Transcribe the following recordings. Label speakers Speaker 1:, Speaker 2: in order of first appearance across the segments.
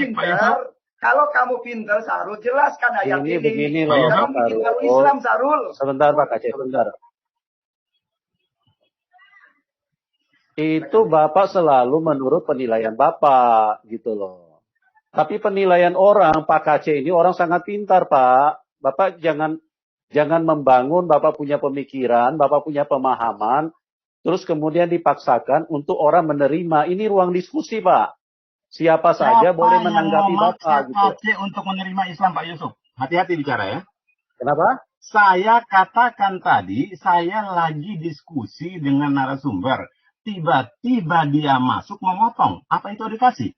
Speaker 1: pintar, kalau kamu pintar, Sarul, jelaskan ayat ini.
Speaker 2: Begini loh,
Speaker 1: kamu bikin tahu Islam, Sarul.
Speaker 2: Sebentar Pak Kaceh, sebentar. Itu Bapak selalu menurut penilaian Bapak, gitu loh. Tapi penilaian orang, Pak Kaceh ini orang sangat pintar, Pak. Bapak jangan membangun, Bapak punya pemikiran, Bapak punya pemahaman, terus kemudian dipaksakan untuk orang menerima. Ini ruang diskusi, Pak. Siapa saja boleh menanggapi Bapak.
Speaker 3: Gitu. Untuk menerima Islam, Pak Yusuf. Hati-hati bicara ya.
Speaker 2: Kenapa?
Speaker 3: Saya katakan tadi, saya lagi diskusi dengan narasumber. Tiba-tiba dia masuk memotong. Apa itu edukasi?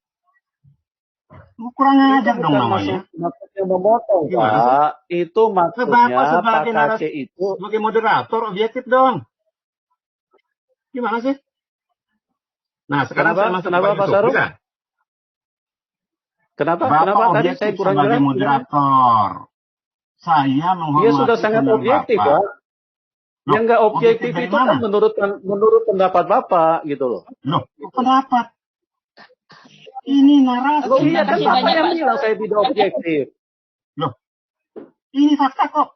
Speaker 3: Kurang ajar dong namanya.
Speaker 2: Maksudnya memotong, Pak. Itu maksudnya Pak Kaceh itu.
Speaker 3: Sebagai moderator, objektif dong. Gimana sih? Nah, sekarang saya masuk
Speaker 2: kenapa Pak Sarul? Kenapa tadi saya kurang jelas?
Speaker 3: Sebagai moderator. Saya menghormati.
Speaker 2: Dia sudah sangat objektif, Pak. Yang nggak objektif itu kan menurut pendapat Bapak gitu loh.
Speaker 3: Loh, pendapat. Ini narasi.
Speaker 2: Loh, iya kan Bapak yang bilang saya tidak objektif.
Speaker 3: Loh, ini fakta kok.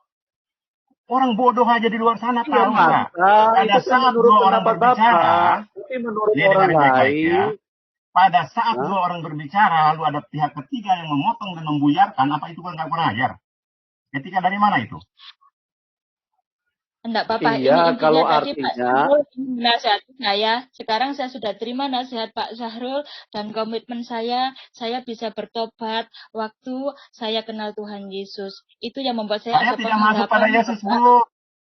Speaker 3: Orang bodoh aja di luar sana tahu.
Speaker 2: Pada saat menurut pendapat Bapak, tapi menurut orang lain.
Speaker 3: Pada saat dua orang berbicara, lalu ada pihak ketiga yang memotong dan membuyarkan, apa itu kan nggak pernah ajar? Ketika dari mana itu?
Speaker 4: Enggak Bapak,
Speaker 2: iya,
Speaker 4: ini
Speaker 2: kalau
Speaker 4: tadi
Speaker 2: artinya
Speaker 4: Pak Sahrul menasihati saya. Sekarang saya sudah terima nasihat Pak Sahrul dan komitmen saya bisa bertobat waktu saya kenal Tuhan Yesus. Itu yang membuat saya
Speaker 3: tidak masuk pada Yesus, Bu.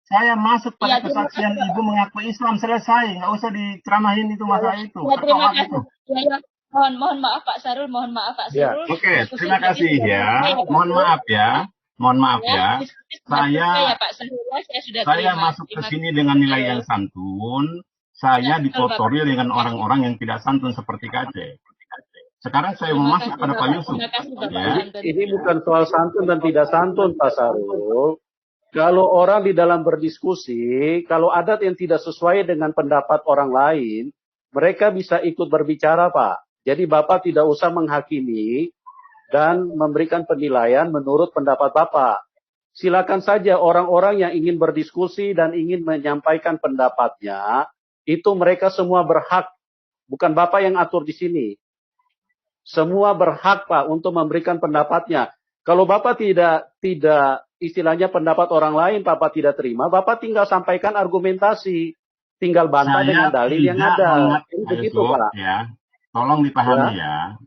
Speaker 3: Saya masuk pada kesaksian Ibu mengaku Islam, selesai. Nggak usah diceramahin itu masalah itu.
Speaker 4: Ya, terima kasih. Ya. Mohon maaf Pak Sahrul, mohon maaf Pak Sahrul.
Speaker 3: Oke, terima kasih ya. Mohon maaf ya. Mohon maaf ya, saya masuk ke sini dengan nilai yang santun. Saya dikotori dengan orang-orang yang tidak santun seperti Kaceh. Sekarang saya mau masuk pada Pak Yusuf.
Speaker 2: Ya. Ini bukan soal santun dan tidak santun, Pak Sarul. Kalau orang di dalam berdiskusi, kalau ada yang tidak sesuai dengan pendapat orang lain, mereka bisa ikut berbicara, Pak. Jadi Bapak tidak usah menghakimi dan memberikan penilaian menurut pendapat Bapak. Silakan saja orang-orang yang ingin berdiskusi dan ingin menyampaikan pendapatnya, itu mereka semua berhak. Bukan Bapak yang atur di sini. Semua berhak, Pak, untuk memberikan pendapatnya. Kalau Bapak tidak istilahnya pendapat orang lain, Bapak tidak terima, Bapak tinggal sampaikan argumentasi. Tinggal bantah dengan dalil yang ada.
Speaker 3: Begitu, Pak. Ya. Tolong dipahami ya.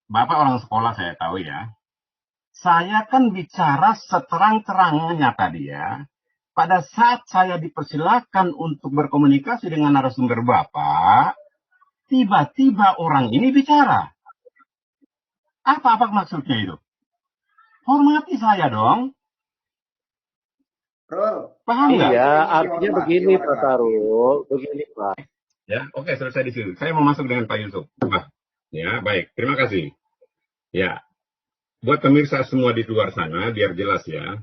Speaker 3: Bapak orang sekolah saya tahu ya. Saya kan bicara seterang-terangnya tadi ya. Pada saat saya dipersilakan untuk berkomunikasi dengan narasumber Bapak, tiba-tiba orang ini bicara. Apa maksudnya itu? Hormati saya dong.
Speaker 2: Paham nggak? Iya, artinya begini Pak Sarul. Begini Pak.
Speaker 3: Ya, oke, selesai di situ. Saya mau masuk dengan Pak Yusuf. Ya, baik. Terima kasih. Ya, buat pemirsa semua di luar sana, biar jelas ya.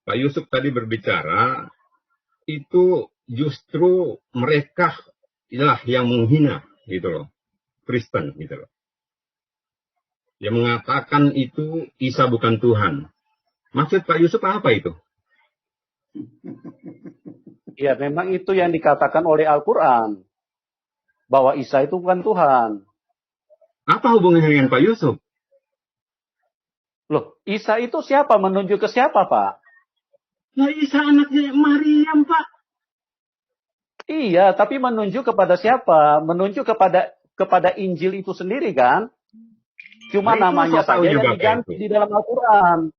Speaker 3: Pak Yusuf tadi berbicara, itu justru mereka lah yang menghina, gitu loh. Kristen, gitu loh. Yang mengatakan itu Isa bukan Tuhan. Maksud Pak Yusuf apa itu?
Speaker 2: Ya, memang itu yang dikatakan oleh Al-Quran. Bahwa Isa itu bukan Tuhan.
Speaker 3: Apa hubungannya dengan Pak Yusuf?
Speaker 2: Loh, Isa itu siapa? Menunjuk ke siapa, Pak?
Speaker 3: Nah, Isa anaknya Maryam, Pak.
Speaker 2: Iya, tapi menunjuk kepada siapa? Menunjuk kepada Injil itu sendiri, kan? Cuma namanya saja yang diganti di dalam Al-Quran.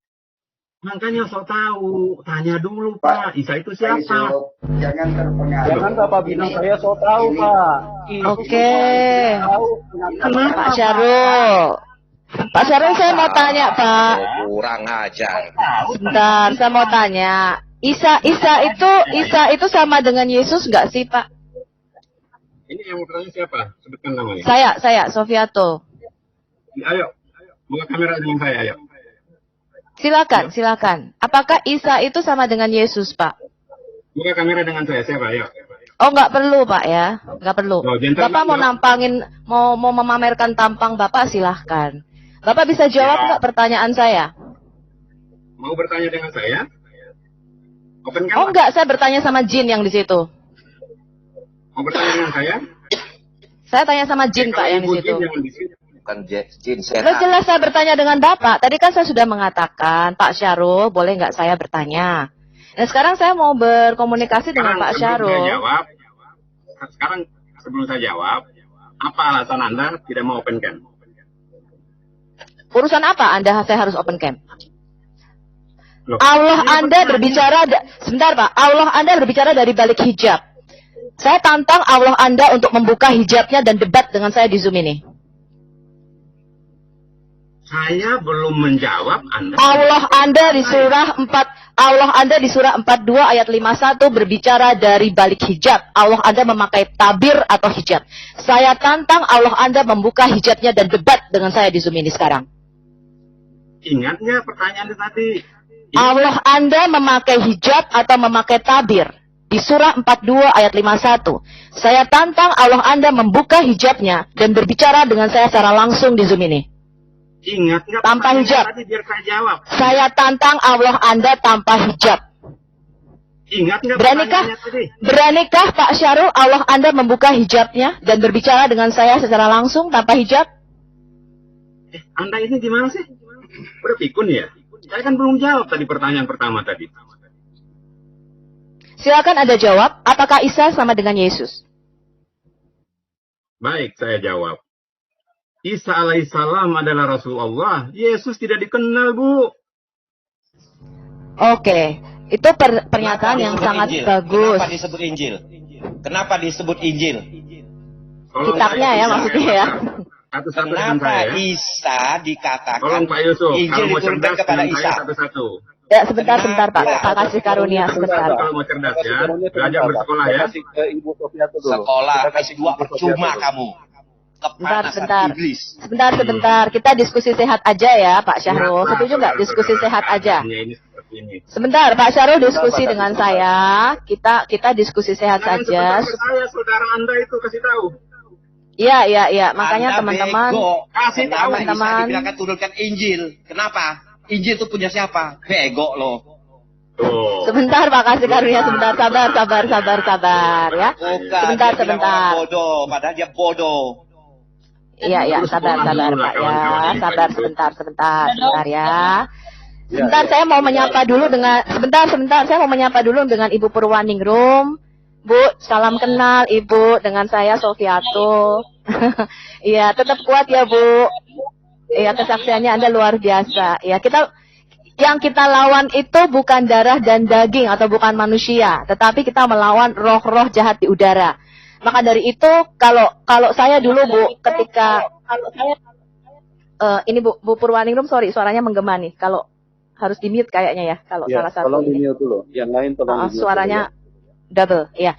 Speaker 3: Makanya sok tahu. Tanya dulu, Pak. Isa itu siapa?
Speaker 1: Jangan terpengaruh.
Speaker 2: Jangan Bapak bilang saya sok tahu, Pak.
Speaker 5: Oke. Pak Syarul. Pak Syarul, saya mau tanya, Pak.
Speaker 6: Kurang ajar.
Speaker 5: Sebentar, saya mau tanya. Isa itu sama dengan Yesus nggak sih, Pak?
Speaker 3: Ini yang mau tanya siapa? Sebutkan namanya.
Speaker 5: Saya, Sofiato.
Speaker 3: Ayo, buka kamera dengan saya, ayo.
Speaker 5: Silakan. Apakah Isa itu sama dengan Yesus, Pak?
Speaker 3: Buka kamera dengan saya, siapa? Ayo.
Speaker 5: Oh, nggak perlu, Pak ya. Nggak perlu.
Speaker 3: Oh,
Speaker 5: Bapak mau nampangin, mau memamerkan tampang Bapak, silahkan. Bapak bisa jawab nggak pertanyaan saya?
Speaker 3: Mau bertanya dengan saya? Open kan?
Speaker 5: Oh enggak, saya bertanya sama jin yang di situ.
Speaker 3: Mau bertanya dengan saya?
Speaker 5: Saya tanya sama jin, Pak, yang di situ.
Speaker 6: Bukan jin
Speaker 5: Lo
Speaker 6: setan.
Speaker 5: jelas saya bertanya dengan Bapak. Tadi kan saya sudah mengatakan, Pak Syarul, boleh nggak saya bertanya? Dan sekarang saya mau berkomunikasi dengan Pak Syarul.
Speaker 3: Sekarang sebelum saya jawab, apa alasan Anda tidak mau open cam?
Speaker 5: Urusan apa saya harus open cam?
Speaker 3: Loh,
Speaker 5: Allah Anda berbicara, sebentar Pak, Allah Anda berbicara dari balik hijab. Saya tantang Allah Anda untuk membuka hijabnya dan debat dengan saya di Zoom ini.
Speaker 3: Saya belum menjawab Anda.
Speaker 5: Allah Anda di surah 42 ayat 51 berbicara dari balik hijab. Allah Anda memakai tabir atau hijab. Saya tantang Allah Anda membuka hijabnya dan debat dengan saya di Zoom ini sekarang.
Speaker 3: Ingatnya pertanyaan tadi.
Speaker 5: Allah Anda memakai hijab atau memakai tabir. Di surah 42 ayat 51. Saya tantang Allah Anda membuka hijabnya dan berbicara dengan saya secara langsung di Zoom ini.
Speaker 3: Ingat nggak
Speaker 5: tanpa hijab.
Speaker 3: Tadi biar saya jawab.
Speaker 5: Saya tantang Allah Anda tanpa hijab.
Speaker 3: Ingat nggak
Speaker 5: Beranikah Pak Syarul Allah Anda membuka hijabnya dan berbicara dengan saya secara langsung tanpa hijab?
Speaker 3: Anda ini gimana sih? Udah pikun ya? Saya kan belum jawab tadi pertanyaan pertama tadi.
Speaker 5: Silakan Anda jawab, apakah Isa sama dengan Yesus?
Speaker 3: Baik, saya jawab. Isa alaihissalam adalah Rasulullah. Yesus tidak dikenal, Bu.
Speaker 5: Oke, itu pernyataan yang sangat
Speaker 6: Injil?
Speaker 5: bagus.
Speaker 6: Kenapa disebut Injil? Kenapa disebut Injil?
Speaker 5: Kitabnya ya maksudnya ya.
Speaker 3: Satu-satu dengan
Speaker 6: Kenapa
Speaker 3: saya.
Speaker 6: Isa dikatakan
Speaker 3: Tolong Pak Yusuf,
Speaker 6: Injil
Speaker 3: kalau mau
Speaker 6: diturunkan
Speaker 3: cerdas
Speaker 6: kepada
Speaker 3: dengan
Speaker 6: Isa?
Speaker 3: saya satu-satu.
Speaker 5: Ya, sebentar Pak. Pak kasih karunia sebentar.
Speaker 3: Kalau mau cerdas ya, belajar bersekolah ya.
Speaker 2: Kasih ke Ibu Sofia dulu.
Speaker 6: Sekolah
Speaker 2: Kita kasih
Speaker 6: S2
Speaker 2: ke Ibu Sofia
Speaker 6: percuma
Speaker 2: dulu.
Speaker 6: kamu. Kepanasan
Speaker 5: Sebentar.
Speaker 6: iblis.
Speaker 5: Sebentar. Kita diskusi sehat aja ya, Pak Syahrul.
Speaker 3: Kenapa,
Speaker 5: Setuju nggak diskusi
Speaker 3: saudara,
Speaker 5: sehat aja?
Speaker 3: keadaannya ini seperti ini.
Speaker 5: Sebentar, Pak Syahrul diskusi dengan saya. Kita diskusi sehat
Speaker 3: Jangan
Speaker 5: saja.
Speaker 3: sebentar ke saya, saudara Anda itu kasih tahu.
Speaker 5: Iya. Makanya
Speaker 6: Anda
Speaker 5: teman-teman,
Speaker 6: bego.
Speaker 3: Kasih tahu,
Speaker 6: Kenapa Isa
Speaker 5: teman-teman.
Speaker 6: dibilangkan turunkan Injil? Kenapa? Injil itu punya siapa? Bego loh.
Speaker 3: Tuh.
Speaker 5: sebentar Pak kasih karunia sebentar. Sabar ya.
Speaker 6: Bukan.
Speaker 5: Sebentar.
Speaker 6: Dia bilang orang bodoh, padahal dia bodoh.
Speaker 5: Iya, sabar Pak ya. Sabar sebentar ya. Sebentar, saya mau menyapa dulu dengan saya mau menyapa dulu dengan Ibu Purwaningrum. Bu, salam kenal Ibu, dengan saya Sofiatul. Iya, tetap kuat ya Bu. Iya, kesaksiannya Anda luar biasa. Ya, yang kita lawan itu bukan darah dan daging atau bukan manusia, tetapi kita melawan roh-roh jahat di udara. Maka dari itu, kalau saya dulu Bu, ketika ini Bu Purwaningrum, sorry, suaranya menggema nih. Kalau harus di-mute kayaknya ya, kalau
Speaker 2: Ya,
Speaker 5: salah satu
Speaker 2: tolong
Speaker 5: ini.
Speaker 2: di-mute dulu. Yang lain tolong di-mute
Speaker 5: Suaranya
Speaker 2: dulu,
Speaker 5: double, ya.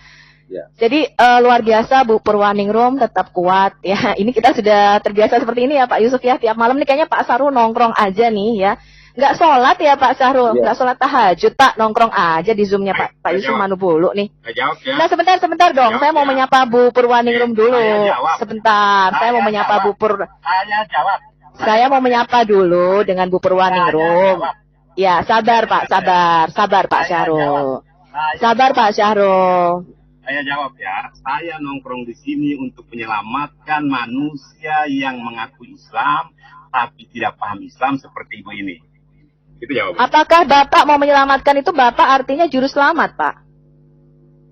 Speaker 2: Ya.
Speaker 5: Jadi luar biasa Bu Purwaningrum, tetap kuat ya. Ini kita sudah terbiasa seperti ini ya Pak Yusuf ya. Tiap malam nih kayaknya Pak Sarul nongkrong aja nih ya. Nggak sholat ya Pak Sarul,
Speaker 2: Ya.
Speaker 5: nggak sholat tahajud Pak, nongkrong aja di Zoom-nya Pak Yusuf Manubulu nih.
Speaker 3: Saya jawab ya.
Speaker 5: Nah sebentar dong,
Speaker 3: Jawab
Speaker 5: saya mau
Speaker 3: ya.
Speaker 5: menyapa Bu Purwaningrum dulu.
Speaker 3: Saya jawab.
Speaker 5: Sebentar, saya mau menyapa Bu
Speaker 3: Saya jawab.
Speaker 5: Saya mau menyapa dulu dengan Bu Purwaningrum. Ya, sabar Pak, sabar Pak Syahrul. Sabar Pak Syahrul.
Speaker 3: Saya jawab ya. Saya nongkrong di sini untuk menyelamatkan manusia yang mengaku Islam tapi tidak paham Islam seperti Ibu ini. Itu jawabannya.
Speaker 5: Apakah Bapak mau menyelamatkan itu Bapak artinya juru selamat, Pak?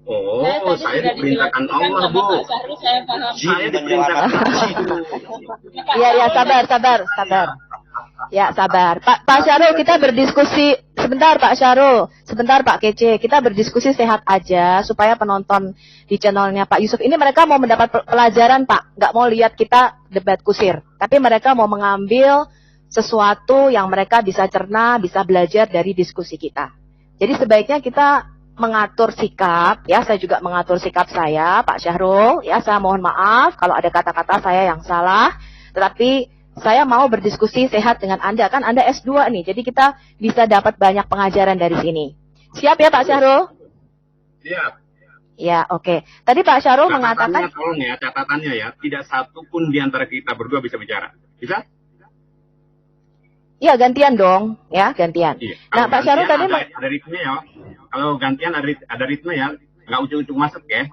Speaker 3: Oh,
Speaker 4: tadi
Speaker 3: saya
Speaker 4: sudah
Speaker 3: diperintahkan
Speaker 4: dijelaskan
Speaker 3: Allah,
Speaker 4: sama
Speaker 3: Bu.
Speaker 4: Pak Syahrul, saya paham.
Speaker 3: Saya diperintahkan
Speaker 5: Iya, sabar. Ya, sabar. Pak Syahrul, kita berdiskusi sebentar Pak Syahrul. Sebentar Pak Kece, kita berdiskusi sehat aja supaya penonton di channelnya Pak Yusuf ini mereka mau mendapat pelajaran Pak, nggak mau lihat kita debat kusir. Tapi mereka mau mengambil sesuatu yang mereka bisa cerna, bisa belajar dari diskusi kita. Jadi sebaiknya kita mengatur sikap, ya saya juga mengatur sikap saya, Pak Syahrul, ya saya mohon maaf kalau ada kata-kata saya yang salah, tetapi saya mau berdiskusi sehat dengan Anda, kan Anda S2 nih, jadi kita bisa dapat banyak pengajaran dari sini. Siap ya Pak Syahrul?
Speaker 3: Siap.
Speaker 5: Ya, oke. Tadi Pak Syahrul mengatakan,
Speaker 3: Tolong ya, catatannya ya, tidak satu pun di antara kita berdua bisa bicara. Bisa?
Speaker 5: Iya, gantian dong, ya, gantian.
Speaker 3: Iya.
Speaker 5: Nah,
Speaker 3: Kalau
Speaker 5: Pak Syarul
Speaker 3: gantian
Speaker 5: tadi
Speaker 3: ada ritme ya. Kalau gantian ada ritme ya. Nggak ujuk-ujuk masuk ya.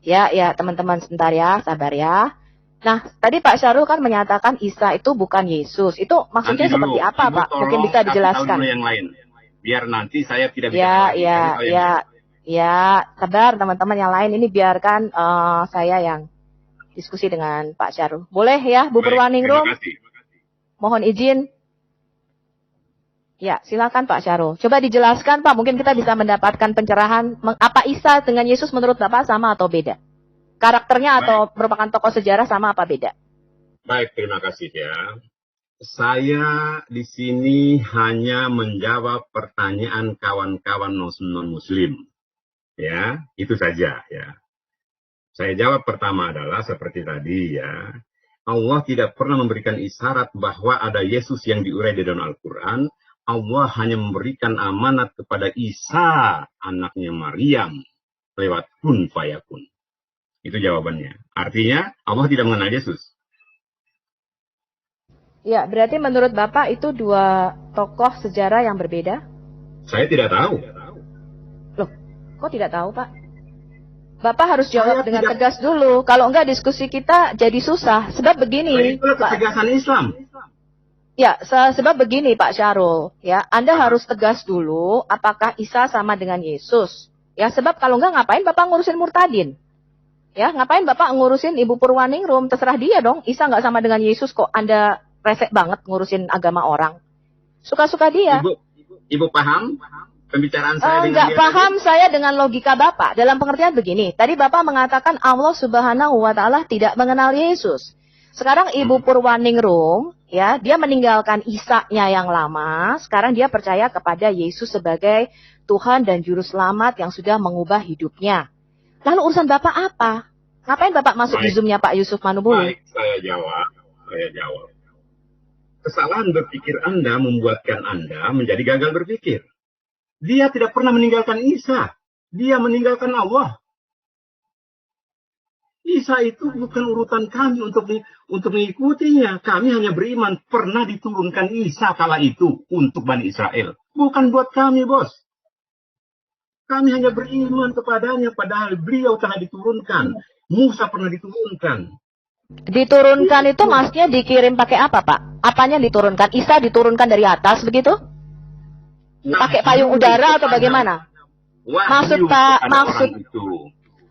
Speaker 5: ya, teman-teman sebentar ya, sabar ya. Nah, tadi Pak Syarul kan menyatakan Isa itu bukan Yesus. Itu maksudnya
Speaker 3: Nanti dulu,
Speaker 5: seperti apa,
Speaker 3: Ibu
Speaker 5: Pak? Mungkin
Speaker 3: tolong
Speaker 5: bisa
Speaker 3: kasih tahu
Speaker 5: dijelaskan.
Speaker 3: dulu yang lain. Biar nanti saya tidak bicara lagi. Kasih tahu yang lain.
Speaker 5: Ya, sabar teman-teman yang lain. Ini biarkan saya yang diskusi dengan Pak Syarul. Boleh ya, Bu
Speaker 3: Baik,
Speaker 5: Purwaningrum?
Speaker 3: terima kasih.
Speaker 5: Mohon izin. Ya, silakan Pak Syarul. Coba dijelaskan Pak, mungkin kita bisa mendapatkan pencerahan. Apa Isa dengan Yesus menurut Bapak sama atau beda? Karakternya atau merupakan tokoh sejarah sama apa beda?
Speaker 3: Baik, terima kasih ya. Saya di sini hanya menjawab pertanyaan kawan-kawan non-muslim. Ya, itu saja ya. Saya jawab pertama adalah seperti tadi ya. Allah tidak pernah memberikan isyarat bahwa ada Yesus yang diurai di dalam Al-Quran. Allah hanya memberikan amanat kepada Isa, anaknya Maryam, lewat kun fayakun. Itu jawabannya. Artinya Allah tidak mengenal Yesus.
Speaker 5: Ya, berarti menurut Bapak itu dua tokoh sejarah yang berbeda?
Speaker 3: Saya tidak tahu.
Speaker 5: Loh, kok tidak tahu Pak? Bapak harus jawab
Speaker 3: Saya
Speaker 5: dengan
Speaker 3: tidak-
Speaker 5: tegas dulu. Kalau enggak diskusi kita jadi susah. Sebab begini,
Speaker 3: Itulah
Speaker 5: Pak.
Speaker 3: ketegasan Islam.
Speaker 5: Ya, sebab begini Pak Syarul. Ya, Anda harus tegas dulu apakah Isa sama dengan Yesus. Ya, sebab kalau enggak ngapain Bapak ngurusin murtadin? Ya, ngapain Bapak ngurusin Ibu Purwaningrum? Terserah dia dong. Isa nggak sama dengan Yesus kok. Anda resek banget ngurusin agama orang. Suka-suka dia.
Speaker 3: Ibu paham pembicaraan saya dengan
Speaker 5: Enggak
Speaker 3: dia
Speaker 5: paham
Speaker 3: tadi?
Speaker 5: saya dengan logika Bapak. Dalam pengertian begini. Tadi Bapak mengatakan Allah Subhanahu wa Ta'ala tidak mengenal Yesus. Sekarang Ibu Purwaningrum, ya, dia meninggalkan Isa-nya yang lama. Sekarang dia percaya kepada Yesus sebagai Tuhan dan Juru Selamat yang sudah mengubah hidupnya. Lalu urusan Bapak apa? Ngapain Bapak masuk di
Speaker 3: Baik.
Speaker 5: Zoom-nya Pak Yusuf Manubulu?
Speaker 3: Baik, saya jawab. Kesalahan berpikir Anda membuatkan Anda menjadi gagal berpikir. Dia tidak pernah meninggalkan Isa. Dia meninggalkan Allah. Isa itu bukan urutan kami untuk mengikutinya. Kami hanya beriman pernah diturunkan Isa kala itu untuk Bani Israel. Bukan buat kami, bos. Kami hanya beriman kepadanya padahal beliau telah diturunkan. Musa pernah diturunkan.
Speaker 5: Diturunkan itu maksudnya dikirim pakai apa Pak? Apanya diturunkan? Isa diturunkan dari atas begitu? Pakai payung udara atau bagaimana? Maksud Pak, maksud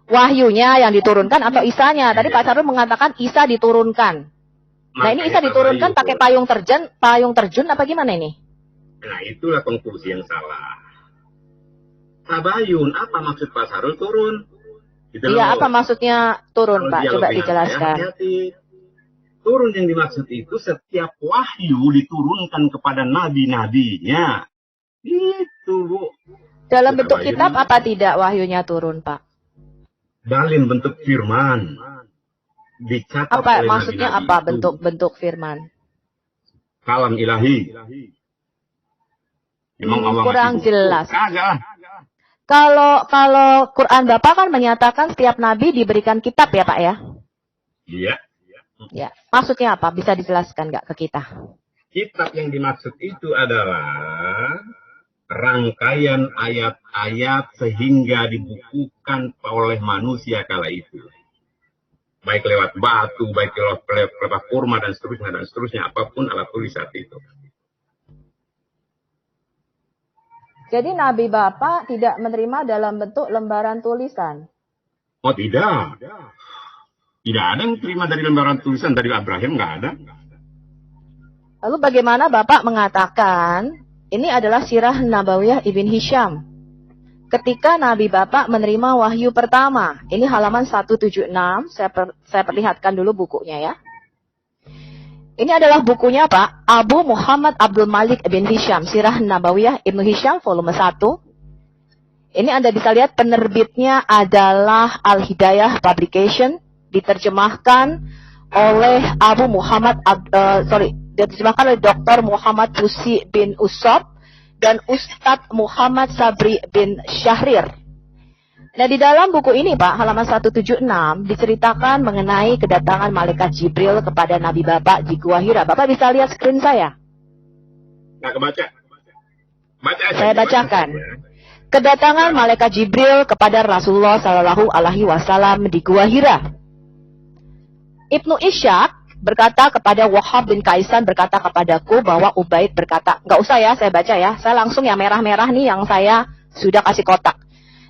Speaker 5: wahyunya yang diturunkan atau Isanya? Tadi Pak Syarul mengatakan Isa diturunkan. Nah ini Isa diturunkan pakai payung terjun apa gimana ini?
Speaker 3: Nah itulah konklusi yang salah. Tabayun, apa maksud Pak Syarul turun? Gitu
Speaker 5: Iya,
Speaker 3: loh.
Speaker 5: apa maksudnya turun
Speaker 3: Kalau
Speaker 5: Pak?
Speaker 3: dialog
Speaker 5: Coba
Speaker 3: dengan
Speaker 5: dijelaskan.
Speaker 3: saya, hati-hati. Turun yang dimaksud itu setiap wahyu diturunkan kepada nabi-nabinya. Itu, Bu.
Speaker 5: Dalam
Speaker 3: Kita
Speaker 5: bentuk
Speaker 3: bayarin.
Speaker 5: kitab apa tidak wahyunya turun Pak?
Speaker 3: Dalam bentuk firman. Dicatat
Speaker 5: Apa
Speaker 3: oleh
Speaker 5: maksudnya
Speaker 3: nabi-nabi
Speaker 5: apa
Speaker 3: itu.
Speaker 5: bentuk firman?
Speaker 3: Kalam ilahi. Memang Allah
Speaker 5: kurang
Speaker 3: ngasih buku.
Speaker 5: jelas.
Speaker 3: Kagak lah.
Speaker 5: Kalau Quran Bapak kan menyatakan setiap nabi diberikan kitab ya Pak ya?
Speaker 3: Iya.
Speaker 5: Ya. Maksudnya apa? Bisa dijelaskan nggak ke kita?
Speaker 3: Kitab yang dimaksud itu adalah rangkaian ayat-ayat sehingga dibukukan oleh manusia kala itu. Baik lewat batu, baik lewat kurma dan seterusnya, apapun alat tulis saat itu.
Speaker 5: Jadi Nabi Bapak tidak menerima dalam bentuk lembaran tulisan.
Speaker 3: Oh tidak. Tidak ada yang terima dari lembaran tulisan dari Abraham, nggak ada.
Speaker 5: Lalu bagaimana Bapak mengatakan ini adalah sirah Nabawiyah Ibn Hisham. Ketika Nabi Bapak menerima wahyu pertama. Ini halaman 176. Saya perlihatkan dulu bukunya ya. Ini adalah bukunya Pak. Abu Muhammad Abdul Malik Ibn Hisham. Sirah Nabawiyah Ibn Hisham volume 1. Ini Anda bisa lihat penerbitnya adalah Al-Hidayah Publication. Diterjemahkan oleh Abu Muhammad diterjemahkan oleh Dr. Muhammad Tusi bin Usab dan Ustadz Muhammad Sabri bin Syahrir. Nah di dalam buku ini Pak, halaman 176 diceritakan mengenai kedatangan malaikat Jibril kepada Nabi Bapak di Gua Hira. Bapak bisa lihat screen saya.
Speaker 3: Nggak kebaca. Baca aja.
Speaker 5: Saya bacakan. Kedatangan malaikat Jibril kepada Rasulullah Shallallahu Alaihi Wasallam di Gua Hira. Ibnu Ishaq berkata kepada Wahab bin Kaisan berkata kepadaku bahwa Ubaid berkata, nggak usah ya, saya baca ya, saya langsung yang merah-merah nih yang saya sudah kasih kotak.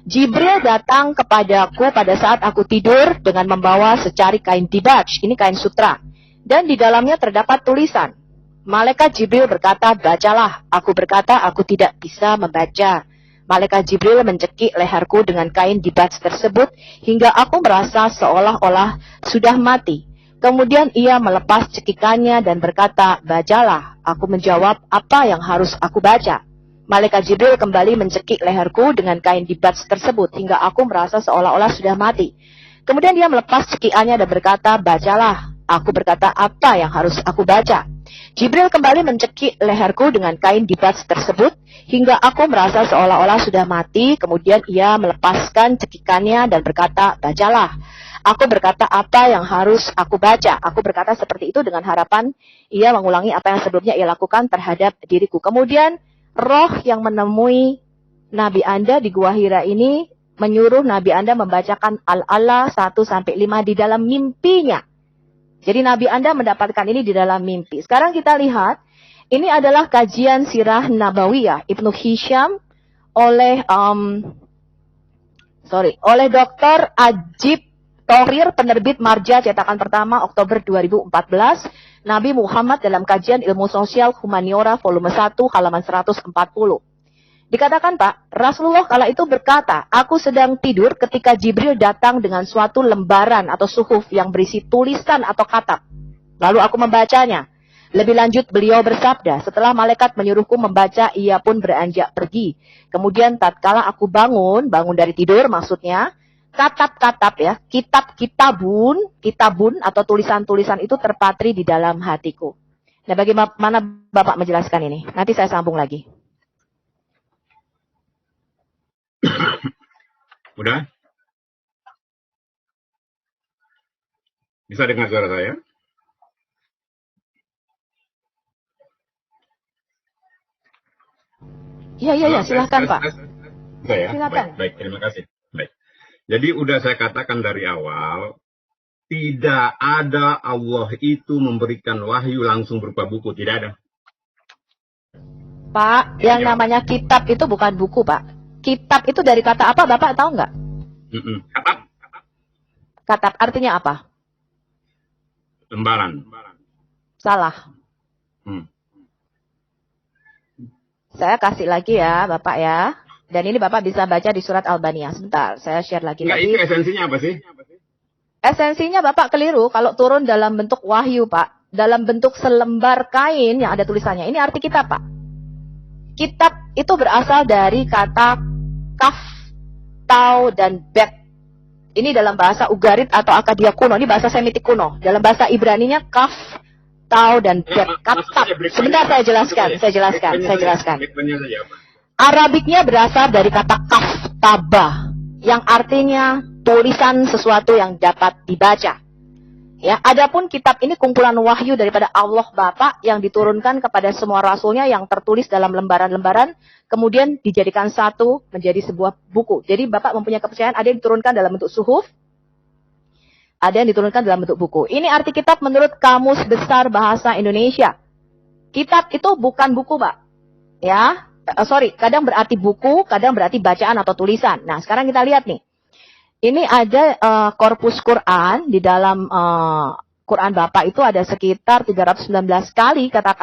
Speaker 5: Jibril datang kepadaku pada saat aku tidur dengan membawa secari kain dibaj, ini kain sutra, dan di dalamnya terdapat tulisan. Malaikat Jibril berkata, bacalah. Aku berkata, aku tidak bisa membaca. Malaikat Jibril mencekik leherku dengan kain dibaj tersebut hingga aku merasa seolah-olah sudah mati. Kemudian ia melepas cekikannya dan berkata, bacalah. Aku menjawab, apa yang harus aku baca? Malaikat Jibril kembali mencekik leherku dengan kain dibaj tersebut hingga aku merasa seolah-olah sudah mati. Kemudian dia melepas cekikannya dan berkata, bacalah. Aku berkata, apa yang harus aku baca? Jibril kembali mencekik leherku dengan kain dibaj tersebut hingga aku merasa seolah-olah sudah mati. Kemudian ia melepaskan cekikannya dan berkata, bacalah. Aku berkata, apa yang harus aku baca? Aku berkata seperti itu dengan harapan ia mengulangi apa yang sebelumnya ia lakukan terhadap diriku. Kemudian roh yang menemui Nabi Anda di Gua Hira ini menyuruh Nabi Anda membacakan Al-Ala 1-5 di dalam mimpinya. Jadi Nabi Anda mendapatkan ini di dalam mimpi. Sekarang kita lihat, ini adalah kajian sirah Nabawiyah Ibnu Hisham oleh Dr. Ajib Thohir, penerbit Marja cetakan pertama Oktober 2014, Nabi Muhammad dalam kajian ilmu sosial Humaniora volume 1 halaman 140. Dikatakan Pak, Rasulullah kala itu berkata, aku sedang tidur ketika Jibril datang dengan suatu lembaran atau suhuf yang berisi tulisan atau katab. Lalu aku membacanya. Lebih lanjut beliau bersabda, setelah malaikat menyuruhku membaca, ia pun beranjak pergi. Kemudian tatkala aku bangun dari tidur maksudnya, katab-katab ya, kitabun atau tulisan-tulisan itu terpatri di dalam hatiku. Nah bagaimana Bapak menjelaskan ini? Nanti saya sambung lagi.
Speaker 3: Udah? Bisa dengar suara saya?
Speaker 5: Iya, silahkan Pak.
Speaker 3: Bisa ya?
Speaker 5: Silakan.
Speaker 3: Baik, terima kasih. Baik. Jadi udah saya katakan dari awal, tidak ada Allah itu memberikan wahyu langsung berupa buku, tidak ada.
Speaker 5: Pak, yang namanya kitab itu bukan buku Pak. Kitab itu dari kata apa Bapak tahu nggak?
Speaker 3: Katab.
Speaker 5: Katab artinya apa?
Speaker 3: Lembaran.
Speaker 5: Salah. Saya kasih lagi ya Bapak ya. Dan ini Bapak bisa baca di surat Al-Baniyah. Sebentar, saya share lagi.
Speaker 3: Enggak, itu esensinya apa sih?
Speaker 5: Esensinya Bapak keliru kalau turun dalam bentuk wahyu Pak. Dalam bentuk selembar kain yang ada tulisannya. Ini arti kitab Pak. Kitab itu berasal dari kata kaf, tau, dan bet. Ini dalam bahasa Ugarit atau Akadia kuno. Ini bahasa Semitik kuno. Dalam bahasa Ibraninya kaf, tau, dan bet. Katab. Sebentar saya jelaskan. Arabiknya berasal dari kata kaf, tabah, yang artinya tulisan sesuatu yang dapat dibaca. Ya, adapun kitab ini kumpulan wahyu daripada Allah Bapa yang diturunkan kepada semua rasulnya yang tertulis dalam lembaran-lembaran, kemudian dijadikan satu menjadi sebuah buku. Jadi Bapak mempunyai kepercayaan ada yang diturunkan dalam bentuk suhuf, ada yang diturunkan dalam bentuk buku. Ini arti kitab menurut Kamus Besar Bahasa Indonesia. Kitab itu bukan buku, Pak. Ya, kadang berarti buku, kadang berarti bacaan atau tulisan. Nah, sekarang kita lihat nih. Ini ada korpus Quran, di dalam Quran Bapak itu ada sekitar 319 kali kata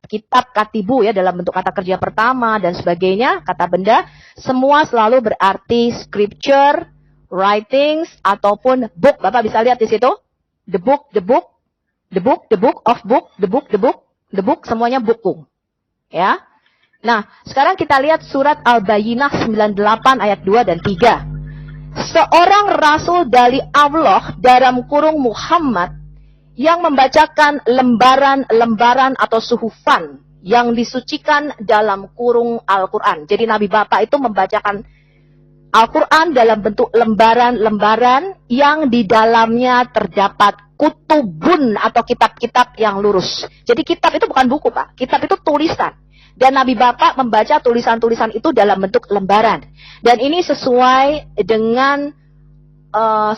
Speaker 5: kitab katibu ya, dalam bentuk kata kerja pertama dan sebagainya, kata benda, semua selalu berarti scripture, writings, ataupun book. Bapak bisa lihat di situ, the book of book, the book, semuanya buku. Ya. Nah, sekarang kita lihat surat Al-Bayyinah 98 ayat 2 dan 3. Seorang rasul dari Allah dalam kurung Muhammad yang membacakan lembaran-lembaran atau suhufan yang disucikan dalam kurung Al-Quran. Jadi Nabi Bapak itu membacakan Al-Quran dalam bentuk lembaran-lembaran yang di dalamnya terdapat kutubun atau kitab-kitab yang lurus. Jadi kitab itu bukan buku Pak, kitab itu tulisan. Dan Nabi Bapak membaca tulisan-tulisan itu dalam bentuk lembaran. Dan ini sesuai dengan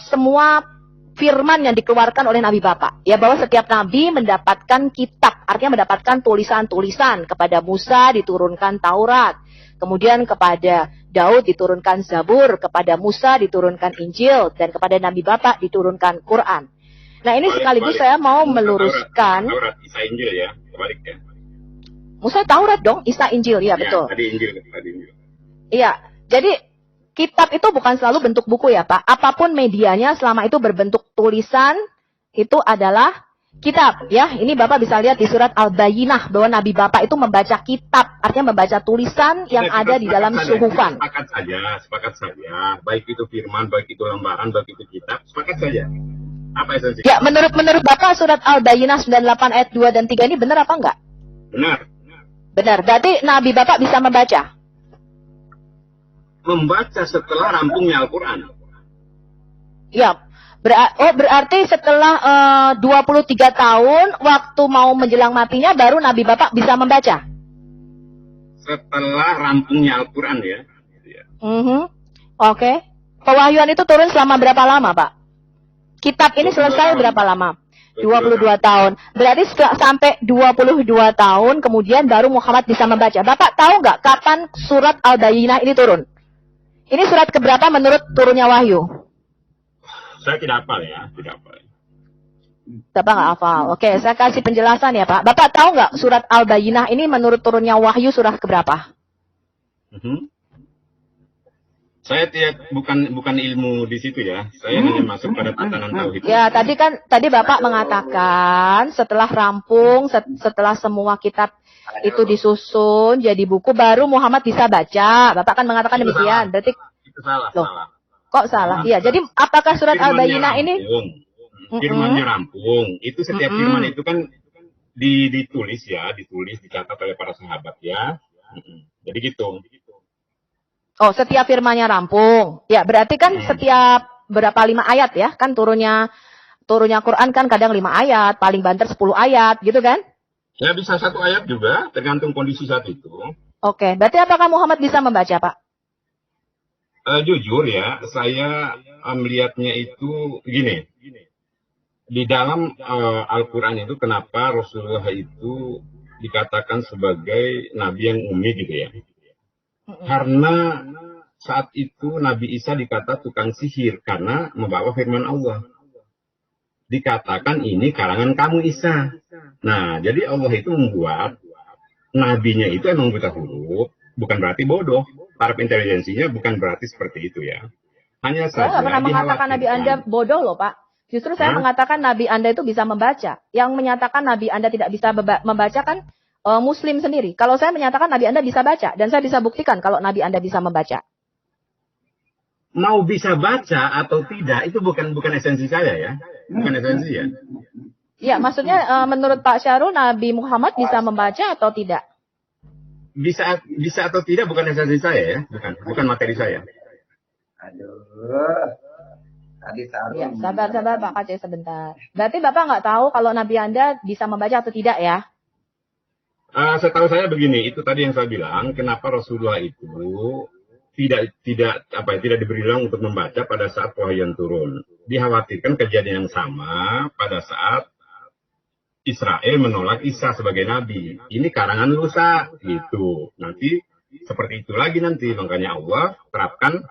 Speaker 5: semua firman yang dikeluarkan oleh Nabi Bapak. Ya, bahwa setiap Nabi mendapatkan kitab, artinya mendapatkan tulisan-tulisan. Kepada Musa diturunkan Taurat. Kemudian kepada Daud diturunkan Zabur. Kepada Musa diturunkan Injil. Dan kepada Nabi Bapak diturunkan Quran. Nah, ini sekaligus saya mau meluruskan.
Speaker 3: Taurat, Isa, Injil ya, kebalik ya.
Speaker 5: Musa Taurat dong, Isa Injil, ya betul.
Speaker 3: Tadi Injil.
Speaker 5: Iya, jadi kitab itu bukan selalu bentuk buku ya Pak. Apapun medianya selama itu berbentuk tulisan, itu adalah kitab ya. Ini Bapak bisa lihat di surat Al-Bayyinah bahwa Nabi Bapak itu membaca kitab, artinya membaca tulisan yang ada di dalam suhufan.
Speaker 3: Sepakat saja. Baik itu firman, baik itu lembaran, baik itu kitab, sepakat saja. Apa esensi?
Speaker 5: Ya, menurut Bapak surat Al-Bayyinah 98 ayat 2 dan 3 ini benar apa enggak?
Speaker 3: Benar.
Speaker 5: Benar. Berarti Nabi Bapak bisa membaca?
Speaker 3: Membaca setelah rampungnya Al-Quran.
Speaker 5: Ya. Berarti setelah 23 tahun waktu mau menjelang matinya baru Nabi Bapak bisa membaca?
Speaker 3: Setelah rampungnya Al-Quran ya.
Speaker 5: Oke. Pewahyuan itu turun selama berapa lama Pak? Kitab ini selesai berapa lama? 22 tahun. Berarti sampai 22 tahun kemudian baru Muhammad bisa membaca. Bapak tahu nggak kapan surat Al-Bayyinah ini turun? Ini surat keberapa menurut turunnya wahyu?
Speaker 3: Saya tidak hafal ya, tidak hafal.
Speaker 5: Bapak nggak hafal. Oke, saya kasih penjelasan ya Pak. Bapak tahu nggak surat Al-Bayyinah ini menurut turunnya wahyu surah keberapa?
Speaker 3: Saya bukan ilmu di situ ya. Saya hanya masuk pada tatanan tauhid.
Speaker 5: Ya, tadi Bapak mengatakan setelah rampung, setelah semua kitab itu disusun jadi buku baru Muhammad bisa baca. Bapak kan mengatakan demikian. Berarti
Speaker 3: itu salah.
Speaker 5: Kok salah? Iya, jadi apakah surat Al-Bayyinah ini
Speaker 3: firmannya rampung. Itu setiap firman itu kan ditulis, dicatat oleh para sahabat ya. Jadi gitu.
Speaker 5: Oh, setiap firmannya rampung. Ya, berarti kan setiap berapa 5 ayat ya? Kan turunnya Quran kan kadang 5 ayat, paling banter 10 ayat, gitu kan?
Speaker 3: Ya, bisa 1 ayat juga, tergantung kondisi saat itu.
Speaker 5: Oke, berarti apakah Muhammad bisa membaca, Pak?
Speaker 3: Jujur ya, saya melihatnya itu gini. Di dalam Al-Quran itu kenapa Rasulullah itu dikatakan sebagai nabi yang umi gitu ya? Karena saat itu Nabi Isa dikata tukang sihir karena membawa firman Allah. Dikatakan ini karangan kamu Isa. Nah, jadi Allah itu membuat nabinya itu emang buta huruf, bukan berarti bodoh. Taraf intelijensinya bukan berarti seperti itu ya. Hanya saja
Speaker 5: saya nggak pernah mengatakan Nabi Anda bodoh loh Pak. Justru saya mengatakan Nabi Anda itu bisa membaca. Yang menyatakan Nabi Anda tidak bisa membaca kan Muslim sendiri. Kalau saya menyatakan Nabi Anda bisa baca, dan saya bisa buktikan kalau Nabi Anda bisa membaca.
Speaker 3: Mau bisa baca atau tidak, itu bukan esensi saya ya. Bukan esensi ya.
Speaker 5: Ya, maksudnya menurut Pak Syarul, Nabi Muhammad bisa membaca atau tidak?
Speaker 3: Bisa atau tidak bukan esensi saya ya. Bukan materi saya.
Speaker 1: Aduh. Tadi taruh.
Speaker 5: Ya, sabar Pak Aceh sebentar. Berarti Bapak nggak tahu kalau Nabi Anda bisa membaca atau tidak ya?
Speaker 3: Setahu saya begini, itu tadi yang saya bilang, kenapa Rasulullah itu tidak diberi ruang untuk membaca pada saat wahyu turun. Dikhawatirkan kejadian yang sama pada saat Israel menolak Isa sebagai nabi. Ini karangan lusa gitu. Nanti seperti itu lagi nanti, makanya Allah terapkan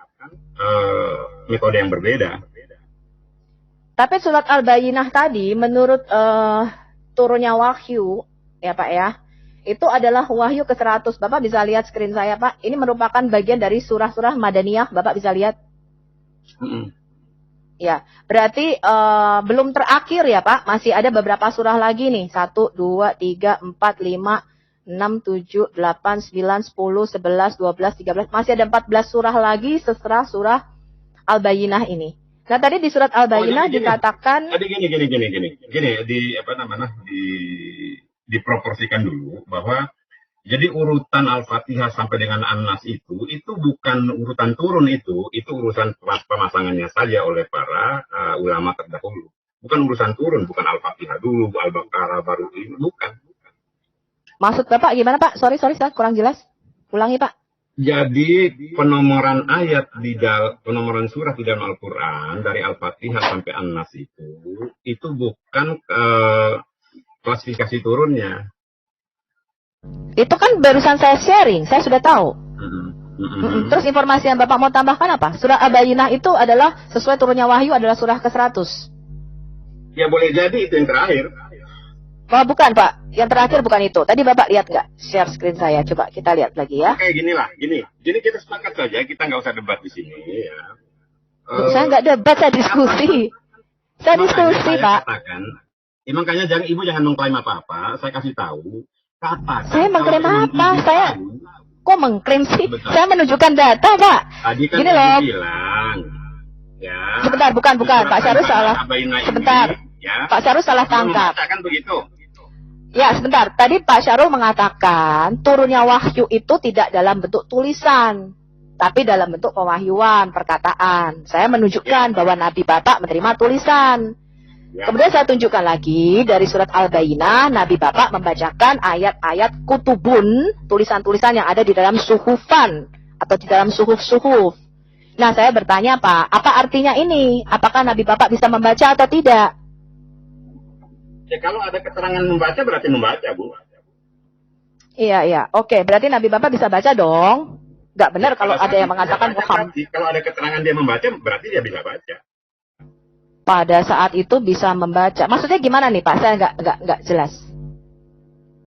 Speaker 3: metode yang berbeda.
Speaker 5: Tapi surat Al-Bayyinah tadi menurut turunnya wahyu ya Pak ya, itu adalah wahyu ke-100. Bapak bisa lihat screen saya Pak. Ini merupakan bagian dari surah-surah Madaniyah. Bapak bisa lihat. Ya, berarti belum terakhir ya Pak. Masih ada beberapa surah lagi nih. 1, 2, 3, 4, 5, 6, 7, 8, 9, 10, 11, 12, 13. Masih ada 14 surah lagi setelah surah Al-Bayyinah ini. Nah tadi di surat Al-Bayyinah dikatakan.
Speaker 3: Tadi gini, diproporsikan dulu bahwa jadi urutan Al-Fatihah sampai dengan An-Nas itu bukan urutan turun itu urusan pemasangannya saja oleh para ulama terdahulu. Bukan urusan turun, bukan Al-Fatihah dulu, Al-Baqarah baru ini, bukan.
Speaker 5: Maksud Bapak gimana Pak? Sorry, saya kurang jelas. Ulangi Pak.
Speaker 3: Jadi penomoran ayat penomoran surat di dalam Al-Quran dari Al-Fatihah sampai An-Nas itu bukan klasifikasi turunnya.
Speaker 5: Itu kan barusan saya sharing, saya sudah tahu. Terus informasi yang Bapak mau tambahkan apa? Surah Al-Bayyinah itu adalah sesuai turunnya wahyu adalah surah ke-100.
Speaker 3: Ya boleh jadi itu yang terakhir.
Speaker 5: Oh bukan Pak, yang terakhir bukan itu. Tadi Bapak lihat nggak share screen saya? Coba kita lihat lagi ya.
Speaker 3: Kayak gini. Kita sepakat saja, kita nggak usah debat di sini. Ya.
Speaker 5: Saya nggak debat, saya diskusi. Saya diskusi Pak.
Speaker 3: Katakan, makanya Ibu jangan mengklaim apa-apa. Saya kasih tahu. Katakan.
Speaker 5: Saya mengklaim apa? Saya kok mengklaim sih?
Speaker 3: Betul.
Speaker 5: Saya menunjukkan data Pak.
Speaker 3: Tadi kan
Speaker 5: Gini loh.
Speaker 3: bilang. Ya.
Speaker 5: Sebentar, bukan. Pak Syarul salah. Sebentar.
Speaker 3: Ya.
Speaker 5: Pak Syarul salah tangkap.
Speaker 3: Kan begitu.
Speaker 5: Ya, sebentar. Tadi Pak Syarul mengatakan turunnya wahyu itu tidak dalam bentuk tulisan, tapi dalam bentuk pewahyuan, perkataan. Saya menunjukkan bahwa Nabi Bapak menerima tulisan. Ya. Kemudian saya tunjukkan lagi dari surat Al-Bayyinah, Nabi Bapak membacakan ayat-ayat kutubun, tulisan-tulisan yang ada di dalam suhufan atau di dalam suhuf-suhuf. Nah, saya bertanya Pak, apa artinya ini? Apakah Nabi Bapak bisa membaca atau tidak?
Speaker 3: Ya kalau ada keterangan membaca berarti membaca, Bu.
Speaker 5: Iya. Oke, berarti Nabi Bapak bisa baca dong. Nggak benar kalau ada yang mengatakan Muhammad.
Speaker 3: Kalau ada keterangan dia membaca berarti dia bisa baca.
Speaker 5: Pada saat itu bisa membaca. Maksudnya gimana nih Pak? Saya nggak jelas.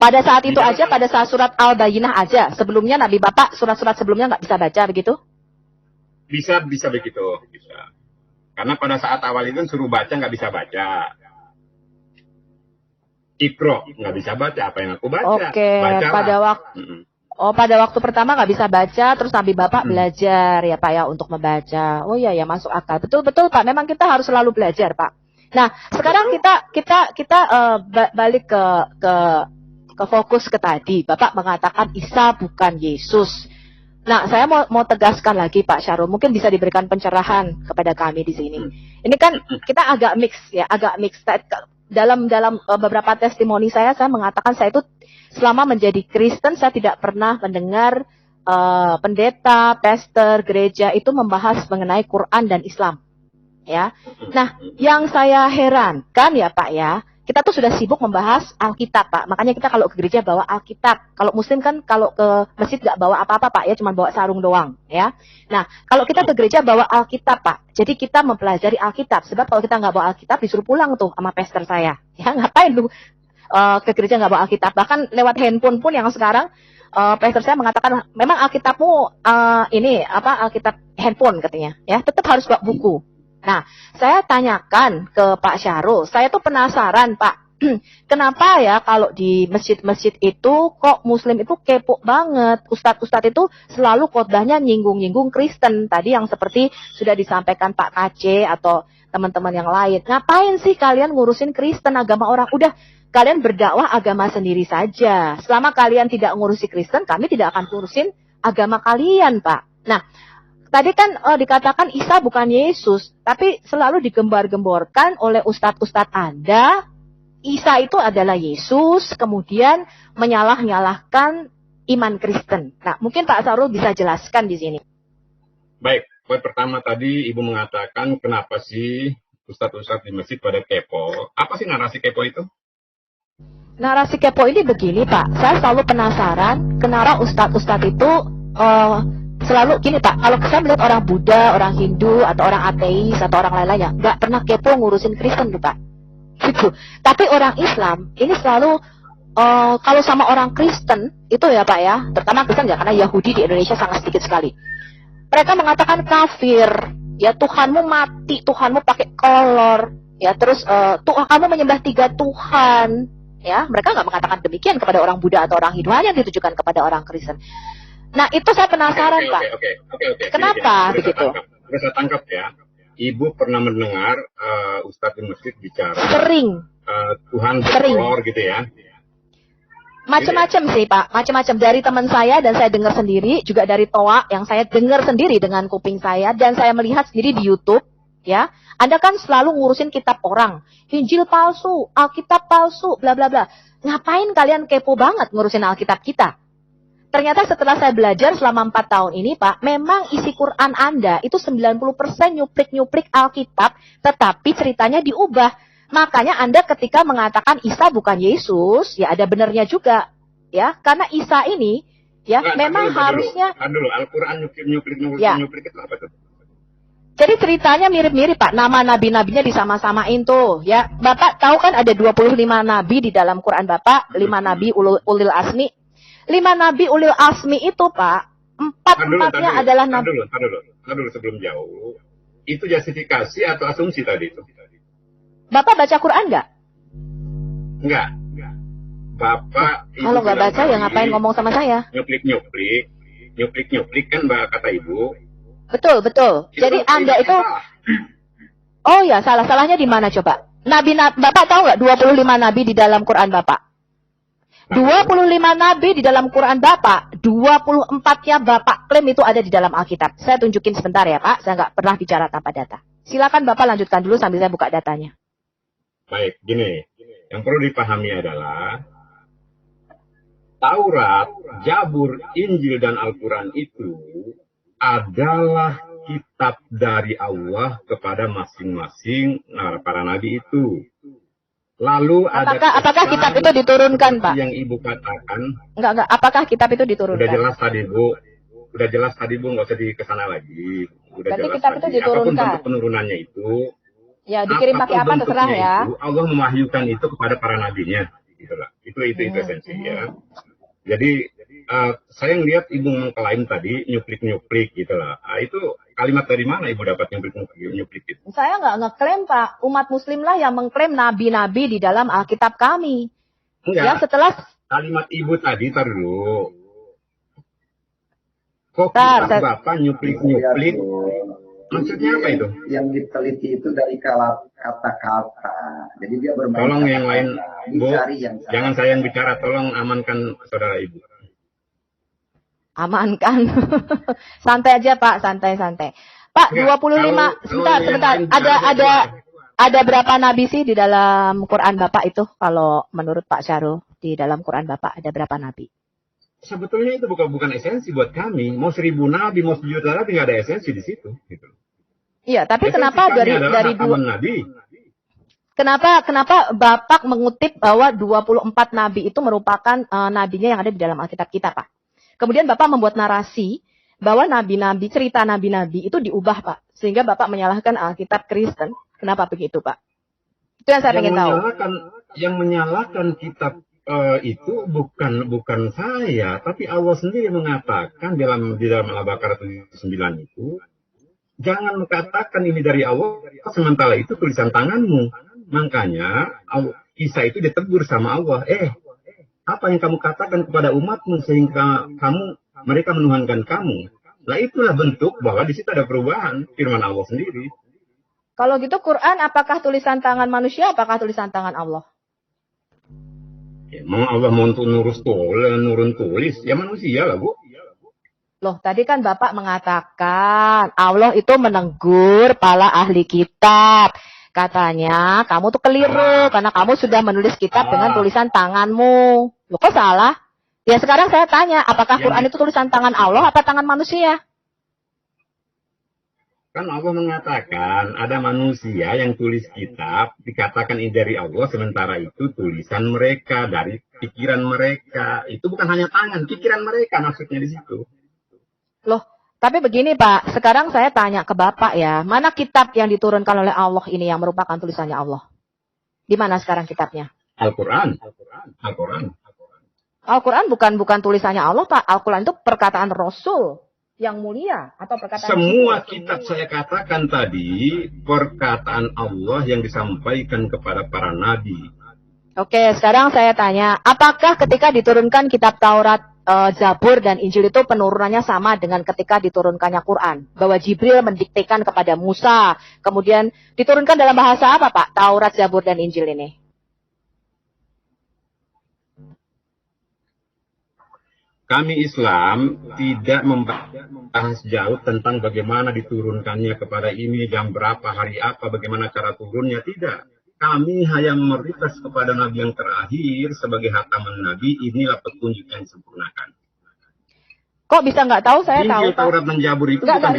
Speaker 5: Pada saat itu aja, pada saat surat Al-Bayyinah aja. Sebelumnya Nabi Bapak surat-surat sebelumnya nggak bisa baca begitu?
Speaker 3: Bisa begitu. Bisa. Karena pada saat awal itu suruh baca nggak bisa baca. Ikro nggak bisa baca, apa yang aku baca?
Speaker 5: Oke, pada waktu pertama nggak bisa baca, terus Nabi Bapak belajar ya Pak ya untuk membaca. Oh iya ya, masuk akal. Betul Pak. Memang kita harus selalu belajar Pak. Nah sekarang kita balik ke fokus ke tadi. Bapak mengatakan Isa bukan Yesus. Nah saya mau tegaskan lagi Pak Syarul, mungkin bisa diberikan pencerahan kepada kami di sini. Ini kan kita agak mix. Dalam beberapa testimoni saya mengatakan saya itu selama menjadi Kristen saya tidak pernah mendengar pendeta, pastor, gereja itu membahas mengenai Quran dan Islam. Ya. Nah, yang saya herankan ya Pak ya, kita tuh sudah sibuk membahas Alkitab Pak. Makanya kita kalau ke gereja bawa Alkitab. Kalau Muslim kan kalau ke masjid nggak bawa apa-apa Pak ya, cuma bawa sarung doang ya. Nah, kalau kita ke gereja bawa Alkitab Pak. Jadi kita mempelajari Alkitab. Sebab kalau kita nggak bawa Alkitab disuruh pulang tuh sama pastor saya. Ya ngapain lu ke gereja nggak bawa Alkitab? Bahkan lewat handphone pun yang sekarang pastor saya mengatakan memang Alkitabmu Alkitab handphone katanya. Ya tetap harus bawa buku. Nah, saya tanyakan ke Pak Syarul, saya tuh penasaran Pak, kenapa ya kalau di masjid-masjid itu kok Muslim itu kepo banget, ustadz-ustadz itu selalu khotbahnya nyinggung-nyinggung Kristen, tadi yang seperti sudah disampaikan Pak KC atau teman-teman yang lain, ngapain sih kalian ngurusin Kristen, agama orang, udah kalian berdakwah agama sendiri saja, selama kalian tidak ngurusi Kristen, kami tidak akan ngurusin agama kalian Pak. Nah, tadi kan dikatakan Isa bukan Yesus, tapi selalu digembar-gemborkan oleh ustadz-ustadz Anda, Isa itu adalah Yesus, kemudian menyalah-nyalahkan iman Kristen. Nah, mungkin Pak Syarul bisa jelaskan di sini.
Speaker 3: Baik, poin pertama tadi Ibu mengatakan kenapa sih ustadz-ustadz di masjid pada kepo. Apa sih narasi kepo itu?
Speaker 5: Narasi kepo ini begini Pak, saya selalu penasaran kenapa ustadz-ustadz itu selalu gini Pak, kalau saya melihat orang Buddha, orang Hindu, atau orang ateis, atau orang lain-lainnya, nggak pernah kepo ngurusin Kristen tuh Pak. Gitu. Tapi orang Islam, ini selalu, kalau sama orang Kristen, itu ya Pak ya, terutama Kristen ya, karena Yahudi di Indonesia sangat sedikit sekali. Mereka mengatakan kafir, ya Tuhanmu mati, Tuhanmu pakai kolor, ya terus kamu menyembah 3 Tuhan, ya mereka nggak mengatakan demikian kepada orang Buddha atau orang Hindu, hanya ditujukan kepada orang Kristen. Nah itu saya penasaran Pak.
Speaker 3: Oke.
Speaker 5: Kenapa begitu?
Speaker 3: Saya tangkap ya. Ibu pernah mendengar Ustadz di masjid bicara.
Speaker 5: Sering.
Speaker 3: Tuhan berkolor gitu ya.
Speaker 5: Macam-macam sih Pak, macam-macam dari teman saya dan saya dengar sendiri, juga dari Toa yang saya dengar sendiri dengan kuping saya dan saya melihat sendiri di YouTube. Ya, Anda kan selalu ngurusin kitab orang, Injil palsu, Alkitab palsu, bla bla bla. ngapain kalian kepo banget ngurusin Alkitab kita? Ternyata setelah saya belajar selama 4 tahun ini, Pak, memang isi Quran Anda itu 90% nyuplik-nyuplik Alkitab, tetapi ceritanya diubah. Makanya Anda ketika mengatakan Isa bukan Yesus, ya ada benernya juga. Ya, karena Isa ini, ya memang harusnya...
Speaker 3: Dulu, Al-Quran nyuplik itu apa tuh?
Speaker 5: Jadi ceritanya mirip-mirip, Pak. Nama nabi-nabinya disama-samain tuh, ya. Bapak tahu kan ada 25 nabi di dalam Quran Bapak, 5 nabi ulil asmi. 5 nabi ulil asmi itu, Pak, 4-4-nya adalah nabi.
Speaker 3: Tar dulu sebelum jauh. Itu justifikasi atau asumsi tadi itu?
Speaker 5: Bapak baca Quran nggak?
Speaker 3: Enggak. Bapak
Speaker 5: kalau nggak baca ya ngapain ngomong sama saya?
Speaker 3: Nyuplik kan Mbak kata Ibu.
Speaker 5: Betul. Jadi Anda itu oh ya, salahnya di mana coba? Bapak tahu nggak 25 nabi di dalam Quran Bapak? 25 nabi di dalam Quran Bapak, 24-nya Bapak klaim itu ada di dalam Alkitab. Saya tunjukin sebentar ya Pak, saya nggak pernah bicara tanpa data. Silakan Bapak lanjutkan dulu sambil saya buka datanya.
Speaker 3: Baik, gini. Yang perlu dipahami adalah Taurat, Zabur, Injil, dan Al-Quran itu adalah kitab dari Allah kepada masing-masing para nabi itu. Lalu
Speaker 5: apakah kitab itu diturunkan, Pak?
Speaker 3: Yang Ibu katakan.
Speaker 5: Enggak. Apakah kitab itu diturunkan?
Speaker 3: Udah jelas tadi Bu, nggak usah kesana lagi.
Speaker 5: Berarti kitab itu diturunkan.
Speaker 3: Apapun bentuk penurunannya itu.
Speaker 5: Ya, dikirim pakai apa terserah ya.
Speaker 3: Itu, Allah memahyukan itu kepada para nabinya. Gitulah. Itu esensi ya. Jadi saya ngelihat Ibu mengklaim tadi nyuplik gitulah. Itu kalimat dari mana Ibu dapat nyuplik itu?
Speaker 5: Saya nggak ngeklaim Pak. Umat Muslim lah yang mengklaim nabi-nabi di dalam Alkitab kami.
Speaker 3: Enggak.
Speaker 5: Ya setelah
Speaker 3: kalimat Ibu tadi tar dulu. Kok Bapak nyuplik? Maksudnya apa itu?
Speaker 1: Yang diteliti itu dari kata-kata. Jadi dia bermain.
Speaker 3: Tolong yang lain, Bu.
Speaker 1: Yang
Speaker 3: jangan saya yang bicara. Tolong amankan saudara Ibu.
Speaker 5: Amankan. Santai aja Pak, santai. Pak, ya, 25. Sebentar. Ada berapa nabi sih di dalam Quran Bapak itu? Kalau menurut Pak Syarul, di dalam Quran Bapak ada berapa nabi?
Speaker 3: Sebetulnya itu bukan esensi buat kami. Mau 1000 nabi, mau 1 juta nabi, nggak ada esensi di situ. Gitu.
Speaker 5: Iya, tapi esensi kenapa dari 2 nabi? Kenapa Bapak mengutip bahwa 24 nabi itu merupakan nabinya yang ada di dalam Alkitab kita, Pak? Kemudian Bapak membuat narasi bahwa nabi-nabi, cerita nabi-nabi itu diubah, Pak. Sehingga Bapak menyalahkan Alkitab Kristen. Kenapa begitu, Pak? Itu yang saya ingin tahu.
Speaker 3: Yang menyalahkan kitab itu bukan saya, tapi Allah sendiri mengatakan di dalam Al-Baqarah 79 itu, jangan mengatakan ini dari Allah, sementara itu tulisan tanganmu. Makanya Isa itu ditegur sama Allah, apa yang kamu katakan kepada umatmu sehingga mereka menuhankan kamu. Nah itulah bentuk bahwa di situ ada perubahan firman Allah sendiri.
Speaker 5: Kalau gitu Quran apakah tulisan tangan manusia, apakah tulisan tangan Allah?
Speaker 3: Emang Allah mau nurun tulis, ya manusia lah Bu.
Speaker 5: Loh, tadi kan Bapak mengatakan Allah itu menegur para ahli kitab. Katanya kamu tuh keliru karena kamu sudah menulis kitab dengan tulisan tanganmu. Loh, kok salah? Ya sekarang saya tanya, apakah Quran itu tulisan tangan Allah atau tangan manusia?
Speaker 3: Kan Allah mengatakan ada manusia yang tulis kitab, dikatakan ini dari Allah, sementara itu tulisan mereka, dari pikiran mereka. Itu bukan hanya tangan, pikiran mereka maksudnya di situ.
Speaker 5: Loh, tapi begini Pak, sekarang saya tanya ke Bapak ya, mana kitab yang diturunkan oleh Allah ini yang merupakan tulisannya Allah? Di mana sekarang kitabnya?
Speaker 3: Al-Quran.
Speaker 5: Al-Quran bukan tulisannya Allah Pak, Al-Quran itu perkataan Rasul yang mulia atau perkataan
Speaker 3: semua kitab saya katakan tadi perkataan Allah yang disampaikan kepada para nabi.
Speaker 5: Oke, sekarang saya tanya, apakah ketika diturunkan kitab Taurat, Zabur dan Injil itu penurunannya sama dengan ketika diturunkannya Quran? Bahwa Jibril mendiktekan kepada Musa, kemudian diturunkan dalam bahasa apa Pak? Taurat, Zabur dan Injil ini?
Speaker 3: Kami Islam tidak membahas jauh tentang bagaimana diturunkannya kepada ini, jam berapa, hari apa, bagaimana cara turunnya, tidak. kami hanya mayoritas kepada Nabi yang terakhir sebagai hataman Nabi, inilah petunjuk yang disempurnakan.
Speaker 5: Kok bisa nggak tahu? Saya tahu,
Speaker 3: Injil,
Speaker 5: Pak.
Speaker 3: Taurat, dan Zabur itu
Speaker 5: Enggak,
Speaker 3: bukan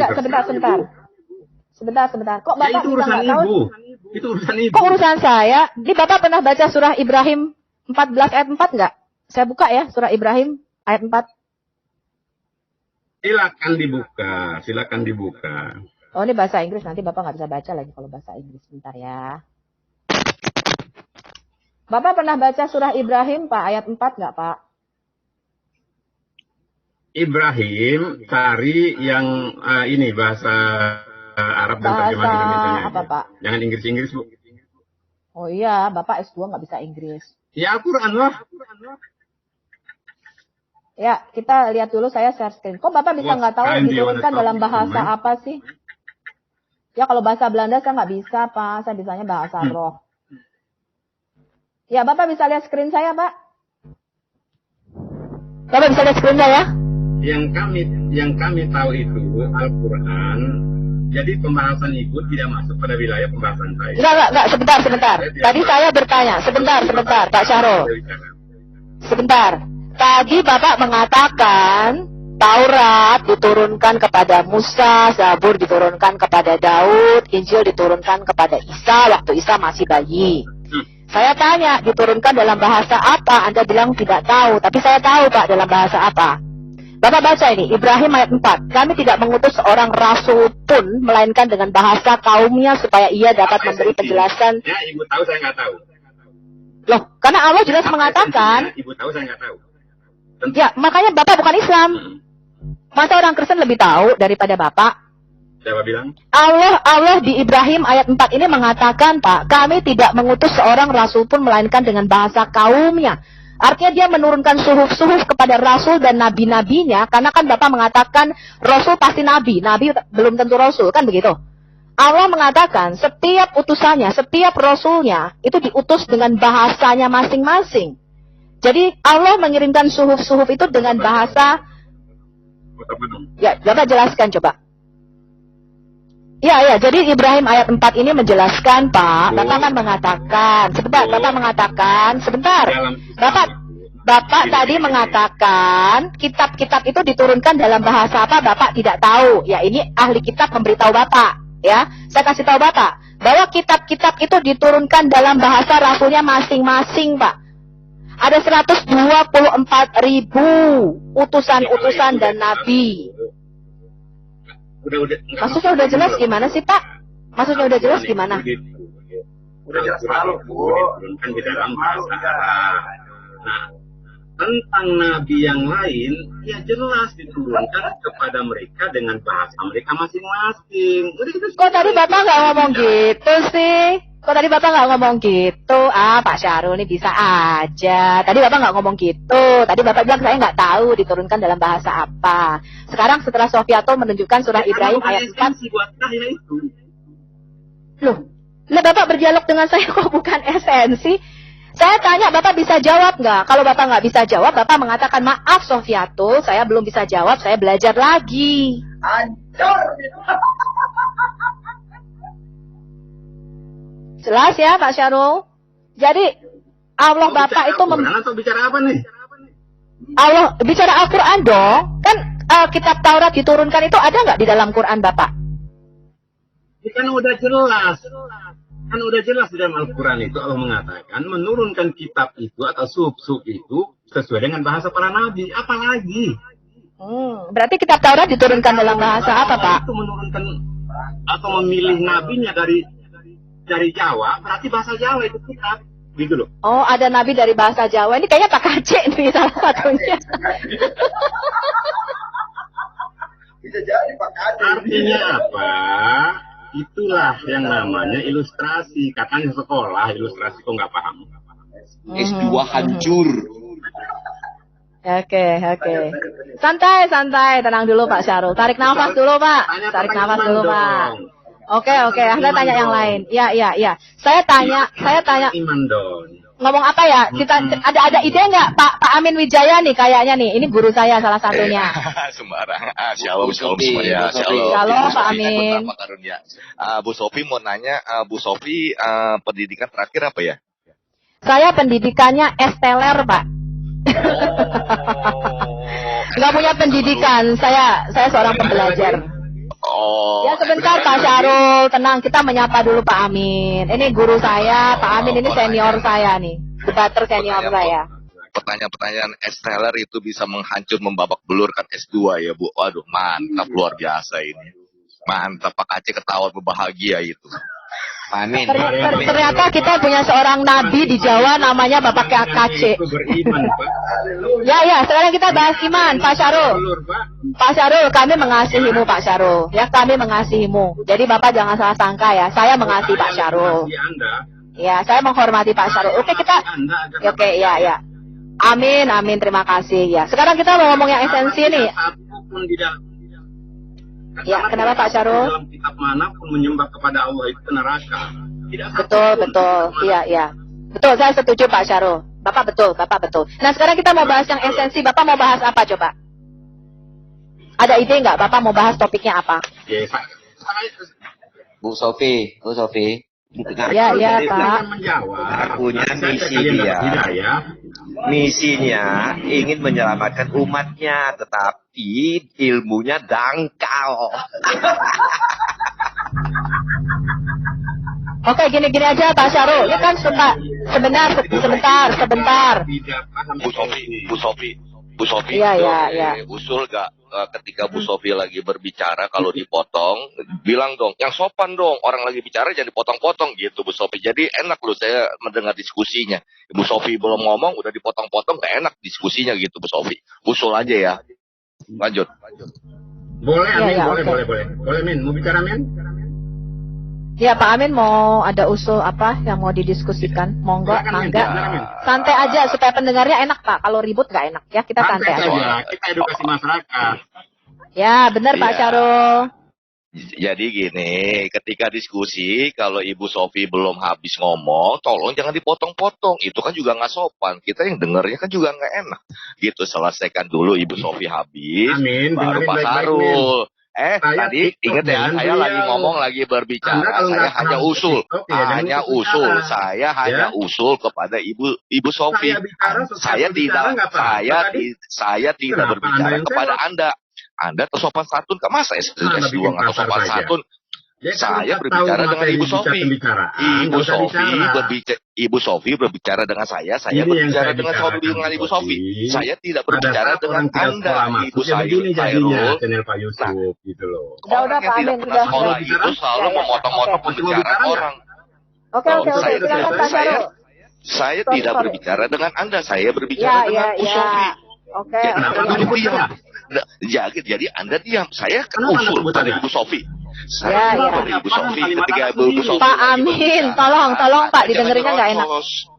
Speaker 5: sebentar. Kok
Speaker 3: Ya
Speaker 5: Bapak
Speaker 3: itu
Speaker 5: bisa
Speaker 3: urusan
Speaker 5: nggak tahu?
Speaker 3: ibu. Itu urusan ibu.
Speaker 5: Kok urusan saya? Di Bapak pernah baca surah Ibrahim 14 ayat 4 nggak? Saya buka ya, surah Ibrahim ayat 4.
Speaker 3: Silakan dibuka.
Speaker 5: Oh, ini bahasa Inggris, nanti Bapak nggak bisa baca lagi kalau bahasa Inggris. Bentar ya. Bapak pernah baca surah Ibrahim, Pak, ayat 4 nggak, Pak?
Speaker 3: Ibrahim, cari yang ini bahasa Arab dan terjemahan
Speaker 5: Bahasa
Speaker 3: Indonesia.
Speaker 5: apa, Pak?
Speaker 3: Jangan Inggris, Bu.
Speaker 5: Oh iya, Bapak S2 nggak bisa Inggris.
Speaker 3: Ya Al-Quran lah.
Speaker 5: Ya, kita lihat dulu, saya share screen. Kok Bapak bisa nggak tahu diturunkan dalam bahasa apa sih? Ya, kalau bahasa Belanda saya nggak bisa, Pak. Saya bisanya bahasa roh. Ya, Bapak bisa lihat screen saya, Pak? Bapak bisa lihat screen saya?
Speaker 3: Yang kami tahu itu Al-Quran. Jadi pembahasan itu tidak masuk pada wilayah pembahasan saya.
Speaker 5: Enggak, sebentar. Tadi saya bertanya, sebentar, Pak Syarul. Sebentar. Tadi Bapak mengatakan Taurat diturunkan kepada Musa, Zabur diturunkan kepada Daud, Injil diturunkan kepada Isa waktu Isa masih bayi. Saya tanya, diturunkan dalam bahasa apa? Anda bilang tidak tahu, tapi saya tahu, Pak, dalam bahasa apa. Bapak baca ini, Ibrahim ayat 4. Kami tidak mengutus seorang rasul pun, melainkan dengan bahasa kaumnya supaya ia dapat memberi penjelasan.
Speaker 3: Ya, Ibu tahu, saya nggak tahu.
Speaker 5: Loh, karena Allah jelas mengatakan.
Speaker 3: Ibu tahu, saya nggak tahu.
Speaker 5: Ya, makanya Bapak bukan Islam. Masa orang Kristen lebih tahu daripada Bapak?
Speaker 3: Siapa bilang?
Speaker 5: Allah di Ibrahim ayat 4 ini mengatakan, Pak, kami tidak mengutus seorang rasul pun melainkan dengan bahasa kaumnya. Artinya dia menurunkan suhuf-suhuf kepada rasul dan nabi-nabinya, karena kan Bapak mengatakan rasul pasti nabi belum tentu rasul, kan begitu? Allah mengatakan setiap utusannya, setiap rasulnya itu diutus dengan bahasanya masing-masing. Jadi Allah mengirimkan suhuf-suhuf itu dengan bahasa. Ya, Bapak jelaskan coba. Ya, jadi Ibrahim ayat 4 ini menjelaskan, Pak. Bapak kan mengatakan, sebentar. Bapak tadi mengatakan kitab-kitab itu diturunkan dalam bahasa apa? Bapak tidak tahu. Ya, ini ahli kitab memberitahu Bapak. Ya, saya kasih tahu Bapak bahwa kitab-kitab itu diturunkan dalam bahasa rasulnya masing-masing, Pak. Ada 124.000 utusan-utusan dan nabi. Maksudnya udah jelas gimana sih, Pak? Maksudnya udah jelas gimana?
Speaker 1: Udah jelas malu, Bu.
Speaker 3: Kan di dalam bahasa. Nah, tentang nabi yang lain, ya jelas diturunkan kepada mereka dengan bahasa mereka masing-masing.
Speaker 5: Kok tadi Bapak nggak ngomong gitu sih? Pak Syarul ini bisa aja. Tadi Bapak nggak ngomong gitu. Tadi Bapak bilang saya nggak tahu diturunkan dalam bahasa apa. Sekarang setelah Sofiato menunjukkan surah Ibrahim ayat 4. Loh, Bapak berdialog dengan saya kok bukan esensi? Saya tanya, Bapak bisa jawab nggak? Kalau Bapak nggak bisa jawab, Bapak mengatakan, maaf Sofiato, saya belum bisa jawab, saya belajar lagi.
Speaker 1: Hancur.
Speaker 5: Jelas ya Pak Syarul? Jadi, Allah Bapak itu...
Speaker 3: Atau bicara apa nih?
Speaker 5: Allah, bicara Al-Quran dong. Kan kitab Taurat diturunkan itu ada nggak di dalam Quran Bapak?
Speaker 3: Kan udah jelas. Kan udah jelas di dalam Al-Quran itu Allah mengatakan menurunkan kitab itu atau sub-sub itu sesuai dengan bahasa para nabi. Apalagi?
Speaker 5: Berarti kitab Taurat diturunkan dalam bahasa apa, Pak?
Speaker 3: Itu menurunkan atau memilih nabinya dari Jawa, berarti bahasa Jawa itu kitab. Gitu loh.
Speaker 5: Oh, ada nabi dari bahasa Jawa. Ini kayaknya Pak Kacik nih salah satunya.
Speaker 1: Bisa jadi Pak Kacik.
Speaker 3: Artinya apa? Itulah yang namanya ilustrasi. Katanya sekolah ilustrasi kok nggak paham.
Speaker 6: S2 hancur.
Speaker 5: Oke. Santai, tenang dulu Pak Syarul. Tarik nafas dulu, Pak. Tarik nafas dulu, Pak. Oke. Anda tanya yang lain. Ya. Saya tanya.
Speaker 3: Iman dong.
Speaker 5: ngomong apa ya? Kita ada ide nggak Pak Amin Wijaya nih kayaknya nih. Ini guru saya salah satunya.
Speaker 7: Sembarang. Shalom semuanya. Shalom.
Speaker 5: Shalom
Speaker 7: Bu
Speaker 5: Pak
Speaker 7: Sofi,
Speaker 5: Amin.
Speaker 7: Pak Karunia. Bu Sofi mau nanya, Bu Sofi pendidikan terakhir apa ya?
Speaker 5: Saya pendidikannya esteller, Pak. Nggak punya pendidikan. Saya seorang pembelajar.
Speaker 7: Oh.
Speaker 5: Ya sebentar Pak Syarul, tenang, kita menyapa dulu Pak Amin. Ini guru saya, Pak Amin ini senior saya nih, debater senior saya.
Speaker 7: Pertanyaan-pertanyaan esteller itu bisa menghancur, membabak belurkan S2 ya Bu. Waduh, mantap, luar biasa ini. Mantap, Pak Aceh ketawa berbahagia itu.
Speaker 6: Amin.
Speaker 5: Ternyata kita punya seorang nabi di Jawa namanya Bapak KC.
Speaker 3: Itu beriman, Pak.
Speaker 5: Ya, sekarang kita bahas iman, Pak Syarul. Pak Syarul, kami mengasihimu Pak Syarul. Ya, kami mengasihimu. Jadi Bapak jangan salah sangka ya, saya mengasihi Pak Syarul. Ya, saya menghormati Pak Syarul. Oke, oke, ya. Amin, terima kasih ya. Sekarang kita mau ngomong yang esensi nih. Ya, kenapa Pak Syarul?
Speaker 3: Dalam kitab manapun menyembah kepada Allah itu neraka.
Speaker 5: Betul. Iya. Betul, saya setuju Pak Syarul. Bapak betul. Nah, sekarang kita mau bahas yang esensi. Bapak mau bahas apa coba? Ada ide nggak? Bapak mau bahas topiknya apa?
Speaker 6: Bu Sofi.
Speaker 5: Ya, Pak.
Speaker 6: Punya misi dia. Misinya ingin menyelamatkan umatnya, tetapi ilmunya dangkal.
Speaker 5: Oke, gini aja Pak Syarul. Ini kan sebentar.
Speaker 7: Bu Sofi,
Speaker 5: Iya.
Speaker 7: usul gak ketika Bu Sofi lagi berbicara kalau dipotong, bilang dong, yang sopan dong, orang lagi bicara jangan dipotong-potong gitu Bu Sofi. Jadi enak loh saya mendengar diskusinya. Bu Sofi belum ngomong udah dipotong-potong, gak enak diskusinya gitu Bu Sofi. Usul aja ya. Lanjut.
Speaker 3: Boleh, Amin,
Speaker 5: Ya,
Speaker 3: boleh. Boleh, Min. Mau bicara, Min?
Speaker 5: Ya, Pak Amin mau ada usul apa yang mau didiskusikan? Monggo, mangga. Santai aja supaya pendengarnya enak, Pak. Kalau ribut nggak enak ya, kita santai aja.
Speaker 3: Kita edukasi masyarakat.
Speaker 5: Ya, benar Pak Syarul.
Speaker 7: Jadi gini, ketika diskusi, kalau Ibu Sofi belum habis ngomong, tolong jangan dipotong-potong. Itu kan juga nggak sopan. Kita yang dengarnya kan juga nggak enak. Gitu, selesaikan dulu Ibu Sofi habis,
Speaker 3: Amin,
Speaker 7: baru Pak Sarul. Tadi ingat ya, saya lagi ngomong, lagi berbicara, saya hanya usul. Saya hanya usul kepada Ibu Sofi. Saya tidak berbicara kepada Anda. Anda tersopan santun, masa S2 nggak sopan santun? Saya berbicara dengan Ibu Sofi. Ibu Sofi berbicara dengan saya berbicara dengan Ibu Sofi. Saya tidak berbicara dengan Anda, Ibu Sairul.
Speaker 3: Channel Pak Yusuf gitu loh.
Speaker 5: Udah Pak Amin, udah.
Speaker 7: Sekolah itu selalu memotong-motong pembicaraan orang.
Speaker 5: Oke, silakan Pak Syarul.
Speaker 7: Saya tidak berbicara dengan Anda, saya berbicara dengan Ibu Sofi.
Speaker 5: Oke.
Speaker 7: Jadi Anda diam. Saya kan usul pada Ibu Sofi.
Speaker 5: Ya.
Speaker 7: Ibu Sofi ketika Ibu Sofi.
Speaker 5: Pak Amin, tolong Pak, didengerinnya nggak enak.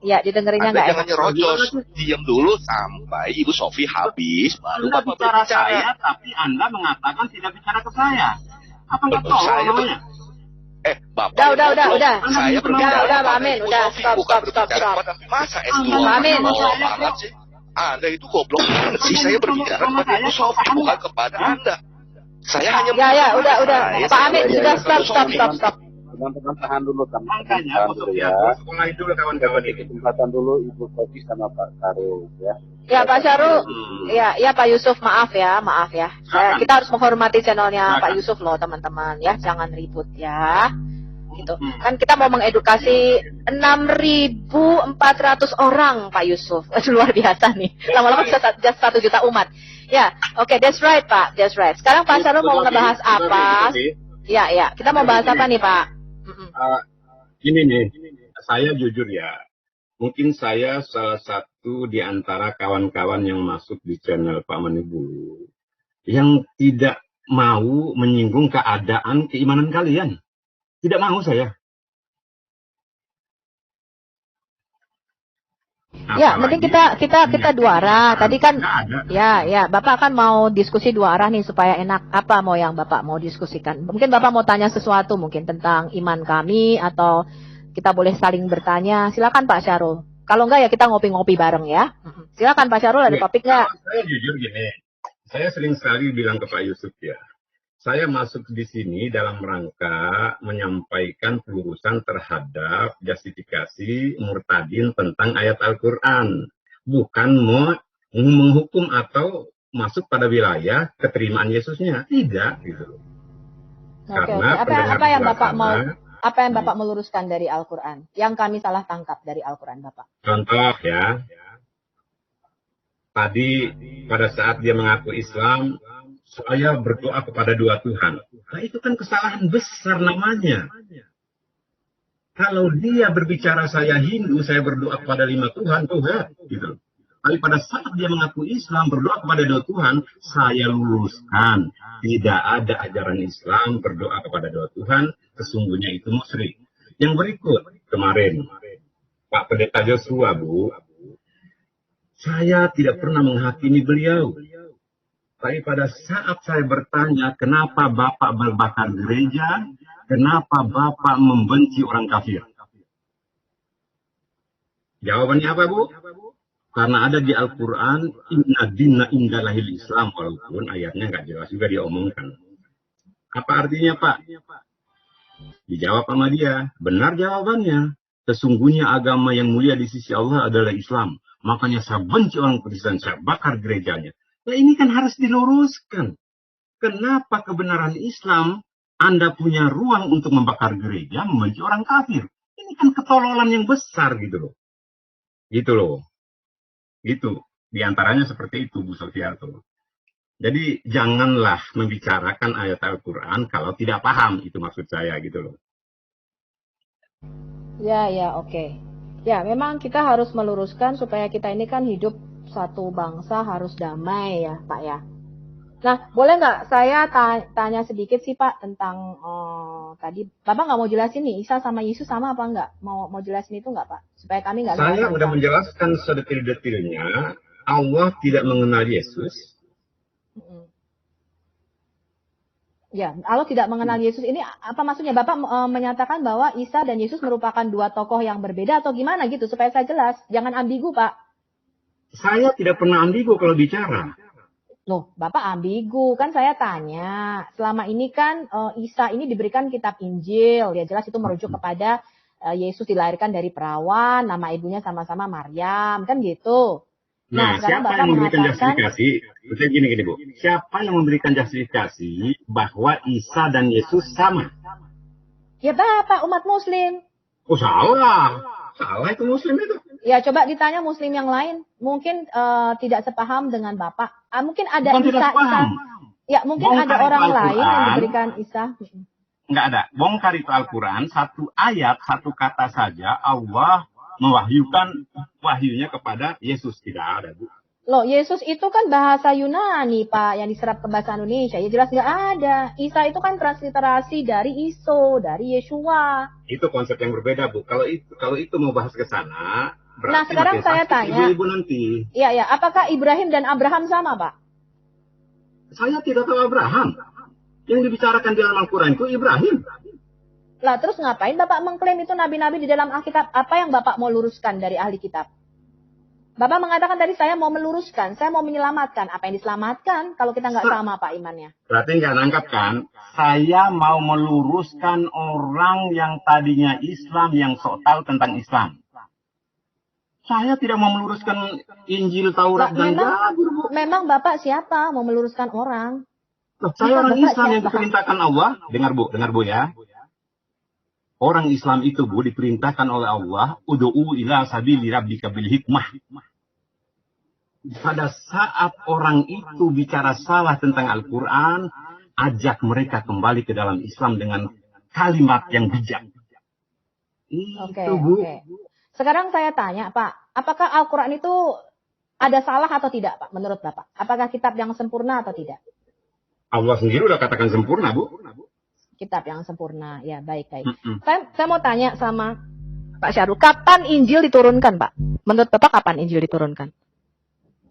Speaker 5: Ya, didengerinnya nggak enak.
Speaker 7: Jangan nyerocos, diam dulu sampai Ibu Sofi habis, baru Bapak
Speaker 3: bicara
Speaker 7: berbicara.
Speaker 3: saya, tapi Anda mengatakan tidak bicara ke saya. Apa nggak tahu namanya?
Speaker 7: Bapak.
Speaker 5: Udah.
Speaker 7: Saya berbicara
Speaker 5: Udah, Pak Amin, udah,
Speaker 7: bukan
Speaker 5: stop.
Speaker 7: berbicara kepada masa S2.
Speaker 5: Pak Amin.
Speaker 7: Banget sih. Anda itu goblok banget sih. Saya berbicara kepada Ibu Sofi, bukan kepada Anda. Saya hanya
Speaker 5: udah. Pak Amin, sudah stop.
Speaker 2: Teman-teman tahan dulu,
Speaker 3: Ya. Mulai dulu kawan-kawan ini.
Speaker 2: Kesempatan dulu Ibu Sofi sama Pak Syarul ya.
Speaker 5: Ya Pak Syarul, ya Pak Yusuf, maaf ya. Kita harus menghormati channelnya Pak Yusuf loh teman-teman ya, jangan ribut ya. Gitu. Kan kita mau mengedukasi 6.400 orang Pak Yusuf. Luar biasa nih. Lama-lama bisa 1 juta umat. Ya, oke, that's right Pak, that's right. Sekarang Pak Syarul mau ngebahas apa? Ya, kita mau bahas apa nih Pak?
Speaker 3: Ini nih, saya jujur ya. Mungkin saya salah satu di antara kawan-kawan yang masuk di channel Pak Manibulu yang tidak mau menyinggung keadaan keimanan kalian. Tidak mau saya.
Speaker 5: Ya, mending kita dua arah. Tadi kan, ya, Bapak kan mau diskusi dua arah nih supaya enak. Apa mau yang Bapak mau diskusikan? Mungkin Bapak mau tanya sesuatu mungkin tentang iman kami atau kita boleh saling bertanya. Silakan Pak Syarul. Kalau enggak ya kita ngopi-ngopi bareng ya. Silakan Pak Syarul, ada
Speaker 3: Ya,
Speaker 5: topik nggak?
Speaker 3: saya jujur gini, saya sering sekali bilang ke Pak Yusuf ya, saya masuk di sini dalam rangka menyampaikan pelurusan terhadap justifikasi murtadin tentang ayat Al-Quran. Bukan mau menghukum atau masuk pada wilayah keterimaan Yesusnya. Tidak, gitu loh.
Speaker 5: Oke.
Speaker 3: Karena
Speaker 5: Apa
Speaker 3: pendengar
Speaker 5: yang
Speaker 3: di luar
Speaker 5: Bapak mau
Speaker 3: sana,
Speaker 5: apa yang Bapak meluruskan dari Al-Quran? Yang kami salah tangkap dari Al-Quran, Bapak.
Speaker 3: contoh ya, tadi pada saat dia mengaku Islam, saya berdoa kepada dua Tuhan. Nah, itu kan kesalahan besar namanya. Kalau dia berbicara saya Hindu, saya berdoa kepada 5 Tuhan, Tuhan, gitu. Tapi pada saat dia mengaku Islam, berdoa kepada 2 Tuhan, saya luruskan. Tidak ada ajaran Islam berdoa kepada 2 Tuhan, sesungguhnya itu musyrik. Yang berikut, kemarin, Pak Pendeta Joshua, Bu, saya tidak pernah menghakimi beliau. Tapi pada saat saya bertanya, kenapa Bapak berbakar gereja? Kenapa Bapak membenci orang kafir? Jawabannya apa, Bu? Karena ada di Al-Quran, inna dinna indalahil Islam, walaupun ayatnya nggak jelas juga diomongkan. Apa artinya, Pak? Dijawab sama dia, benar jawabannya. Sesungguhnya agama yang mulia di sisi Allah adalah Islam. Makanya saya benci orang Kristen, saya bakar gerejanya. Nah, ini kan harus diluruskan. Kenapa kebenaran Islam Anda punya ruang untuk membakar gereja, membenci orang kafir? Ini kan ketololan yang besar gitu loh. Gitu loh. Gitu. Di antaranya seperti itu, Bu Sofiato. Jadi janganlah membicarakan ayat Al-Quran kalau tidak paham. Itu maksud saya gitu loh.
Speaker 5: Ya, oke. Ya, memang kita harus meluruskan supaya kita ini kan hidup satu bangsa harus damai ya, Pak ya. Nah, boleh nggak saya tanya sedikit sih Pak tentang tadi Bapak nggak mau jelasin nih Isa sama Yesus sama apa nggak? Mau jelasin itu nggak Pak? Supaya kami nggak salah
Speaker 3: Saya
Speaker 5: tangkap.
Speaker 3: udah menjelaskan sedetil-detilnya. Allah tidak mengenal Yesus.
Speaker 5: Ya, Allah tidak mengenal Yesus. Ini apa maksudnya? Bapak menyatakan bahwa Isa dan Yesus merupakan 2 tokoh yang berbeda atau gimana gitu? Supaya saya jelas. Jangan ambigu, Pak.
Speaker 3: Saya tidak pernah ambigu kalau bicara.
Speaker 5: Loh, Bapak ambigu. Kan saya tanya. Selama ini kan Isa ini diberikan kitab Injil. Ya jelas itu merujuk kepada Yesus dilahirkan dari perawan. Nama ibunya sama-sama Maryam. Kan gitu.
Speaker 3: Nah, siapa yang memberikan justifikasi? Betul gini, Bu. Siapa yang memberikan justifikasi bahwa Isa dan Yesus sama?
Speaker 5: Ya Bapak, umat Muslim.
Speaker 3: Oh, salah. Salah itu Muslim itu.
Speaker 5: Ya coba ditanya Muslim yang lain. Mungkin tidak sepaham dengan Bapak. Mungkin ada
Speaker 3: Bukan
Speaker 5: Isa. Ya mungkin
Speaker 3: Bongkar
Speaker 5: ada
Speaker 3: itu
Speaker 5: orang
Speaker 3: Al-Quran.
Speaker 5: lain yang diberikan Isa.
Speaker 3: Enggak ada. Bongkar itu Al-Quran. Satu ayat, satu kata saja. Allah mewahyukan wahyunya kepada Yesus. Tidak ada, Bu.
Speaker 5: Loh, Yesus itu kan bahasa Yunani, Pak, yang diserap ke bahasa Indonesia. Ya jelas nggak ada. Isa itu kan transliterasi dari Iso, dari Yeshua.
Speaker 3: Itu konsep yang berbeda, Bu. Kalau itu mau bahas ke sana, berarti
Speaker 5: Nah, sekarang saya tanya.
Speaker 3: Ibu nanti.
Speaker 5: Iya, apakah Ibrahim dan Abraham sama, Pak?
Speaker 3: Saya tidak tahu Abraham. Yang dibicarakan di dalam Al-Quran itu Ibrahim.
Speaker 5: Lah, terus ngapain Bapak mengklaim itu nabi-nabi di dalam Alkitab? Apa yang Bapak mau luruskan dari ahli kitab? Bapak mengatakan tadi saya mau meluruskan, saya mau menyelamatkan. Apa yang diselamatkan kalau kita nggak sama Pak imannya?
Speaker 3: Berarti nggak nangkap kan? Saya mau meluruskan orang yang tadinya Islam yang sok tahu tentang Islam. Saya tidak mau meluruskan Injil, Taurat, dan Zabur, Bu.
Speaker 5: Memang Bapak siapa mau meluruskan orang?
Speaker 3: Loh, saya orang
Speaker 5: Bapak
Speaker 3: Islam yang
Speaker 5: siapa?
Speaker 3: diperintahkan Allah. Dengar Bu ya. Orang Islam itu, Bu, diperintahkan oleh Allah, ud'u ila sabili rabbika bil hikmah. Pada saat orang itu bicara salah tentang Al-Quran, ajak mereka kembali ke dalam Islam dengan kalimat yang bijak. Itu, Bu.
Speaker 5: Oke. Sekarang saya tanya, Pak, apakah Al-Quran itu ada salah atau tidak, Pak, menurut Bapak? Apakah kitab yang sempurna atau tidak?
Speaker 3: Allah sendiri udah katakan sempurna, Bu.
Speaker 5: Kitab yang sempurna, ya baik. Saya mau tanya sama Pak Syarul, kapan Injil diturunkan, Pak? Menurut Bapak kapan Injil diturunkan?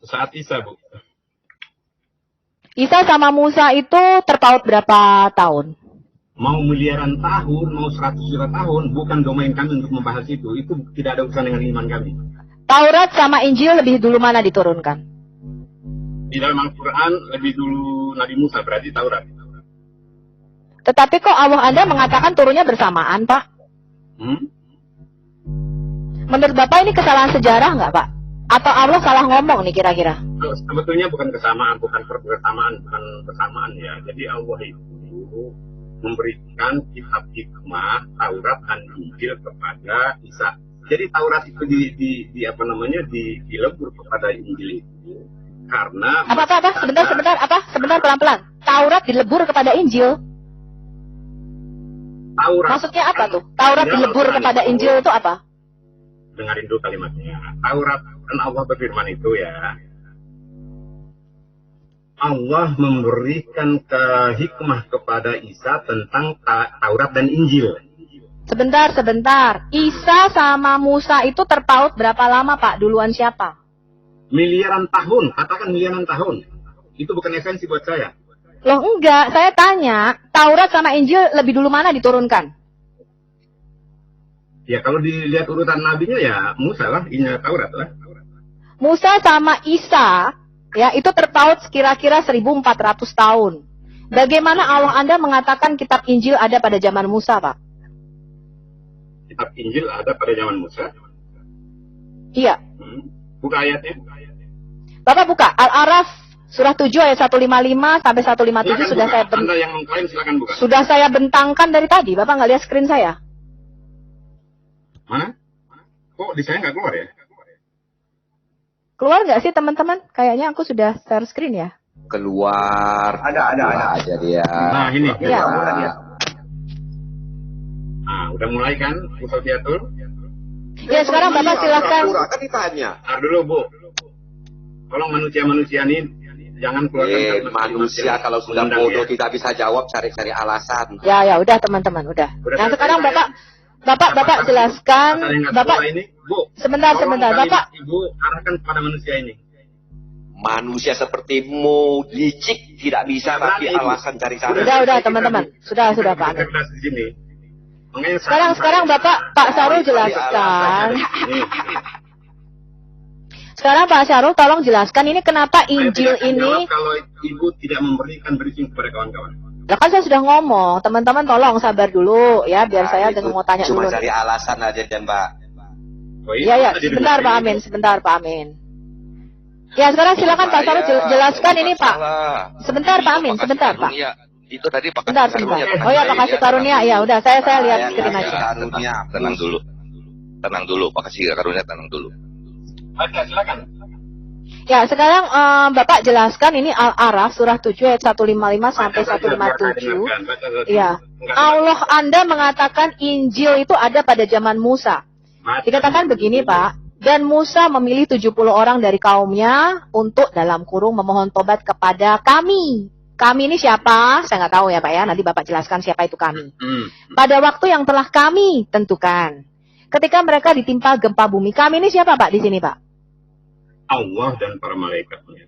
Speaker 3: Saat Isa, Bu.
Speaker 5: Isa sama Musa itu terpaut berapa tahun?
Speaker 3: Mau miliaran tahun, mau 100 juta tahun, bukan domain kami untuk membahas itu. Itu tidak ada urusan dengan iman kami.
Speaker 5: Taurat sama Injil lebih dulu mana diturunkan?
Speaker 3: Di dalam Al-Quran lebih dulu Nabi Musa, berarti Taurat.
Speaker 5: Tetapi kok Allah Anda mengatakan turunnya bersamaan, Pak? Menurut Bapak ini kesalahan sejarah nggak, Pak? Atau Allah salah ngomong nih kira-kira?
Speaker 3: Sebetulnya bukan kesamaan, bukan bersamaan ya. Jadi Allah itu memberikan kitab hikmah, Taurat dan Injil kepada Isa. Jadi Taurat itu dilebur kepada Injil itu karena
Speaker 5: sebentar pelan-pelan. Taurat dilebur kepada Injil.
Speaker 3: Taurat.
Speaker 5: Maksudnya apa tuh? Taurat dilebur kepada Injil itu apa?
Speaker 3: Dengarin dulu kalimatnya. Taurat kan Allah berfirman itu ya. Allah memberikan hikmah kepada Isa tentang Taurat dan Injil.
Speaker 5: Sebentar. Isa sama Musa itu terpaut berapa lama, Pak? Duluan siapa?
Speaker 3: Miliaran tahun, katakan miliaran tahun. Itu bukan esensi buat saya.
Speaker 5: Loh enggak, saya tanya, Taurat sama Injil lebih dulu mana diturunkan?
Speaker 3: Ya kalau dilihat urutan nabinya ya Musa lah, Taurat lah.
Speaker 5: Musa sama Isa, ya itu terpaut kira-kira 1400 tahun. Bagaimana Allah Anda mengatakan kitab Injil ada pada zaman Musa, Pak?
Speaker 3: Kitab Injil ada pada zaman Musa?
Speaker 5: Iya.
Speaker 3: Buka ayatnya.
Speaker 5: Bapak buka Al-Araf surah 7 ayat 155 sampai 157 sudah saya
Speaker 3: Anda yang mengklaim silakan buka.
Speaker 5: Sudah saya bentangkan dari tadi. Bapak nggak lihat screen saya?
Speaker 3: Mana? Kok di saya nggak keluar ya?
Speaker 5: Keluar nggak sih teman-teman? Kayaknya aku sudah share screen ya.
Speaker 8: Keluar.
Speaker 1: Ada.
Speaker 8: Aja dia.
Speaker 3: Nah ini.
Speaker 5: Ya.
Speaker 3: Nah udah mulai kan Usafiatul?
Speaker 5: Ya sekarang Bapak silahkan.
Speaker 8: Kan ditanya.
Speaker 3: Dulu Bu. Tolong manusia-manusia ini jangan keluarkan
Speaker 8: manusia kalau sudah bodoh
Speaker 3: ya.
Speaker 8: tidak bisa jawab cari-cari alasan.
Speaker 5: Ya udah teman-teman udah. Nah sekarang Bapak jelaskan. Bapak
Speaker 3: ini, Bu.
Speaker 5: Sebentar. Bapak.
Speaker 3: Ibu arahkan kepada manusia ini.
Speaker 8: Manusia sepertimu licik tidak bisa tapi alasan cari-cari.
Speaker 5: Udah teman-teman. Sudah Pak. Sekarang Pak Sarul jelaskan. Sekarang Pak Syarul tolong jelaskan ini kenapa Injil ini.
Speaker 3: Kalau Ibu tidak memberikan briefing kepada kawan-kawan.
Speaker 5: Lah kan saya sudah ngomong, teman-teman tolong sabar dulu ya biar saya dengan mau tanya
Speaker 8: cuma
Speaker 5: dulu.
Speaker 8: Cari alasan aja dan Mbak.
Speaker 5: Iya, sebentar Pak Amin. Ya sekarang silakan Pak Syarul jelaskan ini Pak. Sebentar Pak Amin, sebentar Pak.
Speaker 7: Itu tadi Pak
Speaker 5: Sebentar. Oh ya Pak Kasih Karunia, ya udah saya lihat screen aja.
Speaker 7: Tenang dulu, Pak Kasih Karunia tenang dulu.
Speaker 3: Oke, silakan.
Speaker 5: Ya, sekarang Bapak jelaskan ini Al-Araf surah 7 ayat 155 sampai 157. Iya. Allah Anda mengatakan Injil itu ada pada zaman Musa. Dikatakan begini, Pak. Dan Musa memilih 70 orang dari kaumnya untuk dalam kurung memohon tobat kepada kami. Kami ini siapa? Saya nggak tahu ya, Pak ya. Nanti Bapak jelaskan siapa itu kami. Pada waktu yang telah kami tentukan. Ketika mereka ditimpa gempa bumi. Kami ini siapa, Pak, di sini, Pak?
Speaker 3: Allah dan para malaikatnya.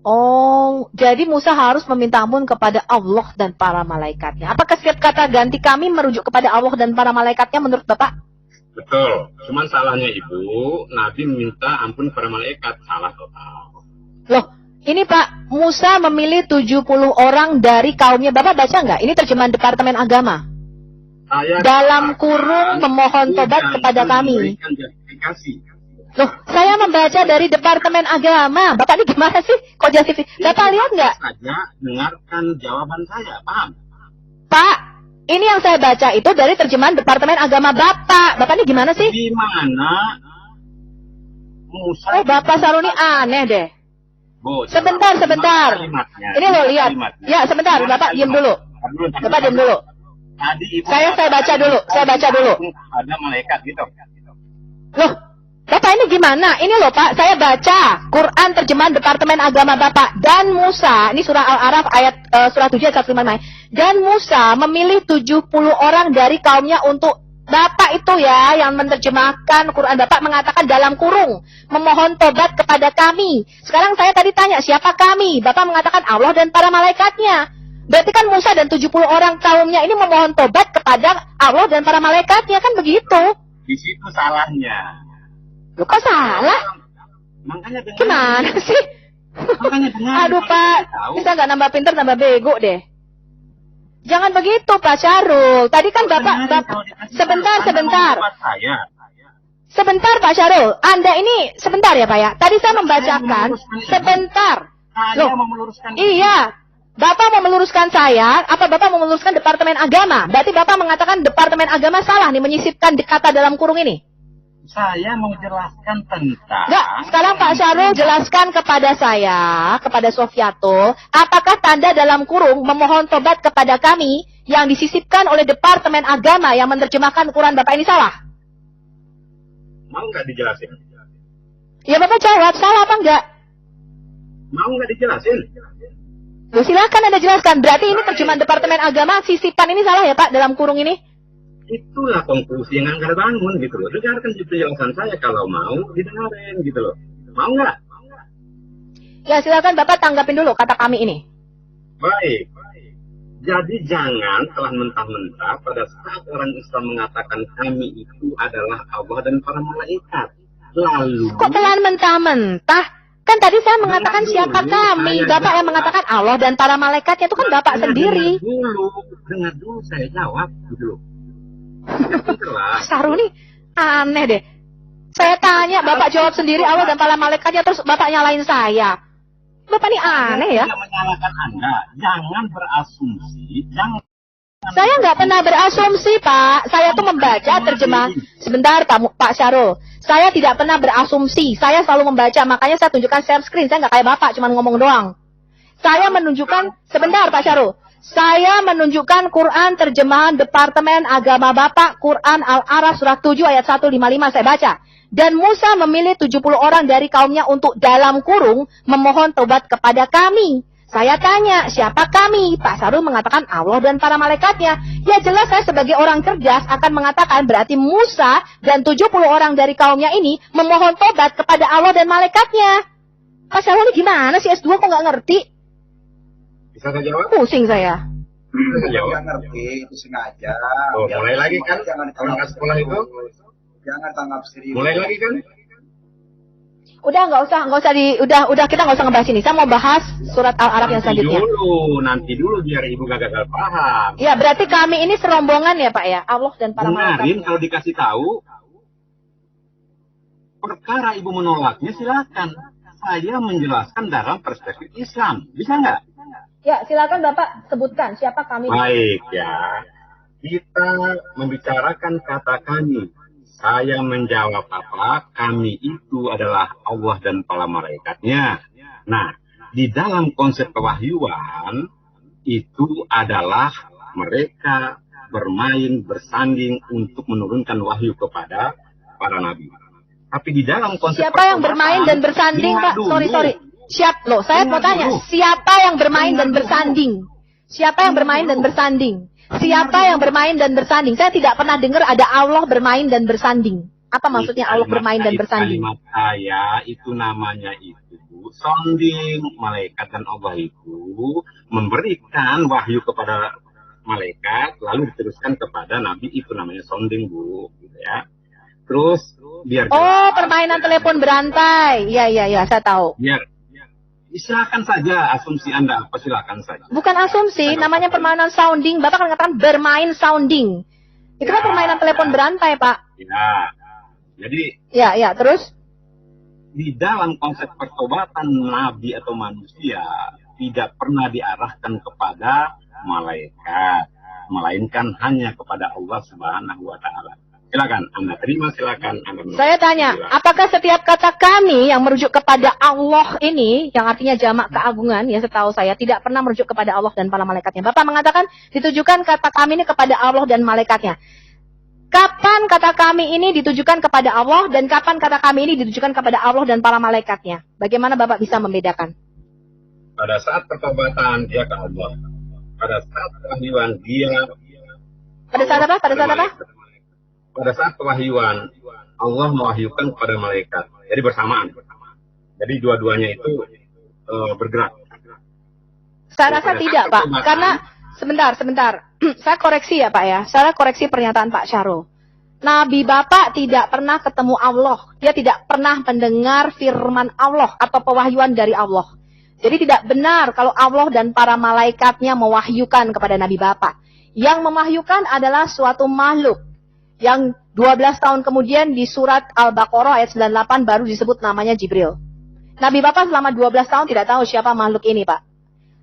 Speaker 5: Oh, jadi Musa harus meminta ampun kepada Allah dan para malaikatnya. Apakah setiap kata ganti kami merujuk kepada Allah dan para malaikatnya menurut Bapak?
Speaker 3: Betul. Cuman salahnya Ibu, Nabi meminta ampun kepada malaikat. Salah total.
Speaker 5: Loh, ini Pak, Musa memilih 70 orang dari kaumnya. Bapak baca nggak? Ini terjemahan Departemen Agama. Dalam kurung memohon tobat kepada kami. Loh, saya membaca dari Departemen Agama. Bapak ini gimana sih? Kok justifikasi? Bapak lihat nggak?
Speaker 3: Saja dengarkan jawaban saya, paham?
Speaker 5: Pak, ini yang saya baca itu dari terjemahan Departemen Agama Bapak. Bapak ini gimana sih?
Speaker 3: Di mana Musa?
Speaker 5: Bapak Saruni aneh deh.
Speaker 3: Bu,
Speaker 5: sebentar. Ini lo lihat. Ya, sebentar. Bapak diam dulu. Bapak diam dulu. Saya baca dulu.
Speaker 3: Ada malaikat gitu.
Speaker 5: Loh, Bapak ini gimana? Ini loh Pak, saya baca Quran terjemahan Departemen Agama Bapak. Dan Musa, ini surah Al-Araf ayat surah 7 ayat 155. Dan Musa memilih 70 orang dari kaumnya untuk Bapak itu ya yang menerjemahkan Quran. Bapak mengatakan dalam kurung memohon tobat kepada kami. Sekarang saya tadi tanya siapa kami? Bapak mengatakan Allah dan para malaikatnya. Berarti kan Musa dan 70 orang kaumnya ini memohon tobat kepada Allah dan para malaikatnya kan begitu?
Speaker 3: Di situ salahnya.
Speaker 5: Loh, kok salah?
Speaker 8: Makanya dengar.
Speaker 5: Gimana sih?
Speaker 8: Makanya dengar.
Speaker 5: Aduh Pak, bisa nggak nambah pinter, nambah bego deh. Jangan begitu Pak Syarul. Tadi kan sebentar. Sebentar Pak Syarul. Anda ini sebentar ya Pak ya. Tadi saya membacakan sebentar. Loh, iya. Bapak mau meluruskan saya, apa Bapak mau meluruskan Departemen Agama? Berarti Bapak mengatakan Departemen Agama salah nih menyisipkan kata dalam kurung ini.
Speaker 8: Saya mau jelaskan tentang...
Speaker 5: Enggak, sekarang Pak Syarul jelaskan kepada saya, kepada Sofiato, apakah tanda dalam kurung memohon tobat kepada kami yang disisipkan oleh Departemen Agama yang menerjemahkan Quran Bapak ini salah?
Speaker 3: Mau nggak dijelasin?
Speaker 5: Ya Bapak jawab, salah apa enggak?
Speaker 3: Mau nggak dijelasin?
Speaker 5: Loh, silakan Anda jelaskan. Berarti ini terjemahan Departemen Agama, sisipan ini salah ya Pak dalam kurung ini?
Speaker 3: Itulah konklusi yang Anda bangun gitu loh. Dengarkan penjelasan saya kalau mau didengarin gitu loh. Mau nggak?
Speaker 5: Ya silakan Bapak tanggapin dulu kata kami ini.
Speaker 3: Baik. Jadi jangan telah mentah-mentah pada saat orang Islam mengatakan kami itu adalah Allah dan para malaikat. Lalu...
Speaker 5: Kok telan mentah-mentah? Kan tadi saya mengatakan siapa kami. Bapak yang mengatakan Allah dan para malaikatnya itu kan Bapak sendiri.
Speaker 3: Dengar dulu saya jawab gitu loh.
Speaker 5: Saru nih aneh deh. Saya tanya, Bapak jawab sendiri Allah dan para malaikatnya, terus Bapak nyalain saya. Bapak ini aneh ya.
Speaker 8: Saya menyalahkan Anda. Jangan berasumsi.
Speaker 5: Saya nggak pernah berasumsi, Pak. Saya tuh membaca terjemahan. Sebentar, Pak Syarul. Saya tidak pernah berasumsi. Saya selalu membaca. Makanya saya tunjukkan share screen. Saya nggak kayak Bapak, cuma ngomong doang. Saya menunjukkan, sebentar Pak Syarul. Saya menunjukkan Quran terjemahan Departemen Agama Bapak, Quran Al-A'raf surat 7 ayat 155 saya baca. Dan Musa memilih 70 orang dari kaumnya untuk dalam kurung memohon tobat kepada kami. Saya tanya, siapa kami? Pak Syarul mengatakan Allah dan para malaikatnya. Ya jelas saya sebagai orang cerdas akan mengatakan berarti Musa dan 70 orang dari kaumnya ini memohon tobat kepada Allah dan malaikatnya. Pak Syarul ini gimana sih S2 kok nggak ngerti?
Speaker 3: Bisa saya jawab?
Speaker 5: Pusing saya.
Speaker 1: Jangan ngerti, itu sengaja.
Speaker 3: Oh, mulai lagi kan?
Speaker 1: Jangan
Speaker 3: Orang sekolah itu?
Speaker 1: Jangan tanggap serius.
Speaker 3: Mulai lagi kan?
Speaker 5: Udah udah kita nggak usah ngebahas ini. Saya mau bahas surat Al-A'raf yang selanjutnya.
Speaker 3: Nanti dulu biar ibu gak gagal paham.
Speaker 5: Ya berarti kami ini serombongan ya Pak ya, Allah dan para malaikat.
Speaker 3: Dengarin kalau dikasih tahu. Perkara ibu menolaknya silakan. Saya menjelaskan dalam perspektif Islam. Bisa nggak?
Speaker 5: Ya, silakan Bapak sebutkan siapa kami.
Speaker 3: Baik ya. Kita membicarakan kata kami. Saya menjawab apa? Kami itu adalah Allah dan para malaikatnya. Nah, di dalam konsep kewahyuan itu adalah mereka bermain, bersanding untuk menurunkan wahyu kepada para nabi. Tapi di dalam konsep
Speaker 5: siapa yang bermain dan bersanding, Pak? Sorry. Saya mau tanya, siapa yang bermain dan bersanding? Siapa yang bermain dan bersanding? Siapa yang bermain dan bersanding? Saya tidak pernah dengar ada Allah bermain dan bersanding. Apa maksudnya Allah bermain dan bersanding?
Speaker 3: Kalimat saya itu namanya itu sounding. Malaikat dan Allah itu memberikan wahyu kepada malaikat lalu diteruskan kepada nabi, itu namanya sounding, Bu, gitu ya. Terus biar
Speaker 5: permainan telepon berantai. Iya, saya tahu.
Speaker 3: Biar silakan saja asumsi Anda apa, silakan saja.
Speaker 5: Bukan asumsi, namanya permainan sounding. Bapak kan mengatakan bermain sounding. Itu kan permainan telepon berantai, Pak.
Speaker 3: Ya. Jadi
Speaker 5: Ya, terus
Speaker 3: di dalam konsep pertobatan nabi atau manusia tidak pernah diarahkan kepada malaikat, melainkan hanya kepada Allah Subhanahu wa taala. Silakan Anda terima, silakan Anda menolak.
Speaker 5: Saya tanya, apakah setiap kata kami yang merujuk kepada Allah ini, yang artinya jamak keagungan, ya setahu saya, tidak pernah merujuk kepada Allah dan para malaikatnya. Bapak mengatakan ditujukan kata kami ini kepada Allah dan malaikatnya. Kapan kata kami ini ditujukan kepada Allah dan kapan kata kami ini ditujukan kepada Allah dan para malaikatnya? Bagaimana Bapak bisa membedakan?
Speaker 3: Pada saat pertobatan dia ke Allah. Pada saat kewahyuan dia.
Speaker 5: Pada saat apa?
Speaker 3: Pada saat kewahyuan Allah mewahyukan kepada malaikat. Jadi bersamaan. Jadi dua-duanya itu bergerak.
Speaker 5: Saya rasa tidak, Pak. Karena sebentar. Saya koreksi ya, Pak ya. Saya koreksi pernyataan Pak Syarul. Nabi Bapak tidak pernah ketemu Allah. Dia tidak pernah mendengar firman Allah atau pewahyuan dari Allah. Jadi tidak benar kalau Allah dan para malaikatnya mewahyukan kepada Nabi Bapak. Yang memahyukan adalah suatu makhluk. Yang 12 tahun kemudian di surat Al-Baqarah ayat 98 baru disebut namanya Jibril. Nabi Bapak selama 12 tahun tidak tahu siapa makhluk ini, Pak.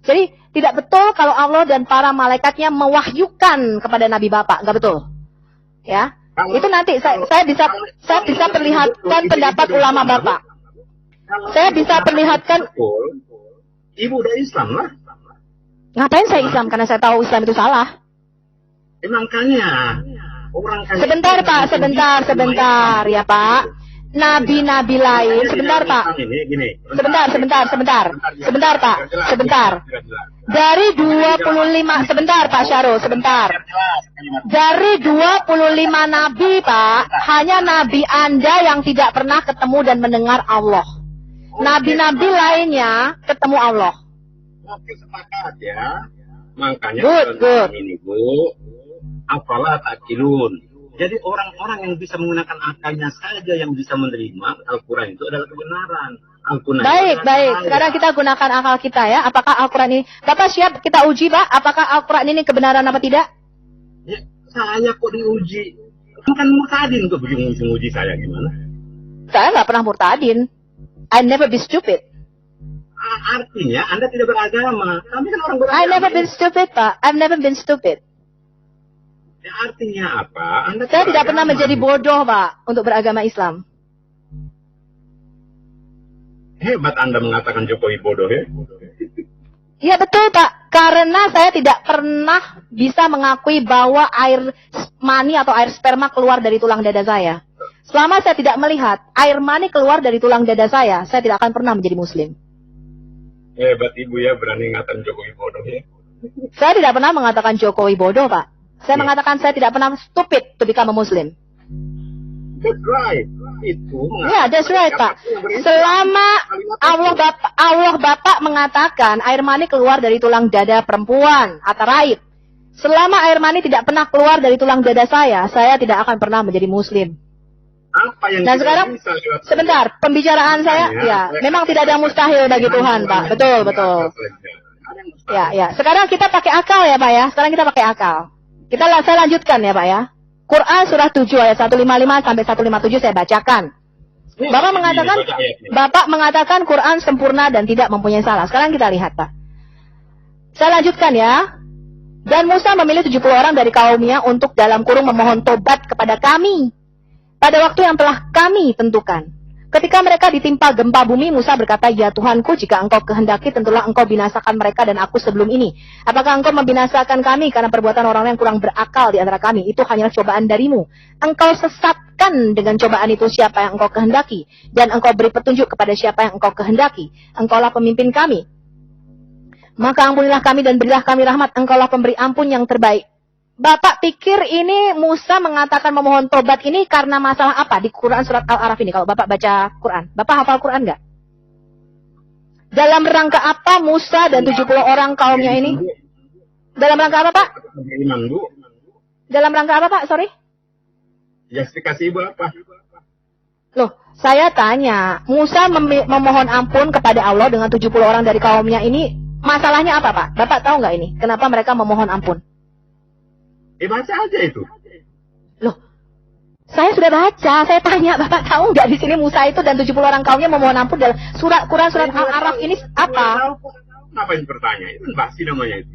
Speaker 5: Jadi tidak betul kalau Allah dan para malaikatnya mewahyukan kepada Nabi Bapak. Enggak betul. Ya. Itu nanti saya bisa perlihatkan pendapat ulama Bapak. Saya bisa perlihatkan.
Speaker 3: Ibu udah Islam lah.
Speaker 5: Ngapain saya Islam? Karena saya tahu Islam itu salah.
Speaker 3: Makanya orang
Speaker 5: sebentar Pak, sebentar ya Pak. Nabi-nabi lain, sebentar Pak. Sebentar Pak, sebentar. Dari 25, sebentar Pak Syarul, sebentar. Dari 25 nabi Pak, hanya nabi Anda yang tidak pernah ketemu dan mendengar Allah. Nabi-nabi lainnya ketemu Allah.
Speaker 3: Oke, sepakat ya. Makanya
Speaker 5: good.
Speaker 3: Ini Bu, apalah takilun. Jadi orang-orang yang bisa menggunakan akalnya saja yang bisa menerima Al-Quran itu adalah kebenaran.
Speaker 5: Baik. Sekarang kita gunakan akal kita ya. Apakah Al-Quran ini, Bapak siap kita uji Pak? Apakah Al-Quran ini kebenaran apa tidak?
Speaker 3: Ya, saya kok diuji. Kan murtadin untuk uji saya gimana?
Speaker 5: Saya nggak pernah murtadin. I never be stupid.
Speaker 3: Artinya Anda tidak beragama. Kami kan orang beragama.
Speaker 5: I never been stupid Pak. I've never been stupid.
Speaker 3: Ya, artinya apa?
Speaker 5: Saya tidak pernah menjadi bodoh, Pak, untuk beragama Islam.
Speaker 3: Hebat Anda mengatakan Jokowi bodoh ya?
Speaker 5: Iya betul, Pak. Karena saya tidak pernah bisa mengakui bahwa air mani atau air sperma keluar dari tulang dada saya. Selama saya tidak melihat air mani keluar dari tulang dada saya tidak akan pernah menjadi Muslim.
Speaker 3: Hebat Ibu ya, berani ngatain Jokowi bodoh ya?
Speaker 5: Saya tidak pernah mengatakan Jokowi bodoh, Pak. Saya mengatakan saya tidak pernah stupid to become a Muslim.
Speaker 3: That's right. Itu.
Speaker 5: Ya, that's right, Pak. Selama Allah Bapak mengatakan air mani keluar dari tulang dada perempuan atau raib. Selama air mani tidak pernah keluar dari tulang dada saya tidak akan pernah menjadi Muslim.
Speaker 3: Apa yang
Speaker 5: dan sekarang, sebentar, pembicaraan saya, ya, memang tidak ada mustahil bagi Tuhan, Pak. Betul. Ya. Sekarang kita pakai akal ya, Pak ya. Sekarang kita pakai akal. Saya lanjutkan ya Pak ya. Quran surah 7 ayat 155 sampai 157 saya bacakan. Bapak mengatakan Quran sempurna dan tidak mempunyai salah. Sekarang kita lihat Pak. Saya lanjutkan ya. Dan Musa memilih 70 orang dari kaumnya untuk dalam kurung memohon tobat kepada kami. Pada waktu yang telah kami tentukan. Ketika mereka ditimpa gempa bumi, Musa berkata, "Ya Tuhanku, jika engkau kehendaki, tentulah engkau binasakan mereka dan aku sebelum ini. Apakah engkau membinasakan kami karena perbuatan orang yang kurang berakal di antara kami? Itu hanyalah cobaan darimu. Engkau sesatkan dengan cobaan itu siapa yang engkau kehendaki. Dan engkau beri petunjuk kepada siapa yang engkau kehendaki. Engkaulah pemimpin kami. Maka ampunilah kami dan berilah kami rahmat. Engkaulah pemberi ampun yang terbaik." Bapak pikir ini Musa mengatakan memohon tobat ini karena masalah apa di Quran surat Al-Araf ini? Kalau Bapak baca Quran, Bapak hafal Quran nggak? Dalam rangka apa Musa dan 70 orang kaumnya ini? Dalam rangka apa Pak? Dalam rangka apa Pak? Sorry?
Speaker 3: Justifikasi Ibu apa?
Speaker 5: Loh, saya tanya, Musa memohon ampun kepada Allah dengan 70 orang dari kaumnya ini, masalahnya apa Pak? Bapak tahu nggak ini? Kenapa mereka memohon ampun?
Speaker 3: Baca aja itu.
Speaker 5: Loh, saya sudah baca. Saya tanya, Bapak tahu nggak di sini Musa itu dan 70 orang kaumnya memohon ampun dalam Quran surat Al-Araf ini apa?
Speaker 3: Ngapain bertanya? Itu basi namanya itu.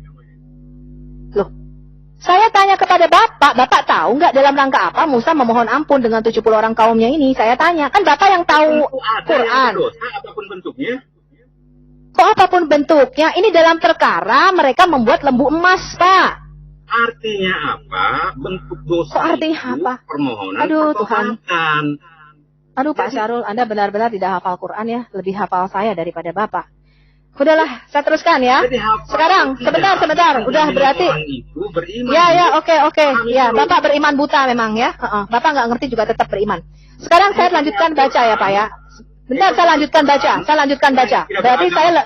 Speaker 5: Loh, saya tanya kepada Bapak tahu nggak dalam rangka apa Musa memohon ampun dengan 70 orang kaumnya ini? Saya tanya, kan Bapak yang tahu Quran.
Speaker 3: Apapun bentuknya.
Speaker 5: Kok apapun bentuknya? Ini dalam perkara mereka membuat lembu emas, Pak.
Speaker 3: Artinya apa? Bentuk dosa.
Speaker 5: Kok artinya apa?
Speaker 3: Permohonan.
Speaker 5: Aduh Tuhan. Aduh Pak Syarul, Anda benar-benar tidak hafal Quran ya. Lebih hafal saya daripada Bapak. Udahlah, saya teruskan ya. Sekarang, sebentar. Udah berarti. Ya, oke. Ya, Bapak beriman buta memang ya. Bapak nggak ngerti juga tetap beriman. Sekarang saya lanjutkan baca ya Pak ya. Bentar, saya lanjutkan baca. Berarti saya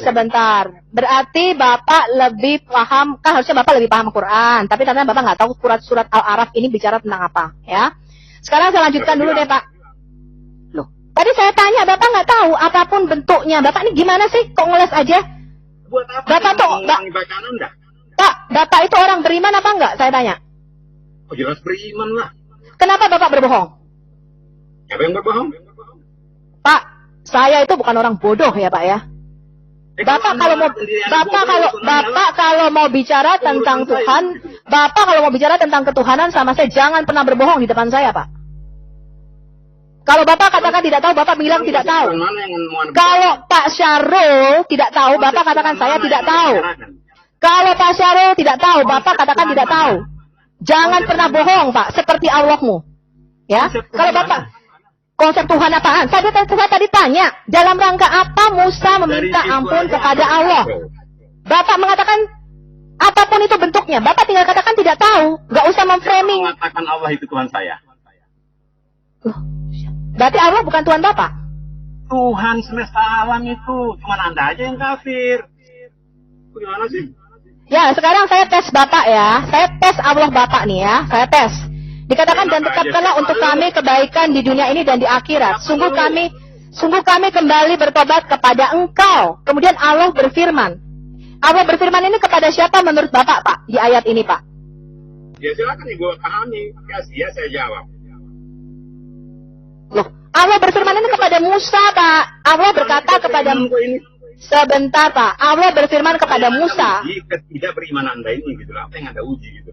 Speaker 5: sebentar. Berarti Bapak lebih paham, kan harusnya Bapak lebih paham Quran, tapi ternyata Bapak nggak tahu surat Al-A'raf ini bicara tentang apa, ya. Sekarang saya lanjutkan dulu deh, Pak. Loh, tadi saya tanya Bapak nggak tahu apapun bentuknya. Bapak ini gimana sih? Kok ngeles aja?
Speaker 3: Buat apa?
Speaker 5: Bapak tuh,
Speaker 3: bacaan Anda?
Speaker 5: Pak, Bapak itu orang beriman apa enggak? Saya tanya.
Speaker 3: Oh, jelas beriman lah.
Speaker 5: Kenapa Bapak berbohong?
Speaker 3: Siapa yang berbohong?
Speaker 5: Pak, saya itu bukan orang bodoh ya, Pak ya. Bapak kalau mau bicara tentang Tuhan, Bapak kalau mau bicara tentang ketuhanan sama saya, jangan pernah berbohong di depan saya, Pak. Kalau Bapak katakan tidak tahu, Bapak bilang tidak tahu. Kalau Pak Syarul tidak tahu, Bapak katakan saya tidak tahu. Kalau Pak Syarul tidak tahu, Bapak katakan tidak tahu. Jangan pernah bohong, Pak, seperti Allahmu. Ya, kalau Bapak konsep Tuhan apaan? Saya tadi tanya, dalam rangka apa Musa meminta ampun kepada Allah? Bapak mengatakan apapun itu bentuknya, Bapak tinggal katakan tidak tahu, nggak usah memframing.
Speaker 3: Mengatakan Allah itu Tuhan saya.
Speaker 5: Loh, berarti Allah bukan Tuhan Bapak?
Speaker 3: Tuhan semesta alam itu, cuma Anda aja yang kafir. Gimana sih?
Speaker 5: Ya, sekarang saya tes Bapak ya, saya tes Allah Bapak nih ya, saya tes. Dikatakan dan tetapkanlah untuk kami kebaikan di dunia ini dan di akhirat. Sungguh kami kembali bertobat kepada Engkau. Kemudian Allah berfirman. Allah berfirman ini kepada siapa menurut Bapak, Pak? Di ayat ini, Pak.
Speaker 3: Ya silakan Ibu pahami. Ya saya jawab.
Speaker 5: Loh, Allah berfirman ini kepada Musa, Pak. Allah berkata kepada sebentar, Pak. Allah berfirman kepada Musa.
Speaker 3: Ketidakberimanan Anda ini gitu lah. Apa yang Anda uji gitu.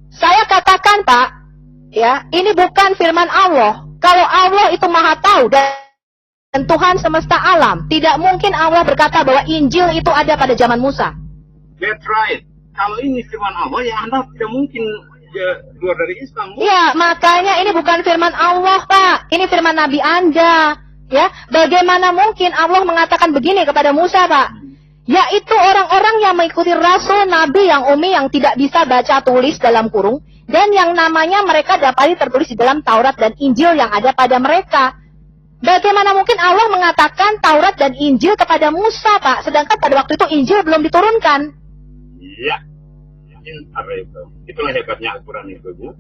Speaker 5: Saya katakan, Pak, ya, ini bukan firman Allah. Kalau Allah itu Maha Tahu dan Tuhan semesta alam, tidak mungkin Allah berkata bahwa Injil itu ada pada zaman Musa.
Speaker 3: That's right. Kalau ini firman Allah, ya Anda tidak mungkin keluar dari Islam.
Speaker 5: Ya, makanya ini bukan firman Allah, Pak. Ini firman Nabi Anda. Ya, bagaimana mungkin Allah mengatakan begini kepada Musa, Pak? Yaitu orang-orang yang mengikuti Rasul Nabi yang umi yang tidak bisa baca tulis dalam kurung. Dan yang namanya mereka dapati tertulis di dalam Taurat dan Injil yang ada pada mereka. Bagaimana mungkin Allah mengatakan Taurat dan Injil kepada Musa, Pak? Sedangkan pada waktu itu Injil belum diturunkan.
Speaker 3: Iya. Itulah hebatnya Al-Quran itu, Bu.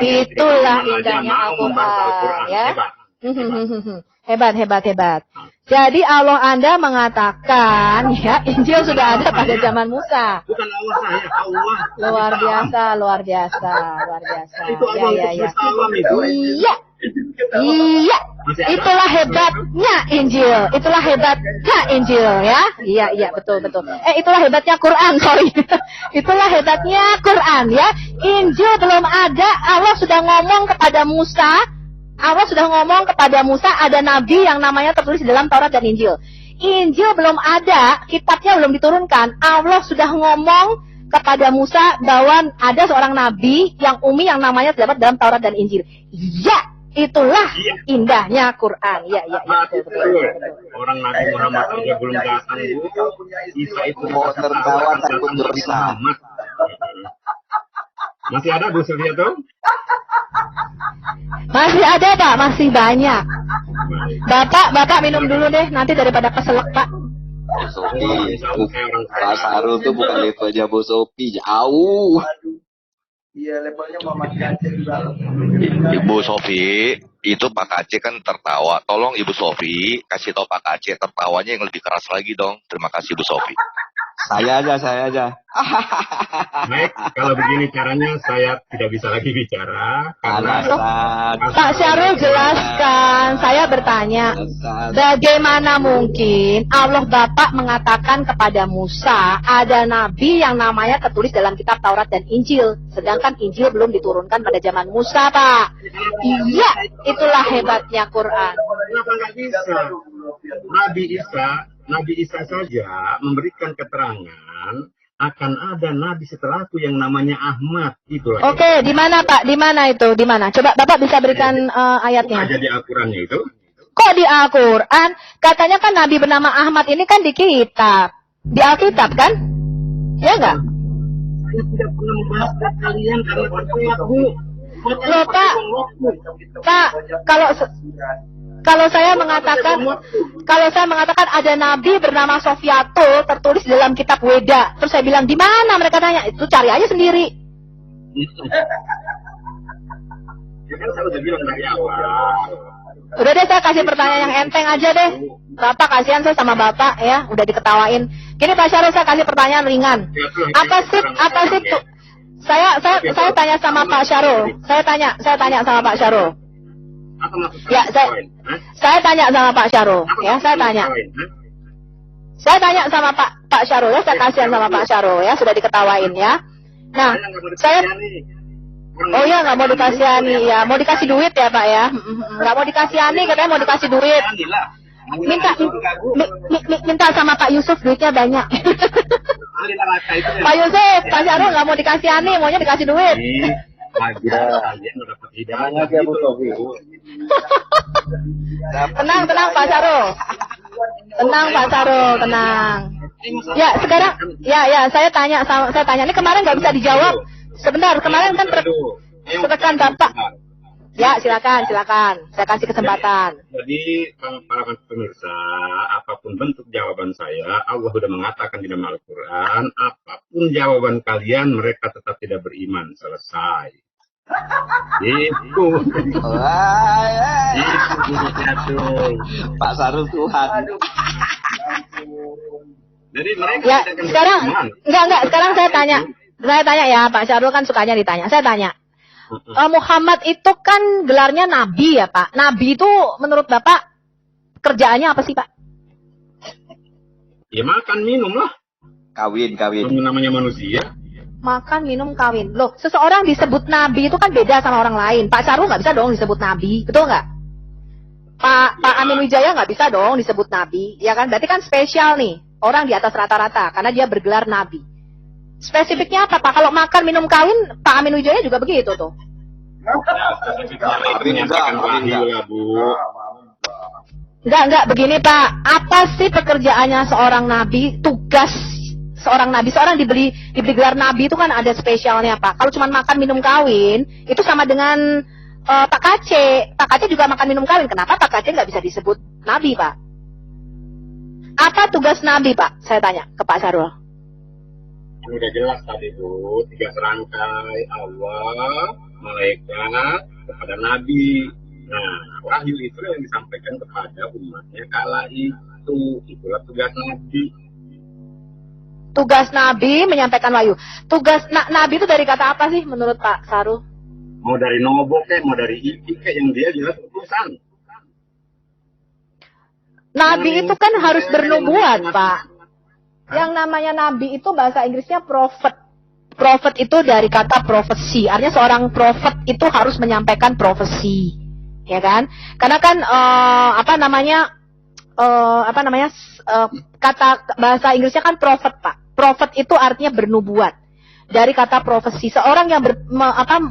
Speaker 5: Itulah indahnya Al-Quran. Ya? Hebat. Jadi Allah Anda mengatakan, ya, Injil sudah ada pada zaman Musa.
Speaker 3: Bukan Allah saya, Allah.
Speaker 5: Luar biasa.
Speaker 3: Itu Allah
Speaker 5: Ya.
Speaker 3: Iya.
Speaker 5: Iya. Itulah hebatnya Injil. Ya. Iya, betul. Itulah hebatnya Quran, sorry. Itulah hebatnya Quran, ya. Injil belum ada, Allah sudah ngomong kepada Musa. Ada nabi yang namanya tertulis di dalam Taurat dan Injil. Injil belum ada, kitabnya belum diturunkan. Allah sudah ngomong kepada Musa bahwa ada seorang nabi yang umi yang namanya terdapat dalam Taurat dan Injil. Ya, itulah indahnya Quran. Ya, betul.
Speaker 3: Orang Nabi Muhammad saja belum datang, Bu. Isa itu
Speaker 8: mau tertawa takut bersama.
Speaker 3: Masih ada Bu Sylvia tuh?
Speaker 5: Masih ada, Pak, masih banyak. Bapak minum dulu deh, nanti daripada keselak, Pak.
Speaker 8: Bu Sofi, Pak Sarul tuh bukan levelnya Bu Sofi, jauh.
Speaker 1: Iya, levelnya Muhammad Aceh juga.
Speaker 7: Ibu Sofi, itu Pak Aceh kan tertawa. Tolong Ibu Sofi kasih tahu Pak Aceh tertawanya yang lebih keras lagi dong. Terima kasih Ibu Sofi.
Speaker 8: Saya aja.
Speaker 3: Baik, kalau begini caranya saya tidak bisa lagi bicara karena
Speaker 5: Pak Syarul jelaskan. Saya bertanya, bagaimana mungkin Allah Bapak mengatakan kepada Musa ada nabi yang namanya tertulis dalam kitab Taurat dan Injil, sedangkan Injil belum diturunkan pada zaman Musa, Pak? Iya, itulah hebatnya Quran.
Speaker 3: Kenapa nggak bisa? Nabi Isa saja memberikan keterangan akan ada nabi setelahku yang namanya Ahmad. Itulah.
Speaker 5: Oke, di mana Pak? Di mana itu? Di mana? Coba Bapak bisa berikan ayatnya.
Speaker 3: Aja di Al-Qurannya itu.
Speaker 5: Kok di Al-Quran? Katanya kan nabi bernama Ahmad ini kan di kitab. Di Alkitab kan? Ya enggak?
Speaker 3: Saya tidak pernah membahas kalian karena bertolak, Bu.
Speaker 5: Loh Pak, kalau saya mengatakan ada nabi bernama Sofiatul tertulis di dalam kitab Weda, terus saya bilang di mana, mereka tanya, itu cari aja sendiri.
Speaker 3: Ya kan saya udah bilang dari awal.
Speaker 5: Udah deh, saya kasih pertanyaan yang enteng aja deh. Bapak, kasihan saya sama Bapak ya, udah diketawain. Gini Pak Syarul, saya kasih pertanyaan ringan. Apa sih tuh? Saya tanya sama Pak Syarul. Saya tanya sama Pak Syarul. Ya, saya tanya sama Pak Syarul. Ya, saya tanya. Saya tanya sama Pak Syarul ya, saya kasihan sama Pak Syarul ya, sudah diketawain ya. Nah, saya oh ya, nggak mau dikasihani ya, mau dikasih duit ya Pak ya, nggak mau dikasihani, katanya mau dikasih duit. Minta sama Pak Yusuf, duitnya banyak. Pak Yusuf, Pak Syarul nggak mau dikasihani, maunya dikasih duit. Tenang Pak Syarul. Tenang Pak Syarul, tenang. Ya sekarang, ya saya tanya, ini kemarin nggak bisa dijawab. Sebentar, kemarin kan tekan Bapak. Ya, silakan. Saya kasih kesempatan.
Speaker 3: Jadi, para pemirsa, apapun bentuk jawaban saya, Allah sudah mengatakan di dalam Al-Quran, apapun jawaban kalian, mereka tetap tidak beriman. Selesai. Itu.
Speaker 8: Pak Sarul Tuhan.
Speaker 3: Jadi mereka
Speaker 5: ya, sekarang sekarang saya tanya ya, Pak Syarul kan sukanya ditanya. Saya tanya. Muhammad itu kan gelarnya nabi ya Pak. Nabi itu menurut Bapak kerjaannya apa sih Pak?
Speaker 3: Ya makan minum lah.
Speaker 8: Kawin.
Speaker 3: Namanya manusia.
Speaker 5: Makan minum kawin. Loh, seseorang disebut nabi itu kan beda sama orang lain. Pak Syarul nggak bisa dong disebut nabi, betul nggak? Pak Amin Wijaya nggak bisa dong disebut nabi, ya kan? Berarti kan spesial nih, orang di atas rata-rata karena dia bergelar nabi. Spesifiknya apa Pak? Kalau makan minum kawin, Pak Amin Wijaya juga begitu tuh. Enggak, begini Pak. Apa sih pekerjaannya seorang nabi? Tugas seorang nabi, seorang diberi gelar nabi itu kan ada spesialnya Pak. Kalau cuma makan minum kawin, itu sama dengan Pak Kace. Pak Kace juga makan minum kawin. Kenapa Pak Kace nggak bisa disebut nabi Pak? Apa tugas nabi Pak? Saya tanya ke Pak Syarul.
Speaker 3: Udah jelas tadi Bu, 3 serangkai Allah, malaikat, kepada Nabi. Nah, wahyu itu yang disampaikan kepada umatnya kala itu. Itulah tugas Nabi.
Speaker 5: Tugas Nabi menyampaikan wahyu. Tugas Nabi itu dari kata apa sih menurut Pak Syarul?
Speaker 3: Mau dari Nobo kayak, mau dari Iki kayak, yang dia jelas utusan.
Speaker 5: Nabi itu kan harus bernubuat Pak. Yang namanya nabi itu bahasa Inggrisnya prophet. Prophet itu dari kata profesi. Artinya seorang prophet itu harus menyampaikan profesi. Ya kan? Karena kan kata bahasa Inggrisnya kan prophet, Pak. Prophet itu artinya bernubuat. Dari kata profesi. Seorang yang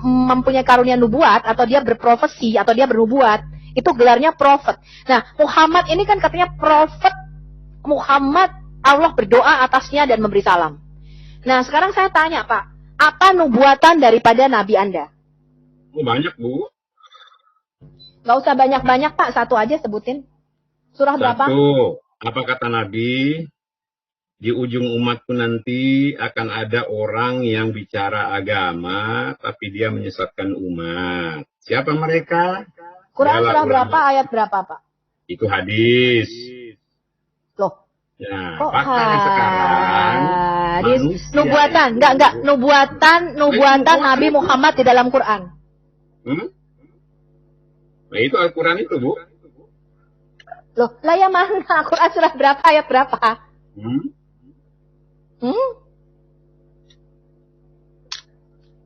Speaker 5: mempunyai karunia nubuat atau dia berprofesi atau dia bernubuat, itu gelarnya prophet. Nah, Muhammad ini kan katanya prophet. Muhammad, Allah berdoa atasnya dan memberi salam. Nah, sekarang saya tanya, Pak, apa nubuatan daripada Nabi Anda?
Speaker 3: Banyak, Bu.
Speaker 5: Gak usah banyak-banyak, Pak. Satu aja sebutin. Surah berapa?
Speaker 3: Satu. Apa kata Nabi? Di ujung umatku nanti akan ada orang yang bicara agama, tapi dia menyesatkan umat. Siapa mereka?
Speaker 5: Quran surah berapa, ayat berapa, Pak?
Speaker 3: Itu hadis.
Speaker 5: Loh.
Speaker 3: Ya,
Speaker 5: kok
Speaker 3: sekarang
Speaker 5: hadis? Nubuatan, enggak. Nubuatan Nabi Muhammad di dalam Quran.
Speaker 3: Nah, itu Al-Quran itu, Bu.
Speaker 5: Loh, lah ya mana? Quran surah berapa, ayat berapa?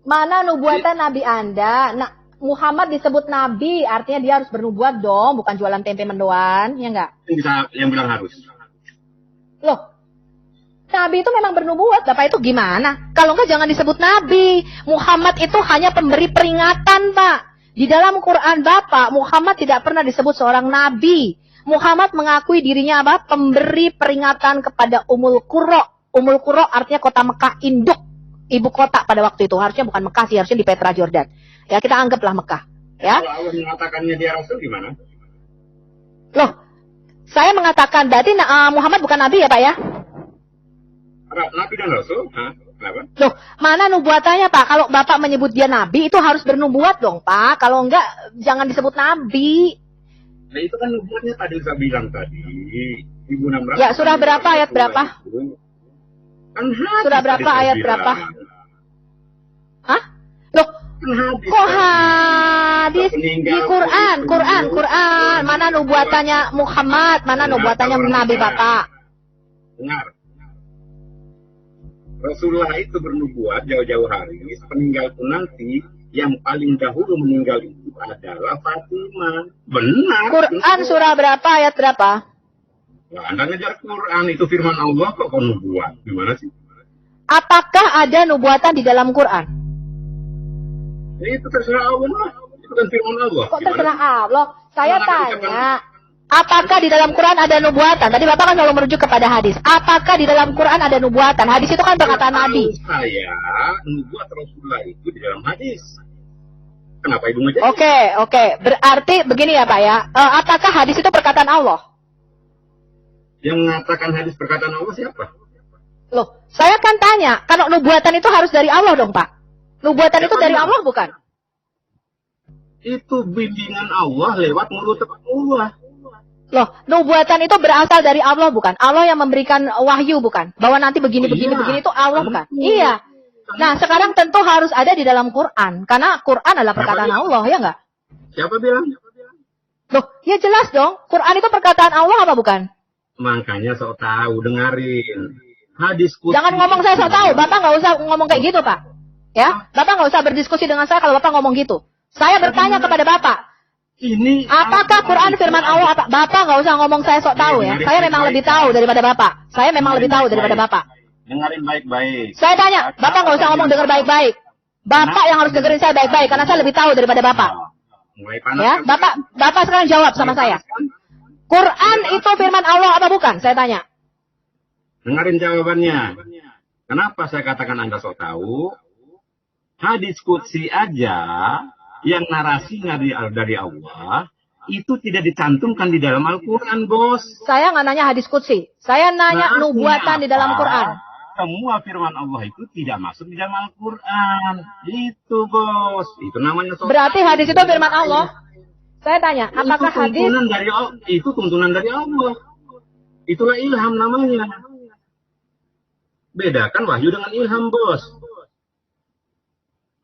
Speaker 5: Mana nubuatan Nabi Anda? Nah, Muhammad disebut Nabi, artinya dia harus bernubuat dong, bukan jualan tempe mendoan, ya enggak?
Speaker 3: Yang bilang harus.
Speaker 5: Loh, Nabi itu memang bernubuat, Bapak itu gimana? Kalau enggak jangan disebut Nabi. Muhammad itu hanya pemberi peringatan, Pak. Di dalam Quran Bapak, Muhammad tidak pernah disebut seorang Nabi. Muhammad mengakui dirinya apa? Pemberi peringatan kepada Ummul Qura. Ummul Qura artinya kota Mekah induk. ibu kota pada waktu itu. Harusnya bukan Mekah sih, harusnya di Petra Jordan. Ya, kita anggaplah Mekah. Ya.
Speaker 3: Kalau Allah mengatakannya dia Rasul gimana?
Speaker 5: Loh, saya mengatakan berarti Muhammad bukan Nabi ya Pak ya?
Speaker 3: Nabi dan Rasul? Hah? Kenapa?
Speaker 5: Loh, mana nubuatannya Pak? Kalau Bapak menyebut dia Nabi, itu harus bernubuat dong Pak. Kalau enggak, jangan disebut Nabi.
Speaker 3: Nah itu kan nubuatnya tadi saya bilang tadi. 1600.
Speaker 5: Ya, surah berapa, ayat berapa?
Speaker 3: Kan hadis
Speaker 5: Surah berapa,
Speaker 3: tadi saya
Speaker 5: ayat
Speaker 3: bilang.
Speaker 5: berapa? Hah? Loh,
Speaker 3: Kan hadis
Speaker 5: kok
Speaker 3: tadi.
Speaker 5: hadis? Di Quran. Mana nubuatannya Muhammad? Mana nubuatannya Nabi Bapak?
Speaker 3: Dengar. Rasulullah itu bernubuat jauh-jauh hari. Peninggalku nanti yang paling dahulu meninggal itu adalah Fatimah. Benar.
Speaker 5: Quran surah berapa, ayat berapa?
Speaker 3: Nah, Anda ngejar Quran, itu firman Allah kok nubuat. Gimana sih?
Speaker 5: Apakah ada nubuatan di dalam Quran?
Speaker 3: Ya, itu terserah Allah. Itu kan firman Allah.
Speaker 5: Kok
Speaker 3: Gimana
Speaker 5: terserah
Speaker 3: sih?
Speaker 5: Allah? Saya
Speaker 3: Mana ada
Speaker 5: tanya, apakah di dalam Quran ada nubuatan? Tadi Bapak kan selalu merujuk kepada hadis. Apakah di dalam Quran ada nubuatan? Hadis itu kan perkataan Nabi.
Speaker 3: Saya nubuat Rasulullah itu di dalam hadis. Kenapa ibu ngejar?
Speaker 5: Oke. Berarti begini ya Pak ya. Apakah hadis itu perkataan Allah?
Speaker 3: Yang mengatakan hadis perkataan Allah siapa?
Speaker 5: Loh, saya kan tanya, kalau nubuatan itu harus dari Allah dong Pak. Nubuatan itu dari Allah bukan?
Speaker 3: Itu bimbingan Allah lewat mulut Allah.
Speaker 5: Loh, nubuatan itu berasal dari Allah bukan? Allah yang memberikan wahyu bukan? Bahwa nanti begini itu Allah bukan? Iya. Nah, sekarang tentu harus ada di dalam Quran. Karena Quran adalah perkataan Allah, ya nggak?
Speaker 3: Siapa bilang?
Speaker 5: Loh, ya jelas dong. Quran itu perkataan Allah apa bukan?
Speaker 3: Makanya sok tahu, dengerin. Hadis kutsi.
Speaker 5: Jangan ngomong saya sok tahu. Bapak nggak usah ngomong kayak gitu, Pak. Ya, Bapak nggak usah berdiskusi dengan saya kalau Bapak ngomong gitu. Saya bertanya kepada Bapak.
Speaker 3: Ini
Speaker 5: Apakah Quran firman Allah apa? Bapak nggak usah ngomong saya sok tahu ya. Saya memang lebih tahu daripada Bapak. Saya memang lebih tahu daripada Bapak.
Speaker 3: Dengerin baik-baik.
Speaker 5: Saya tanya, Bapak nggak usah ngomong dengar baik-baik. Bapak yang harus dengerin saya baik-baik karena saya lebih tahu daripada Bapak.
Speaker 3: Mulai panas.
Speaker 5: Ya,
Speaker 3: kan?
Speaker 5: Bapak sekarang jawab sama saya. Quran itu firman Allah apa bukan? Saya tanya.
Speaker 3: Dengerin jawabannya. Kenapa saya katakan Anda sok tahu? Hadis kutsi aja yang narasinya dari Allah itu tidak dicantumkan di dalam Al-Quran, bos.
Speaker 5: Saya nggak nanya hadis qudsi. Saya nanya
Speaker 3: Nah,
Speaker 5: nubuatan di dalam Quran.
Speaker 3: Semua firman Allah itu tidak masuk di dalam Al-Quran. Itu, bos. Itu namanya sok
Speaker 5: Berarti
Speaker 3: tahu.
Speaker 5: hadis itu firman Allah. Saya tanya, apakah hadis?
Speaker 3: Itu tuntunan dari Allah. Itulah ilham namanya. Bedakan wahyu dengan ilham, bos.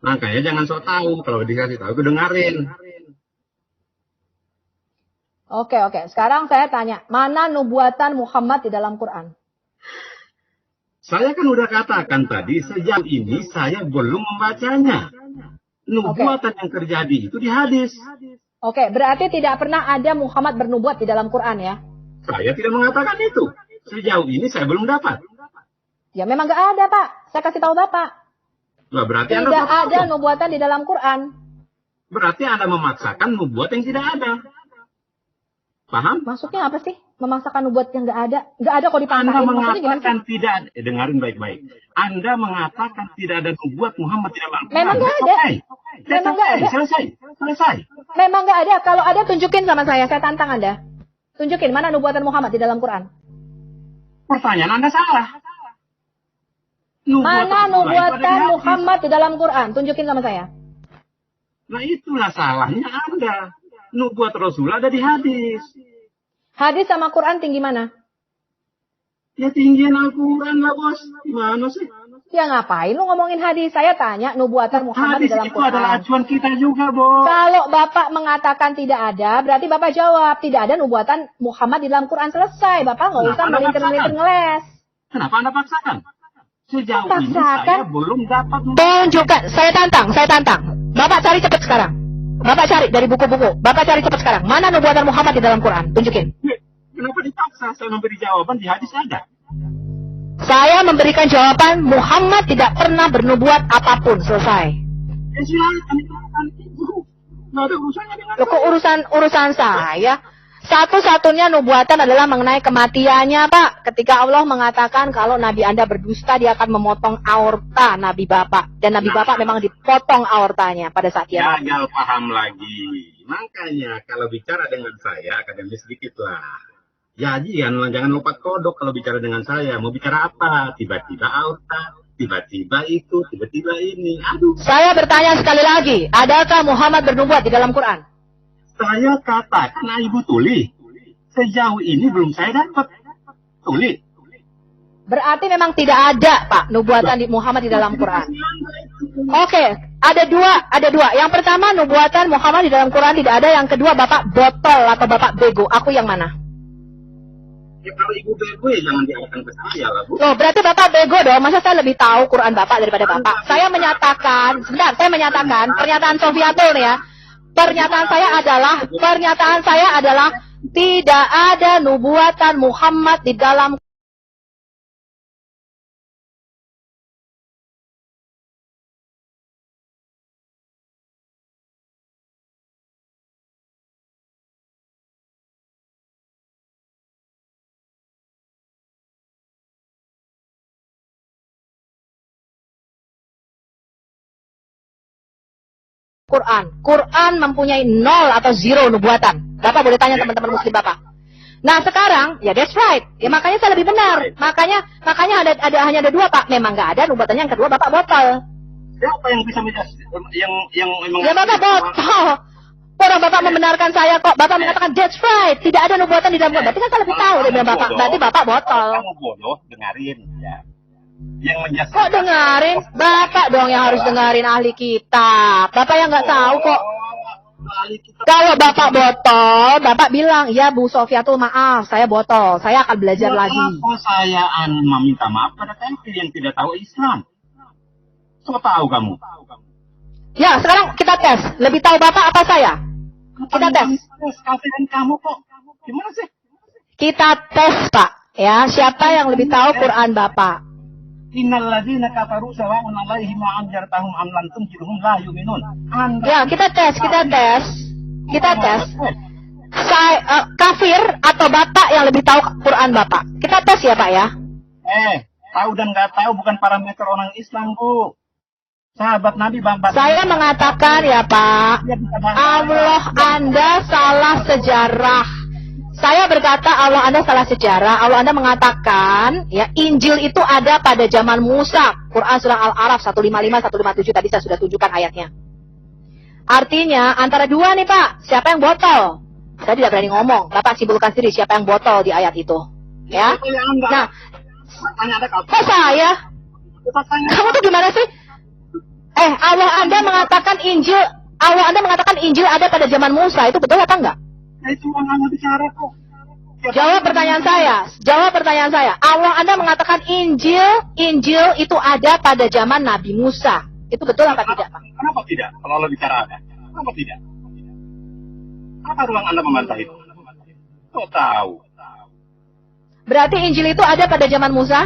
Speaker 3: Makanya jangan sok tahu. Kalau dikasih tahu, itu dengerin.
Speaker 5: Oke. Sekarang saya tanya, mana nubuatan Muhammad di dalam Quran?
Speaker 3: Saya kan udah katakan tadi, sejauh ini saya belum membacanya. Nubuatan yang terjadi itu di hadis.
Speaker 5: Oke, berarti tidak pernah ada Muhammad bernubuat di dalam Quran ya?
Speaker 3: Saya tidak mengatakan itu. Sejauh ini saya belum dapat.
Speaker 5: Ya memang nggak ada Pak. Saya kasih tahu Bapak.
Speaker 3: Nah, berarti Anda
Speaker 5: Tidak
Speaker 3: sok
Speaker 5: ada
Speaker 3: tahu.
Speaker 5: nubuatan di dalam Quran.
Speaker 3: Berarti Anda memaksakan nubuat yang tidak ada. Paham?
Speaker 5: Maksudnya apa sih? Memaksakan nubuat yang nggak ada? Nggak ada kok
Speaker 3: Anda
Speaker 5: dipaksain. Maksudnya gimana sih?
Speaker 3: mengatakan tidak ada. Dengarin baik-baik. Anda mengatakan tidak ada nubuat Muhammad di dalam Al-Quran.
Speaker 5: Memang nggak ada. Memang nggak ada.
Speaker 3: Selesai.
Speaker 5: Memang nggak ada. Kalau ada tunjukin sama saya tantang Anda. Tunjukin mana nubuatan Muhammad di dalam Quran.
Speaker 3: Pertanyaan Anda salah.
Speaker 5: Mana nubuatan Muhammad di dalam Quran? Tunjukin sama saya.
Speaker 3: Nah itulah salahnya Anda. Nubuat Rasul ada di hadis.
Speaker 5: Hadis sama Quran tinggi mana?
Speaker 3: Ya tinggian Al-Quran lah bos. Gimana sih?
Speaker 5: Ya ngapain lu ngomongin hadis? Saya tanya nubuatan Muhammad
Speaker 3: Hadis
Speaker 5: di dalam
Speaker 3: itu adalah
Speaker 5: Quran.
Speaker 3: acuan kita juga bos.
Speaker 5: Kalau Bapak mengatakan tidak ada, berarti Bapak jawab tidak ada nubuatan Muhammad di dalam Quran. Selesai. Bapak nggak usah
Speaker 3: Kenapa Anda
Speaker 5: melintir-melintir
Speaker 3: paksakan?
Speaker 5: ngeles.
Speaker 3: Kenapa Anda paksakan? Sejauh ini
Speaker 5: Paksakan?
Speaker 3: saya belum dapat.
Speaker 5: Tunjukkan. Saya tantang. Bapak cari cepat sekarang. Bapak cari dari buku-buku. Bapak cari cepat sekarang. Mana nubuatan Muhammad di dalam Quran? Tunjukin.
Speaker 3: Kenapa dipaksa? Saya memberi jawaban di hadis ada.
Speaker 5: Saya memberikan jawaban Muhammad tidak pernah bernubuat apapun. Selesai.
Speaker 3: Ya silakan itu. Nggak ada urusannya dengan
Speaker 5: Loh, kok urusan saya? Satu-satunya nubuatan adalah mengenai kematiannya, Pak. Ketika Allah mengatakan kalau Nabi Anda berdusta, dia akan memotong aorta Nabi Bapak. Dan Nabi Bapak memang dipotong aortanya pada saat dia mati.
Speaker 3: Gagal paham lagi. Makanya kalau bicara dengan saya, akademis sedikit lah. Ya, jangan lompat kodok kalau bicara dengan saya. Mau bicara apa? Tiba-tiba aorta, tiba-tiba itu, tiba-tiba ini. Aduh.
Speaker 5: Saya bertanya sekali lagi, adakah Muhammad bernubuat di dalam Quran?
Speaker 3: Saya katakan Ibu Tuli. Sejauh ini belum saya dapat. Tuli.
Speaker 5: Berarti memang tidak ada, Pak, nubuatan di Muhammad di dalam Quran. Oke, ada dua. Yang pertama, nubuatan Muhammad di dalam Quran tidak ada. Yang kedua, Bapak botol atau Bapak bego. Aku yang mana?
Speaker 3: Ya, kalau Ibu bego ya jangan diarahkan ke saya lah, Bu.
Speaker 5: Loh, berarti Bapak bego dong. Masa saya lebih tahu Quran Bapak daripada Bapak? Saya menyatakan pernyataan Sofiatul nih ya. Pernyataan saya adalah tidak ada nubuatan Muhammad di dalam Quran. Quran mempunyai 0 atau 0 nubuatan. Bapak boleh tanya teman-teman muslim Bapak. Nah sekarang, ya that's right. Ya makanya saya lebih benar. Makanya hanya ada dua, Pak. Memang nggak ada nubuatannya. Yang kedua Bapak botol.
Speaker 3: Siapa yang bisa menjelaskan? Yang memang
Speaker 5: Ya Bapak botol. Orang Bapak membenarkan saya kok. Bapak mengatakan that's right. Tidak ada nubuatan di dalam Quran. Berarti kan saya lebih tahu dari Bapak. Berarti Bapak botol.
Speaker 3: Kamu bodoh, dengerin ya. Yang menjelaskan.
Speaker 5: Kok dengerin? Bapak dong yang harus dengerin ahli kitab. Bapak yang nggak tahu kok. Kalau Bapak botol, Bapak bilang, ya Bu Sofiatul maaf, saya botol. Saya akan belajar lagi.
Speaker 3: Kenapa saya meminta maaf pada kafir yang tidak tahu Islam? So tahu kamu?
Speaker 5: Ya, sekarang kita tes. Lebih tahu Bapak apa saya? Kita tes.
Speaker 3: Kafirin kamu kok. Gimana sih?
Speaker 5: Kita tes, Pak. Ya, siapa yang lebih tahu Quran Bapak?
Speaker 3: Innal ladzina kafaru sawa'un 'alaihim anjartahum am lam tunzirhum la yu'minun.
Speaker 5: Ya, kita tes. Kafir atau Bapak yang lebih tahu Quran Bapak? Kita tes ya, Pak ya.
Speaker 3: Tahu dan nggak tahu bukan parameter orang Islam, Bu. Sahabat Nabi Bapak.
Speaker 5: Saya mengatakan ya, Pak, Allah Anda salah sejarah. Saya berkata Allah Anda salah sejarah. Allah Anda mengatakan ya Injil itu ada pada zaman Musa. Quran surah Al-A'raf 155 157 tadi saya sudah tunjukkan ayatnya. Artinya antara dua nih, Pak. Siapa yang botol? Saya tidak berani ngomong. Bapak simpulkan sendiri siapa yang botol di ayat itu. Ya. Nah, kok saya? Kamu tuh gimana sih? Allah Anda mengatakan Injil ada pada zaman Musa. Itu betul apa enggak?
Speaker 3: Itu orang bicara kok.
Speaker 5: Jawab pertanyaan saya. Allah Anda mengatakan Injil itu ada pada zaman Nabi Musa. Itu betul apa tidak, Pak?
Speaker 3: Kenapa tidak? Kalau Allah bicara ada. Kenapa tidak? Apa ruang Anda membantah itu? Kok tahu?
Speaker 5: Berarti Injil itu ada pada zaman Musa?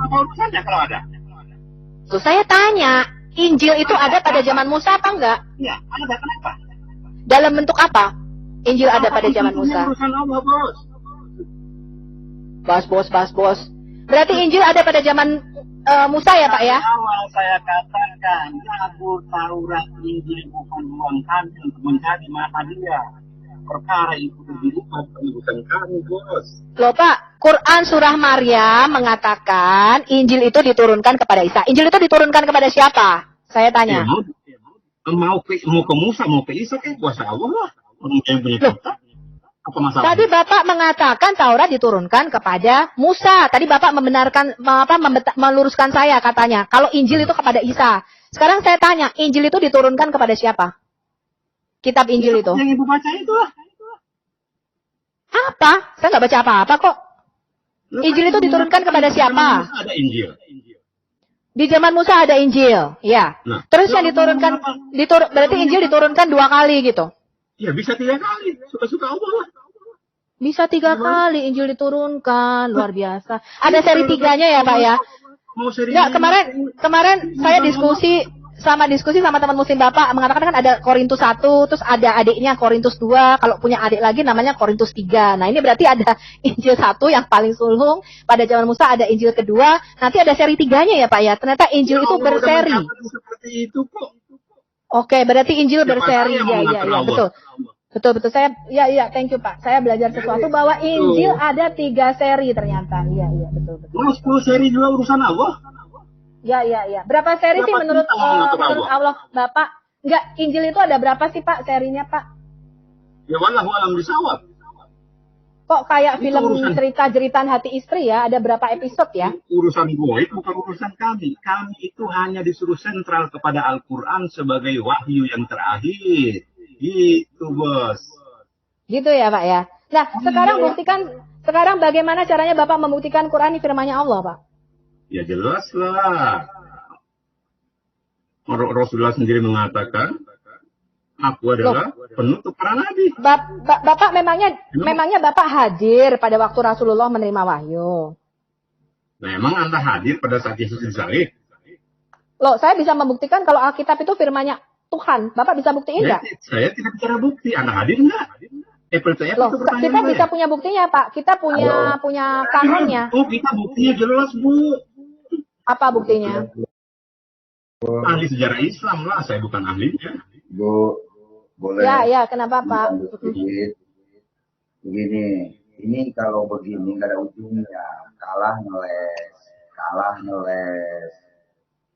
Speaker 3: Apa urusannya kalau ada?
Speaker 5: Tuh saya tanya, Injil itu ada pada zaman Musa apa enggak?
Speaker 3: Iya, ada. Kenapa?
Speaker 5: Dalam bentuk apa? Injil ada pada zaman Musa.
Speaker 3: Urusan Allah, Bos.
Speaker 5: Bos. Berarti Injil ada pada zaman Musa ya, Pak ya?
Speaker 3: Awal saya katakan, Zabur, Taurat, Injil bukan ruang kami untuk mencari mata dia. Perkara itu berdirikan urusan kami, Bos.
Speaker 5: Loh, Pak, Quran surah Maryam mengatakan Injil itu diturunkan kepada Isa. Injil itu diturunkan kepada siapa? Saya tanya.
Speaker 3: Mau ke Musa, mau ke Isa, kuasa Allah lah. Apa masalah?
Speaker 5: Tadi Bapak mengatakan Taurat diturunkan kepada Musa. Tadi Bapak meluruskan saya katanya. Kalau Injil itu kepada Isa. Sekarang saya tanya, Injil itu diturunkan kepada siapa? Kitab Injil itu.
Speaker 3: Yang Ibu baca itu lah.
Speaker 5: Apa? Saya nggak baca apa-apa kok. Injil itu diturunkan kepada siapa?
Speaker 3: Ada Injil.
Speaker 5: Di zaman Musa ada Injil. Ya.
Speaker 3: Nah,
Speaker 5: terus yang diturunkan, berarti Injil diturunkan 2 kali gitu.
Speaker 3: Ya bisa 3 kali, suka-suka Allah lah.
Speaker 5: Bisa 3 kali Injil diturunkan, luar biasa. Ada seri 3-nya ya Pak ya? Enggak, kemarin sama diskusi sama teman muslim Bapak mengatakan kan ada Korintus 1, terus ada adiknya Korintus 2, kalau punya adik lagi namanya Korintus 3. Nah, ini berarti ada Injil 1 yang paling sulung, pada zaman Musa ada Injil kedua, nanti ada seri 3-nya ya Pak ya. Ternyata Injil itu berseri.
Speaker 3: Seperti itu kok.
Speaker 5: Oke, berarti Injil
Speaker 3: Siapa
Speaker 5: berseri.
Speaker 3: saya mau
Speaker 5: Ya,
Speaker 3: ngatur Allah?
Speaker 5: betul. Betul. Saya thank you Pak. Saya belajar sesuatu bahwa Injil ada 3 seri ternyata. Iya, betul.
Speaker 3: Kalau 10 seri juga urusan Allah.
Speaker 5: Ya. Berapa seri sih
Speaker 3: Berapa
Speaker 5: menurut
Speaker 3: kita mau ngatur
Speaker 5: menurut Allah Bapak? Enggak, Injil itu ada berapa sih Pak serinya Pak?
Speaker 3: Ya wallahu alam bisawab.
Speaker 5: Kok kayak
Speaker 3: Itu
Speaker 5: film
Speaker 3: urusan-
Speaker 5: cerita jeritan hati istri ya? Ada berapa episode ya?
Speaker 3: Urusan goib bukan urusan kami. Kami itu hanya disuruh sentral kepada Al-Quran sebagai wahyu yang terakhir. Gitu, Bos.
Speaker 5: Gitu ya Pak ya. Nah, sekarang bagaimana caranya Bapak membuktikan Quran ini firman-Nya Allah, Pak?
Speaker 3: Ya jelas lah. Rasulullah sendiri mengatakan, aku adalah penutup para nabi.
Speaker 5: Bapak memangnya Bapak hadir pada waktu Rasulullah menerima wahyu.
Speaker 3: Nah, emang Anda hadir pada saat Yesus disalib?
Speaker 5: Loh, saya bisa membuktikan kalau Alkitab itu firman-Nya Tuhan. Bapak bisa buktiin nggak?
Speaker 3: Saya tidak bicara bukti. Anda hadir nggak? Percaya
Speaker 5: Loh,
Speaker 3: itu pertanyaan
Speaker 5: kita
Speaker 3: saya.
Speaker 5: bisa punya buktinya, Pak. Kita punya kanonnya.
Speaker 3: Oh, kita buktinya jelas, Bu.
Speaker 5: Apa buktinya?
Speaker 3: Ahli sejarah Islam lah, saya bukan ahlinya.
Speaker 1: Bu, boleh.
Speaker 5: Ya, kenapa Pak?
Speaker 1: Sedikit. Begini, ini kalau begini nggak ada ujungnya. Kalah ngeles.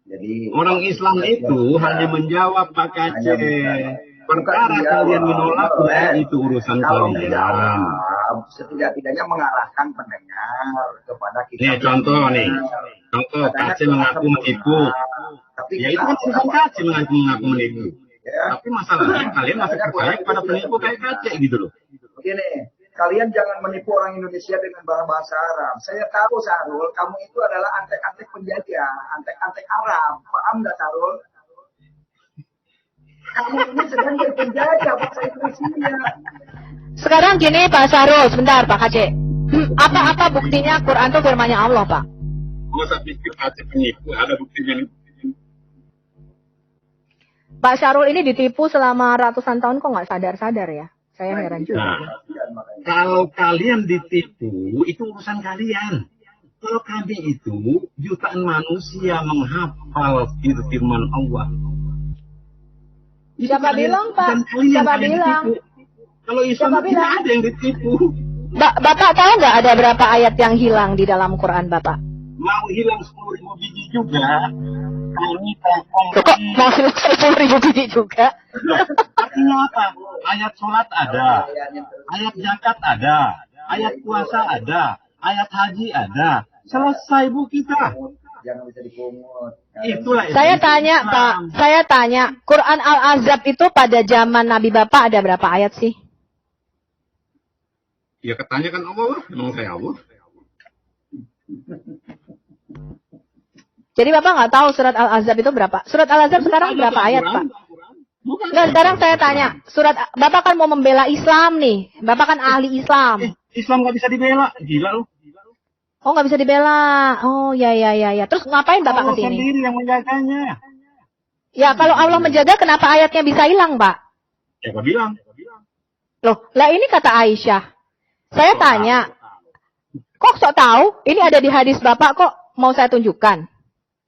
Speaker 1: Jadi
Speaker 3: Orang Islam itu hanya menjawab Pak Kace. Perkara kalian menolaknya itu urusan
Speaker 1: kalau
Speaker 3: kalian.
Speaker 1: menjawab, setidak-tidaknya mengarahkan pendengar kepada kita.
Speaker 3: Nih contoh nih. Contoh Kace mengaku menipu.
Speaker 1: Tapi
Speaker 3: Ya itu kan urusan Kace mengaku menipu.
Speaker 1: Ya.
Speaker 3: Tapi masalahnya kalian masih percaya kepada penipu kayak Kace gitu loh.
Speaker 1: Begini, kalian jangan menipu orang Indonesia dengan bahasa Arab. Saya tahu, Sarul, kamu itu adalah antek-antek penjajah, antek-antek Arab. Paham nggak, Sarul? Kamu ini sedang berpenjajah bahasa Indonesia.
Speaker 5: Sekarang gini Pak Sarul, sebentar Pak Kace. Apa buktinya Quran itu firman-Nya Allah, Pak?
Speaker 3: Gak usah pikir Kace penipu, ada buktinya nih.
Speaker 5: Pak Syarul ini ditipu selama ratusan tahun kok nggak sadar-sadar ya? Saya heran juga.
Speaker 3: Nah, kalau kalian ditipu, itu urusan kalian. Kalau kami itu jutaan manusia menghafal firman Allah. Itu
Speaker 5: Siapa
Speaker 3: kalian-
Speaker 5: bilang, Pak?
Speaker 3: bukan kalian
Speaker 5: Siapa
Speaker 3: yang
Speaker 5: bilang?
Speaker 3: ditipu. Kalau Islam
Speaker 5: Siapa
Speaker 3: tidak
Speaker 5: bilang?
Speaker 3: ada yang ditipu.
Speaker 5: Bapak tahu nggak ada berapa ayat yang hilang di dalam Quran Bapak?
Speaker 3: Mau hilang 10.000 biji juga. Kami telepon.
Speaker 5: Kok mau hilang 10.000 biji juga?
Speaker 3: Artinya apa? Ayat sholat ada, ayat zakat ada, ayat puasa ada, ayat haji ada. Selesai Bu kita.
Speaker 1: Jangan bisa dipungut.
Speaker 3: Itulah
Speaker 5: Saya
Speaker 3: esensi
Speaker 5: tanya
Speaker 3: Islam.
Speaker 5: Pak, saya tanya, Quran Al-Azab itu pada zaman Nabi Bapak ada berapa ayat sih?
Speaker 3: Ya katanya kan Allah, emang saya Allah.
Speaker 5: Jadi Bapak nggak tahu surat Al-Azab itu berapa? Surat Al-Azab sekarang berapa ayat Pak?
Speaker 3: Bukan.
Speaker 5: Nah, sekarang saya tanya, surat Bapak kan mau membela Islam nih, Bapak kan ahli Islam.
Speaker 3: Islam nggak bisa dibela, gila lu.
Speaker 5: Oh nggak bisa dibela. Oh ya. Terus ngapain Bapak
Speaker 3: Allah
Speaker 5: kesini?
Speaker 3: sendiri yang menjaganya.
Speaker 5: Ya kalau Allah menjaga, kenapa ayatnya bisa hilang Pak?
Speaker 3: Siapa bilang?
Speaker 5: Loh, lah ini kata Aisyah. Saya tanya, kok sok tahu? Ini ada di hadis Bapak kok mau saya tunjukkan?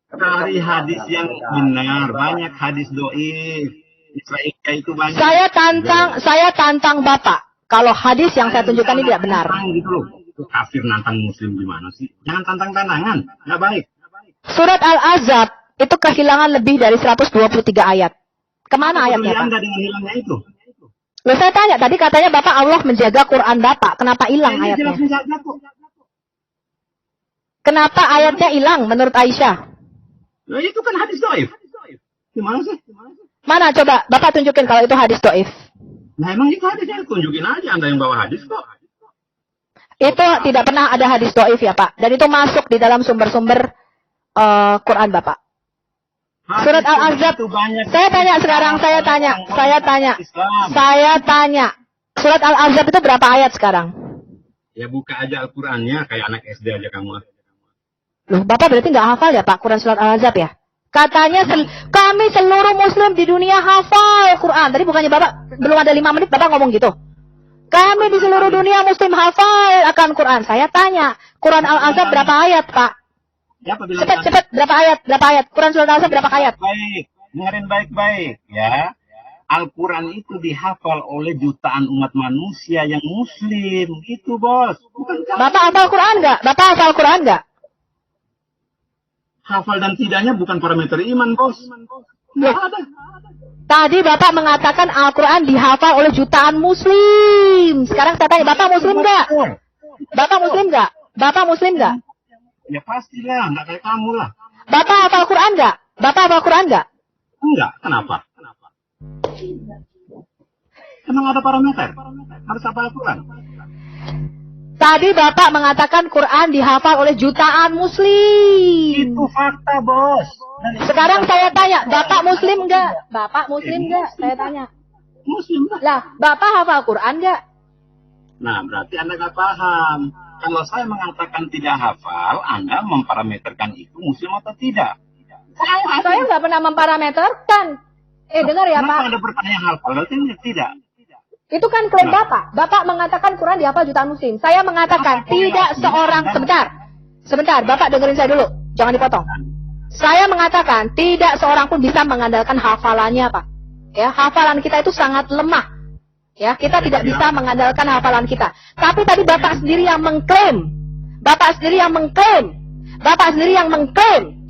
Speaker 3: Cari hadis yang benar, banyak hadis doif. Israel itu banyak.
Speaker 5: Saya tantang Bapak. Kalau hadis yang saya tunjukkan ini tidak benar.
Speaker 3: Tantang gitu loh. Itu kafir nantang muslim gimana sih? Jangan tantang-tantangan, nggak baik.
Speaker 5: Surat Al-Azab itu kehilangan lebih dari 123 ayat. Kemana
Speaker 3: Apa
Speaker 5: ayatnya
Speaker 3: peduli
Speaker 5: Pak?
Speaker 3: Anda dengan hilangnya itu?
Speaker 5: Loh saya tanya, tadi katanya Bapak Allah menjaga Quran Bapak. Kenapa hilang
Speaker 3: Ini jelas
Speaker 5: ayatnya?
Speaker 3: menjaga kok.
Speaker 5: Kenapa ayatnya hilang menurut Aisyah?
Speaker 3: Nah, itu kan hadis doif. Gimana sih?
Speaker 5: Mana coba Bapak tunjukin kalau itu hadis doif.
Speaker 3: Nah emang itu hadisnya, tunjukin aja Anda yang bawa hadis kok.
Speaker 5: Itu tidak pernah ada hadis doif ya Pak. Dan itu masuk di dalam sumber-sumber Quran Bapak. Surat Al-Azab. Saya tanya sekarang, saya tanya. Surat Al-Azab itu berapa ayat sekarang?
Speaker 3: Ya buka aja Al-Qurannya, kayak anak SD aja kamu.
Speaker 5: Loh, Bapak berarti nggak hafal ya Pak Quran Surat Al-Azab ya? Katanya kami seluruh muslim di dunia hafal Quran. Tadi bukannya Bapak belum ada 5 menit Bapak ngomong gitu. Kami di seluruh dunia muslim hafal akan Quran. Saya tanya, Quran Al-Ahzab berapa ayat, Pak? Cepat, berapa ayat? Quran surat Al-Ahzab berapa ayat?
Speaker 3: Baik, dengerin baik-baik ya. Al-Quran itu dihafal oleh jutaan umat manusia yang muslim. Gitu, Bos.
Speaker 5: Bapak hafal Quran nggak?
Speaker 3: Hafal dan tidaknya bukan parameter iman, Bos. Nggak ada.
Speaker 5: Tadi Bapak mengatakan Al-Quran dihafal oleh jutaan muslim. Sekarang saya tanya, Bapak muslim nggak? Bapak muslim nggak?
Speaker 3: Ya pastilah, nggak kayak kamu lah.
Speaker 5: Bapak hafal Quran nggak?
Speaker 3: Enggak, kenapa? Emang ada parameter? Harus hafal Quran?
Speaker 5: Tadi Bapak mengatakan Quran dihafal oleh jutaan muslim.
Speaker 3: Itu fakta, Bos.
Speaker 5: Sekarang saya tanya, Bapak muslim nggak? Saya tanya.
Speaker 3: Muslim lah.
Speaker 5: Lah, Bapak hafal Quran nggak?
Speaker 3: Nah, berarti Anda nggak paham. Kalau saya mengatakan tidak hafal, Anda memparameterkan itu muslim atau tidak?
Speaker 5: Saya nggak pernah memparameterkan. Dengar ya, Pak.
Speaker 3: Kenapa Anda bertanya hafal? Berarti tidak.
Speaker 5: Itu kan klaim Bapak. Bapak mengatakan Quran dihafal jutaan muslim. Saya mengatakan tidak seorang... Sebentar. Bapak dengerin saya dulu. Jangan dipotong. Saya mengatakan tidak seorang pun bisa mengandalkan hafalannya, Pak. Ya, hafalan kita itu sangat lemah. Ya, kita tidak bisa mengandalkan hafalan kita. Tapi tadi Bapak sendiri yang mengklaim.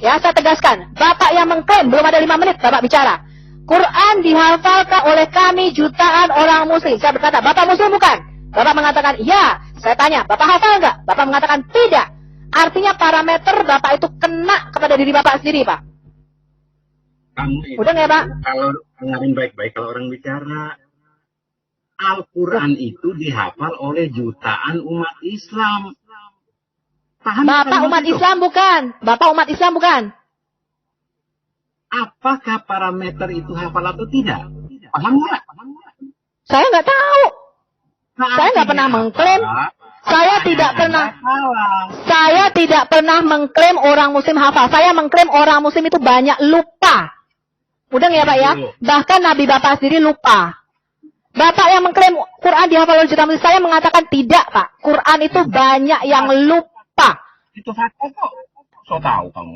Speaker 5: Ya, saya tegaskan. Bapak yang mengklaim. Belum ada 5 menit Bapak bicara. Quran dihafalkan oleh kami jutaan orang muslim. Saya berkata, Bapak muslim bukan? Bapak mengatakan, iya. Saya tanya, Bapak hafal nggak? Bapak mengatakan, tidak. Artinya parameter Bapak itu kena kepada diri Bapak sendiri, Pak. Udah nggak, Pak?
Speaker 3: Kalau dengerin baik-baik, kalau orang bicara, Al-Quran itu dihafal oleh jutaan umat Islam. Paham?
Speaker 5: Bapak umat Islam bukan?
Speaker 3: Apakah parameter itu hafal atau tidak? Paham nggak?
Speaker 5: Saya nggak tahu. Saya nggak pernah mengklaim. Saya tidak pernah mengklaim orang muslim hafal. Saya mengklaim orang muslim itu banyak lupa. Udah nggak ya, Pak ya? Bahkan Nabi Bapak sendiri lupa. Bapak yang mengklaim Quran dihafal oleh jutaan muslim, saya mengatakan tidak, Pak. Quran itu banyak yang lupa.
Speaker 3: Itu fakta kok. So tahu kamu.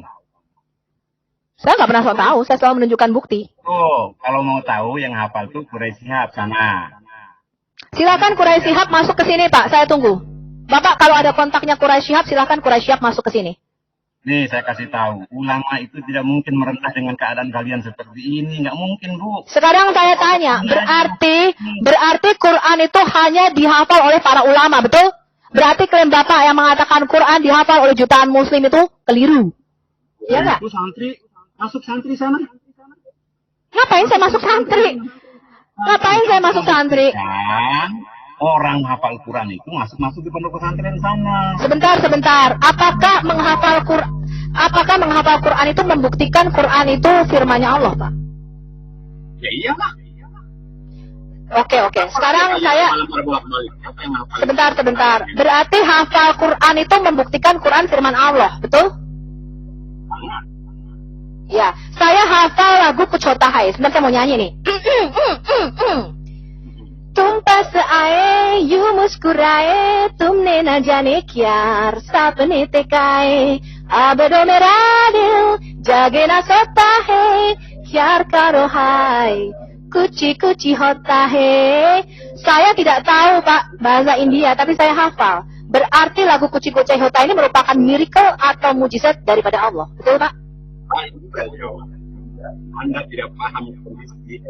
Speaker 5: Saya nggak pernah sok tahu, saya selalu menunjukkan bukti.
Speaker 3: Oh, kalau mau tahu yang hafal tuh Quraisy Shihab sana.
Speaker 5: Silakan Quraisy Shihab masuk ke sini, Pak. Saya tunggu. Bapak kalau ada kontaknya Quraisy Shihab, silakan Quraisy Shihab masuk ke sini.
Speaker 3: Nih, saya kasih tahu, ulama itu tidak mungkin merendah dengan keadaan kalian seperti ini, nggak mungkin, Bu.
Speaker 5: Sekarang saya tanya, berarti Quran itu hanya dihafal oleh para ulama, betul? Berarti klaim Bapak yang mengatakan Quran dihafal oleh jutaan muslim itu keliru. Iya nggak?
Speaker 3: Itu masuk santri sana.
Speaker 5: Ngapain saya masuk santri?
Speaker 3: Orang hafal Quran itu masuk di pondok pesantren sana.
Speaker 5: Sebentar. Apakah menghafal Quran itu membuktikan Quran itu firman-Nya Allah, Pak?
Speaker 3: Ya iyalah.
Speaker 5: Oke. Sekarang saya sebentar. Berarti hafal Quran itu membuktikan Quran firman Allah, betul? Ya, saya hafal lagu Kuchota Hai. Sebentar saya mau nyanyi nih. तुम पास आए यूं मुस्कुराए तुमने न जाने क्या सपने तकाए अब दो मेरा दिल जागे ना सोता है प्यार करो hai kuci hota hai. Saya tidak tahu Pak bahasa India tapi saya hafal. Berarti lagu kuci hota ini merupakan miracle atau mujizat daripada Allah, betul Pak?
Speaker 3: Anda tidak paham kondisi.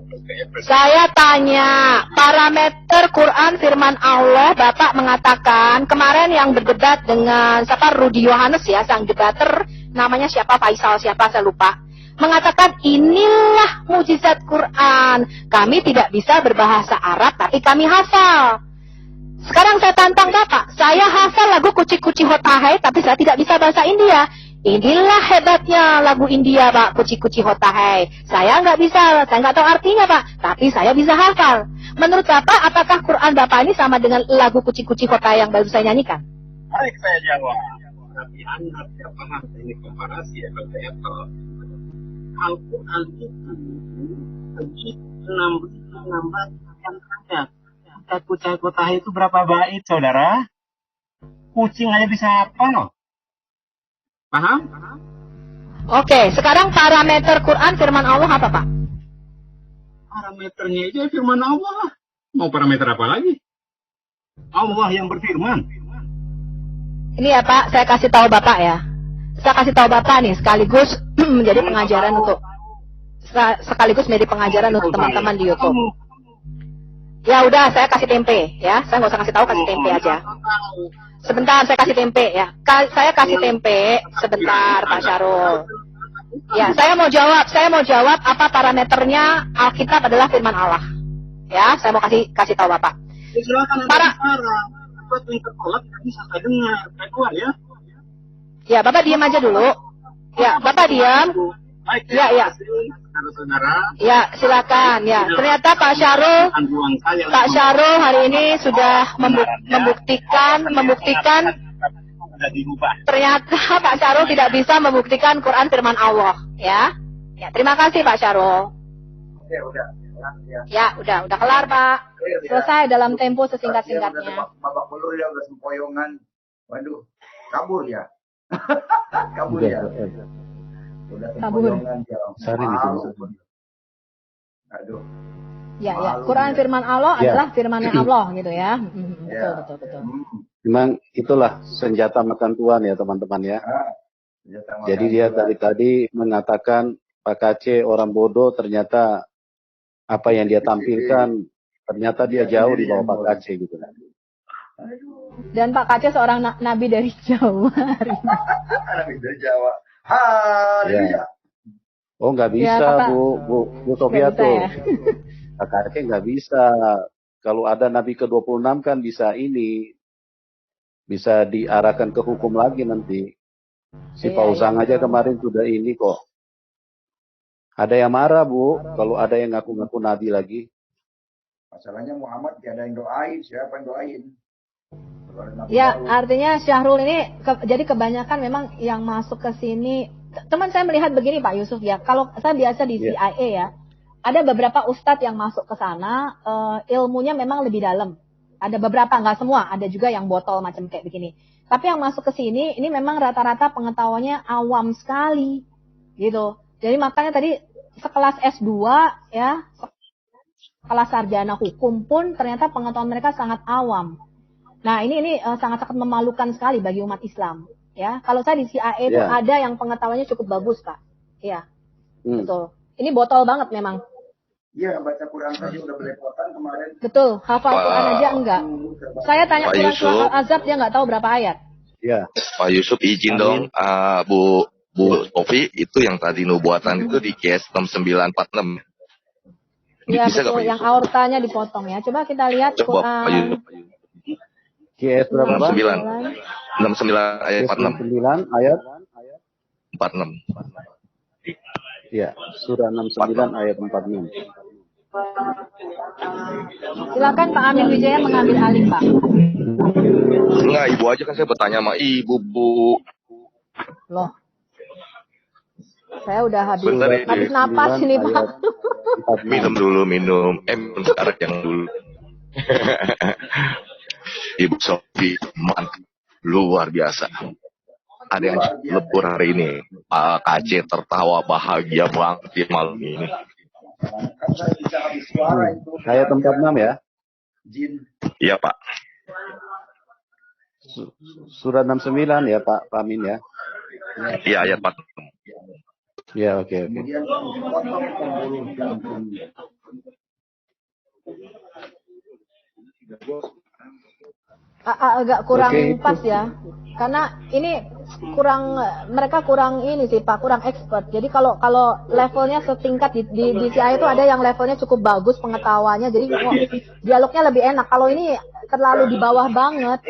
Speaker 5: Saya tanya, parameter Quran firman Allah, Bapak mengatakan kemarin yang berdebat dengan siapa Rudi Yohanes ya, sang debater namanya siapa Faisal siapa saya lupa, mengatakan inilah mujizat Quran. Kami tidak bisa berbahasa Arab tapi kami hafal. Sekarang saya tantang Bapak, saya hafal lagu Kuci Hota Hai tapi saya tidak bisa bahasa India. Inilah hebatnya lagu India, Pak. Kuci Hota Hai. Saya nggak bisa, saya nggak tahu artinya, Pak. Tapi saya bisa hafal. Menurut Bapak, apakah Quran Bapak ini sama dengan lagu Kuci Hota yang baru saya nyanyikan?
Speaker 3: Baik, saya jawab. Tapi Anda tidak paham teknik komparasi ya,
Speaker 9: Al-Quran itu begitu nambah sekian ayat. Kucai kota itu berapa bait, saudara? Kucing aja bisa hafal loh. Paham?
Speaker 5: Oke, sekarang parameter Quran firman Allah apa, Pak?
Speaker 9: Parameternya itu firman Allah. Mau parameter apa lagi? Allah yang berfirman.
Speaker 5: Ini ya Pak, saya kasih tahu Bapak ya. Saya kasih tahu Bapak nih, sekaligus menjadi pengajaran untuk teman-teman di YouTube. Ya udah, saya kasih tempe ya. Saya nggak usah kasih tahu, kasih tempe aja. Sebentar, saya kasih tempe ya. Saya kasih tempe sebentar, Pak Syarul. Ya, saya mau jawab apa parameternya Alkitab adalah firman Allah. Ya, saya mau kasih tahu Bapak.
Speaker 9: Silakan buat interkolak bisa saya dengar. Kedua ya.
Speaker 5: Ya, Bapak diam aja dulu. Ya, Bapak diam.
Speaker 9: Baik,
Speaker 5: ya.
Speaker 9: Saudara.
Speaker 5: Ya, silakan. Ya, ternyata Pak Syarul hari ini sudah membuktikan. Ternyata Pak Syarul tidak bisa membuktikan Quran firman Allah. Ya, terima kasih Pak Syarul.
Speaker 1: Oke, udah.
Speaker 5: Ya, udah kelar Pak. Selesai dalam tempo sesingkat-singkatnya.
Speaker 1: Babak belur ya, udah sempoyongan. Waduh, kabur ya. Kabur ya. Udah sempoyongan ya. Aduh.
Speaker 5: Ya. Quran firman Allah adalah firman Allah gitu ya. Betul.
Speaker 2: Memang itulah senjata makan tuan ya teman-teman ya. Jadi dia tadi mengatakan Pak Kace orang bodoh, ternyata apa yang dia tampilkan ternyata dia jauh di bawah Pak Kace gitu.
Speaker 5: Dan Pak Kace seorang nabi dari Jawa.
Speaker 1: Nabi dari Jawa. Ya.
Speaker 2: Oh nggak bisa ya, Bu Sofiato. Ya. Pak Kace nggak bisa. Kalau ada nabi ke-26 kan bisa diarahkan ke hukum lagi nanti. Si Fauzan aja kemarin sudah ini kok. Ada yang marah Bu, kalau ada yang ngaku-ngaku nabi lagi.
Speaker 1: Masalahnya Muhammad gak ada yang doain, siapa yang doain?
Speaker 5: Ya, artinya Syahrul ini jadi kebanyakan memang yang masuk ke sini. Teman saya melihat begini Pak Yusuf ya, kalau saya biasa di CIA ya, ada beberapa ustadz yang masuk ke sana, ilmunya memang lebih dalam. Ada beberapa, nggak semua, ada juga yang botol macam kayak begini. Tapi yang masuk ke sini, ini memang rata-rata pengetahuannya awam sekali, gitu. Jadi makanya tadi sekelas S2 ya, sekelas sarjana hukum pun ternyata pengetahuan mereka sangat awam. Nah ini sangat-sangat memalukan sekali bagi umat Islam. Ya, kalau saya di CIA itu ada yang pengetahuannya cukup bagus Pak. Iya, betul. Ini botol banget memang.
Speaker 1: Iya, baca Quran saja udah belepotan kemarin.
Speaker 5: Betul, hafal Quran aja enggak. Saya tanya Quran surah Al-Azab, dia enggak tahu berapa ayat.
Speaker 2: Iya.
Speaker 7: Pak Yusuf izin dong, Bu Sofi, itu yang tadi nubuatan itu di GS 6946.
Speaker 5: Iya, betul, yang aortanya dipotong ya. Coba kita lihat Quran.
Speaker 2: GS berapa?
Speaker 7: 69 ayat 46.
Speaker 2: 69 ayat
Speaker 7: 46.
Speaker 2: Ya, surah 69 ayat 46.
Speaker 5: Silakan Pak Amin Wijaya mengambil alih, Pak.
Speaker 7: Enggak, Ibu aja kan saya bertanya sama Ibu, Bu.
Speaker 5: Loh. Saya udah habis napas ini, Pak.
Speaker 7: Minum dulu. Minum sekarang yang dulu. Ibu Sofi, mantap. Luar biasa. Ada yang lebur hari ini. Pak KC tertawa bahagia banget di malam ini.
Speaker 2: Saya tempat 6 ya?
Speaker 7: Iya Pak.
Speaker 2: Surat 69 ya Pak Amin ya?
Speaker 7: Iya ayat 4.
Speaker 2: Ya oke.
Speaker 5: Agak kurang pas ya, karena ini mereka kurang ini sih Pak, kurang expert. Jadi kalau levelnya setingkat di CIA itu ada yang levelnya cukup bagus pengetahuannya, jadi dialognya lebih enak. Kalau ini terlalu di bawah banget.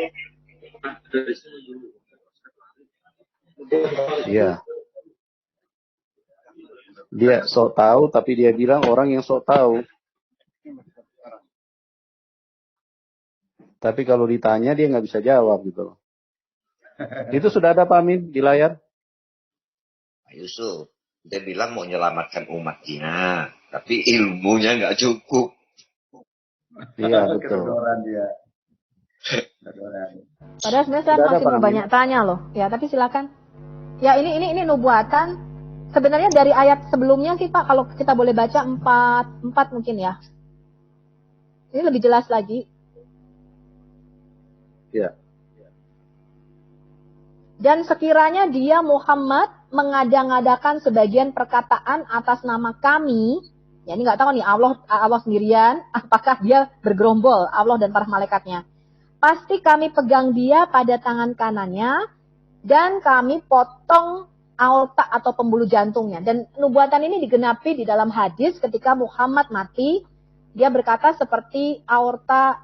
Speaker 2: Iya. Dia sok tahu, tapi dia bilang orang yang sok tahu. Tapi kalau ditanya dia nggak bisa jawab gitu loh. Itu sudah ada Pak Amin di layar?
Speaker 10: Pak Yusuf.
Speaker 8: Dia bilang mau menyelamatkan umatnya, tapi ilmunya nggak cukup.
Speaker 2: Iya, betul.
Speaker 1: Kedodoran dia. Kedodoran.
Speaker 5: Padahal sebenarnya saya
Speaker 2: Sudah ada,
Speaker 5: masih
Speaker 2: Pak
Speaker 5: mau
Speaker 2: Amin.
Speaker 5: banyak tanya loh. Ya, tapi silakan. Ya, ini nubuatan. Sebenarnya dari ayat sebelumnya sih Pak, kalau kita boleh baca 4 mungkin ya. Ini lebih jelas lagi.
Speaker 2: Ya.
Speaker 5: Dan sekiranya dia Muhammad mengada-ngadakan sebagian perkataan atas nama kami, ya ini nggak tahu nih Allah sendirian, apakah dia bergerombol Allah dan para malaikatnya. Pasti kami pegang dia pada tangan kanannya dan kami potong aorta atau pembuluh jantungnya. Dan nubuatan ini digenapi di dalam hadis ketika Muhammad mati, dia berkata seperti aorta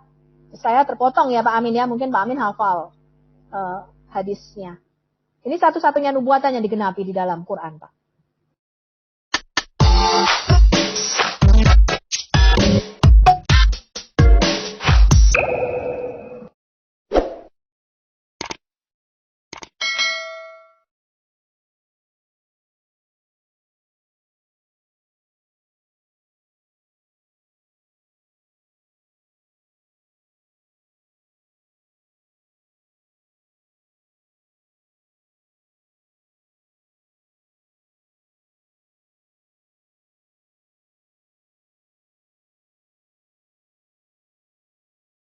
Speaker 5: saya terpotong ya Pak Amin ya, mungkin Pak Amin hafal hadisnya. Ini satu-satunya nubuatan yang digenapi di dalam Quran, Pak.